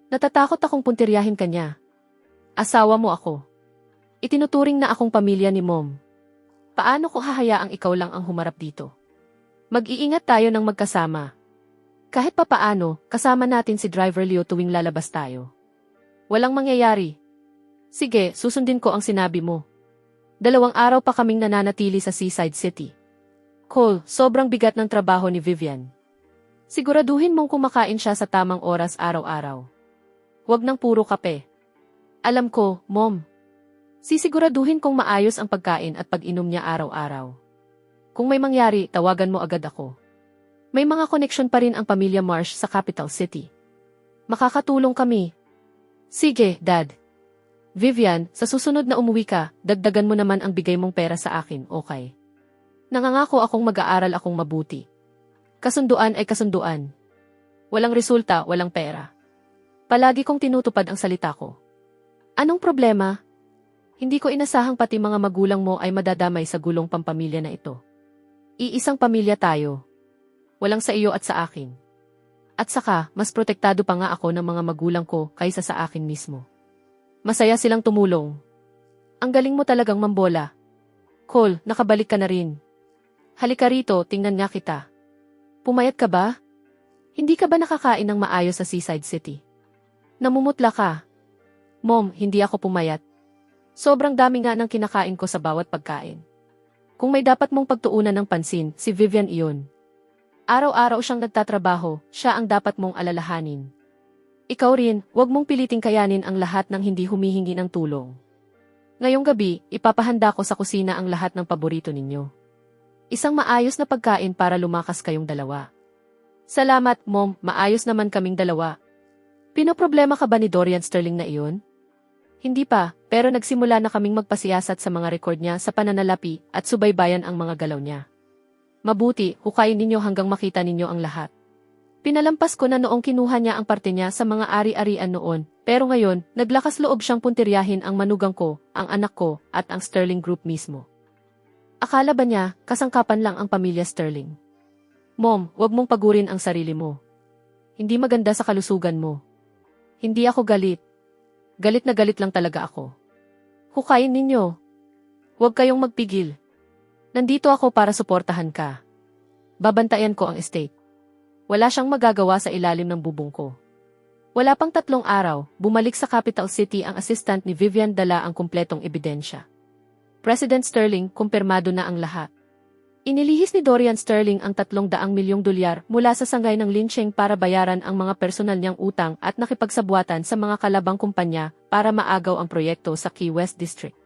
Natatakot akong puntiryahin kanya. Asawa mo ako. Itinuturing na akong pamilya ni Mom. Paano ko hahayaang ikaw lang ang humarap dito? Mag-iingat tayo ng magkasama. Kahit papaano, kasama natin si Driver Leo tuwing lalabas tayo. Walang mangyayari. Sige, susundin ko ang sinabi mo. 2 araw pa kaming nananatili sa Seaside City. Cole, sobrang bigat ng trabaho ni Vivian. Siguraduhin mong kumakain siya sa tamang oras araw-araw. Huwag ng puro kape. Alam ko, Mom. Sisiguraduhin kong maayos ang pagkain at pag-inom niya araw-araw. Kung may mangyari, tawagan mo agad ako. May mga koneksyon pa rin ang pamilya Marsh sa Capital City. Makakatulong kami. Sige, Dad. Vivian, sa susunod na umuwi ka, dagdagan mo naman ang bigay mong pera sa akin, okay? Nangangako akong mag-aaral akong mabuti. Kasunduan ay kasunduan. Walang resulta, walang pera. Palagi kong tinutupad ang salita ko. Anong problema? Hindi ko inasahang pati mga magulang mo ay madadamay sa gulong pampamilya na ito. Iisang pamilya tayo. Walang sa iyo at sa akin. At saka, mas protektado pa nga ako ng mga magulang ko kaysa sa akin mismo. Masaya silang tumulong. Ang galing mo talagang mambola. Cole, nakabalik ka na rin. Halika rito, tingnan nga kita. Pumayat ka ba? Hindi ka ba nakakain ng maayos sa Seaside City? Namumutla ka. Mom, hindi ako pumayat. Sobrang dami nga ng kinakain ko sa bawat pagkain. Kung may dapat mong pagtuunan ng pansin, si Vivian iyon. Araw-araw siyang nagtatrabaho, siya ang dapat mong alalahanin. Ikaw rin, huwag mong piliting kayanin ang lahat ng hindi humihingi ng tulong. Ngayong gabi, ipapahanda ko sa kusina ang lahat ng paborito ninyo. Isang maayos na pagkain para lumakas kayong dalawa. Salamat, Mom, maayos naman kaming dalawa. Pinoproblema ka ba ni Dorian Sterling na iyon? Hindi pa, pero nagsimula na kaming magpasiyasat sa mga record niya sa pananalapi at subaybayan ang mga galaw niya. Mabuti, hukayin ninyo hanggang makita ninyo ang lahat. Pinalampas ko na noong kinuha niya ang parte niya sa mga ari-arian noon, pero ngayon, naglakas loob siyang puntiryahin ang manugang ko, ang anak ko, at ang Sterling Group mismo. Akala ba niya, kasangkapan lang ang pamilya Sterling? Mom, huwag mong pagurin ang sarili mo. Hindi maganda sa kalusugan mo. Hindi ako galit. Galit na galit lang talaga ako. Hukayin ninyo. Huwag kayong magpigil. Nandito ako para suportahan ka. Babantayan ko ang estate. Wala siyang magagawa sa ilalim ng bubong ko. Wala pang 3 araw, bumalik sa Capital City ang assistant ni Vivian dala ang kumpletong ebidensya. President Sterling, kumpirmado na ang lahat. Inilihis ni Dorian Sterling ang $300 milyong mula sa sangay ng Lynching para bayaran ang mga personal niyang utang at nakipagsabwatan sa mga kalabang kumpanya para maagaw ang proyekto sa Key West District.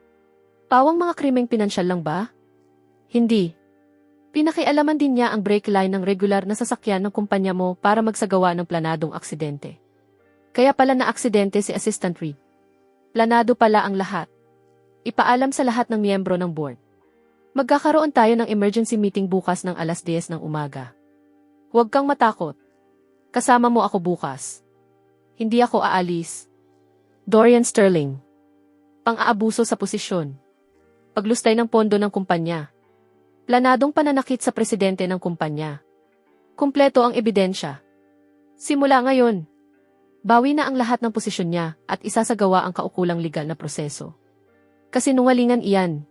Pawang mga krimeng pinansyal lang ba? Hindi. Pinakialaman din niya ang brake line ng regular na sasakyan ng kumpanya mo para magsagawa ng planadong aksidente. Kaya pala na aksidente si Assistant Reed. Planado pala ang lahat. Ipaalam sa lahat ng miyembro ng board. Magkakaroon tayo ng emergency meeting bukas ng 10:00 ng umaga. Huwag kang matakot. Kasama mo ako bukas. Hindi ako aalis. Dorian Sterling. Pang-aabuso sa posisyon. Paglustay ng pondo ng kumpanya. Planadong pananakit sa presidente ng kumpanya. Kumpleto ang ebidensya. Simula ngayon, bawi na ang lahat ng posisyon niya at isasagawa ang kaukulang legal na proseso. Kasinungalingan iyan.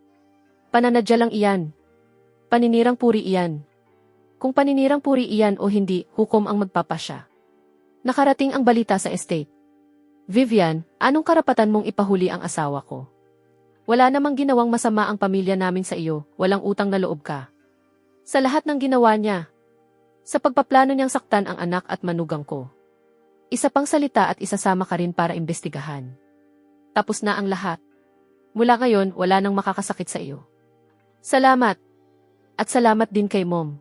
Pananadya lang iyan. Paninirang puri iyan. Kung paninirang puri iyan o hindi, hukom ang magpapasya. Nakarating ang balita sa estate. Vivian, anong karapatan mong ipahuli ang asawa ko? Wala namang ginawang masama ang pamilya namin sa iyo, walang utang na loob ka. Sa lahat ng ginawa niya. Sa pagpaplano niyang saktan ang anak at manugang ko. Isa pang salita at isasama ka rin para imbestigahan. Tapos na ang lahat. Mula ngayon, wala nang makakasakit sa iyo. Salamat. At salamat din kay Mom.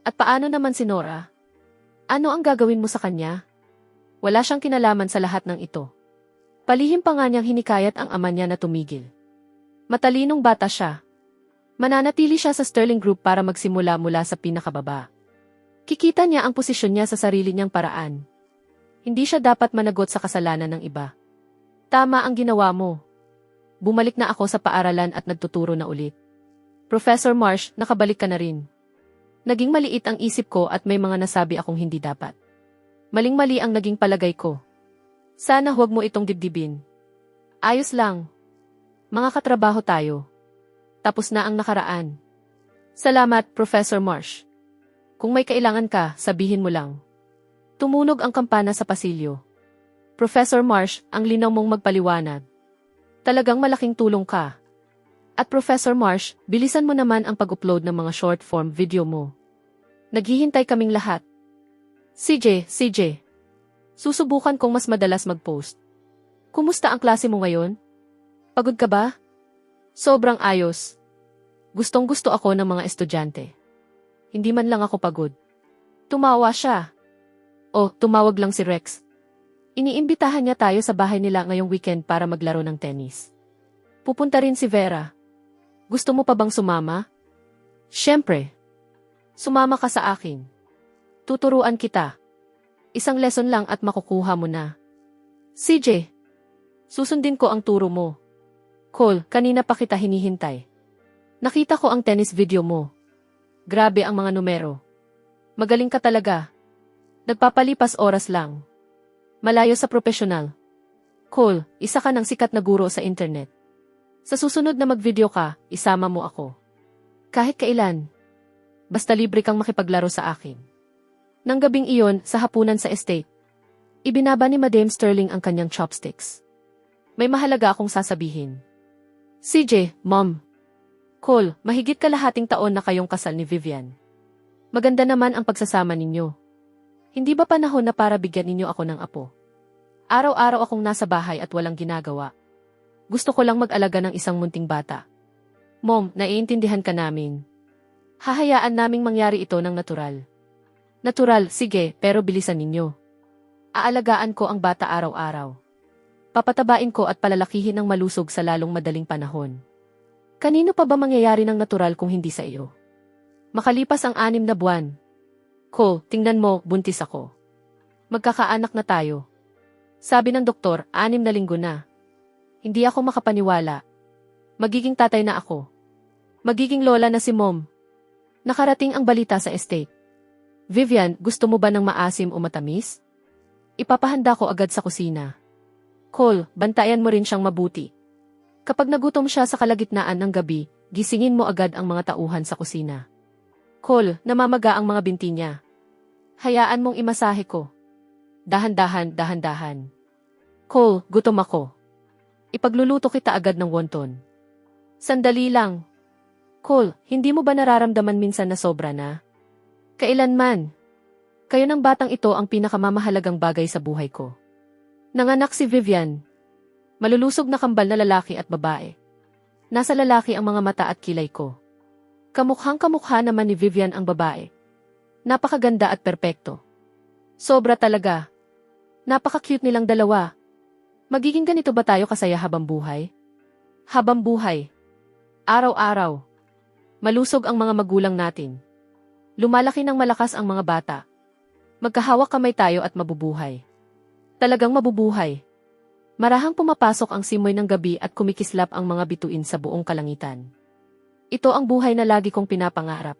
At paano naman si Nora? Ano ang gagawin mo sa kanya? Wala siyang kinalaman sa lahat ng ito. Palihim pa nga niyang hinikayat ang ama niya na tumigil. Matalinong bata siya. Mananatili siya sa Sterling Group para magsimula mula sa pinakababa. Kikita niya ang posisyon niya sa sarili niyang paraan. Hindi siya dapat managot sa kasalanan ng iba. Tama ang ginawa mo. Bumalik na ako sa paaralan at nagtuturo na ulit. Professor Marsh, nakabalik ka na rin. Naging maliit ang isip ko at may mga nasabi akong hindi dapat. Maling-mali ang naging palagay ko. Sana huwag mo itong dibdibin. Ayos lang. Mga katrabaho tayo. Tapos na ang nakaraan. Salamat, Professor Marsh. Kung may kailangan ka, sabihin mo lang. Tumunog ang kampana sa pasilyo. Professor Marsh, ang linaw mong magpaliwanag. Talagang malaking tulong ka. At Professor Marsh, bilisan mo naman ang pag-upload ng mga short-form video mo. Naghihintay kaming lahat. CJ. Susubukan kong mas madalas mag-post. Kumusta ang klase mo ngayon? Pagod ka ba? Sobrang ayos. Gustong-gusto ako ng mga estudyante. Hindi man lang ako pagod. Tumawa siya. Tumawag lang si Rex. Iniimbitahan niya tayo sa bahay nila ngayong weekend para maglaro ng tennis. Pupunta rin si Vera. Gusto mo pa bang sumama? Siyempre. Sumama ka sa akin. Tuturuan kita. Isang lesson lang at makukuha mo na. CJ. Susundin ko ang turo mo. Cole, kanina pa kita hinihintay. Nakita ko ang tennis video mo. Grabe ang mga numero. Magaling ka talaga. Nagpapalipas oras lang. Malayo sa profesional. Cole, isa ka ng sikat na guro sa internet. Sa susunod na mag-video ka, isama mo ako. Kahit kailan. Basta libre kang makipaglaro sa akin. Nang gabing iyon, sa hapunan sa estate, ibinaba ni Madame Sterling ang kanyang chopsticks. May mahalaga akong sasabihin. CJ, Mom. Cole, mahigit kalahating taon na kayong kasal ni Vivian. Maganda naman ang pagsasama ninyo. Hindi ba panahon na para bigyan ninyo ako ng apo? Araw-araw akong nasa bahay at walang ginagawa. Gusto ko lang mag-alaga ng isang munting bata. Mom, naiintindihan ka namin. Hahayaan naming mangyari ito ng natural. Natural, sige, pero bilisan ninyo. Aalagaan ko ang bata araw-araw. Papatabain ko at palalakihin ng malusog sa lalong madaling panahon. Kanino pa ba mangyayari ng natural kung hindi sa iyo? Makalipas ang 6 na buwan. Cole, tingnan mo, buntis ako. Magkakaanak na tayo. Sabi ng doktor, 6 na linggo na. Hindi ako makapaniwala. Magiging tatay na ako. Magiging lola na si Mom. Nakarating ang balita sa estate. Vivian, gusto mo ba ng maasim o matamis? Ipapahanda ko agad sa kusina. Cole, bantayan mo rin siyang mabuti. Kapag nagutom siya sa kalagitnaan ng gabi, gisingin mo agad ang mga tauhan sa kusina. Cole, namamaga ang mga binti niya. Hayaan mong imasahe ko. Dahan-dahan. Cole, gutom ako. Ipagluluto kita agad ng wonton. Sandali lang. Cole, hindi mo ba nararamdaman minsan na sobra na? Kailanman. Kayo ng batang ito ang pinakamamahalagang bagay sa buhay ko. Nanganak si Vivian. Malulusog na kambal na lalaki at babae. Nasa lalaki ang mga mata at kilay ko. Kamukhang-kamukha naman ni Vivian ang babae. Napakaganda at perpekto. Sobra talaga. Napaka-cute nilang dalawa. Magiging ganito ba tayo kasaya habang buhay? Habang buhay. Araw-araw. Malusog ang mga magulang natin. Lumalaki ng malakas ang mga bata. Magkahawak kamay tayo at mabubuhay. Talagang mabubuhay. Marahang pumapasok ang simoy ng gabi at kumikislap ang mga bituin sa buong kalangitan. Ito ang buhay na lagi kong pinapangarap.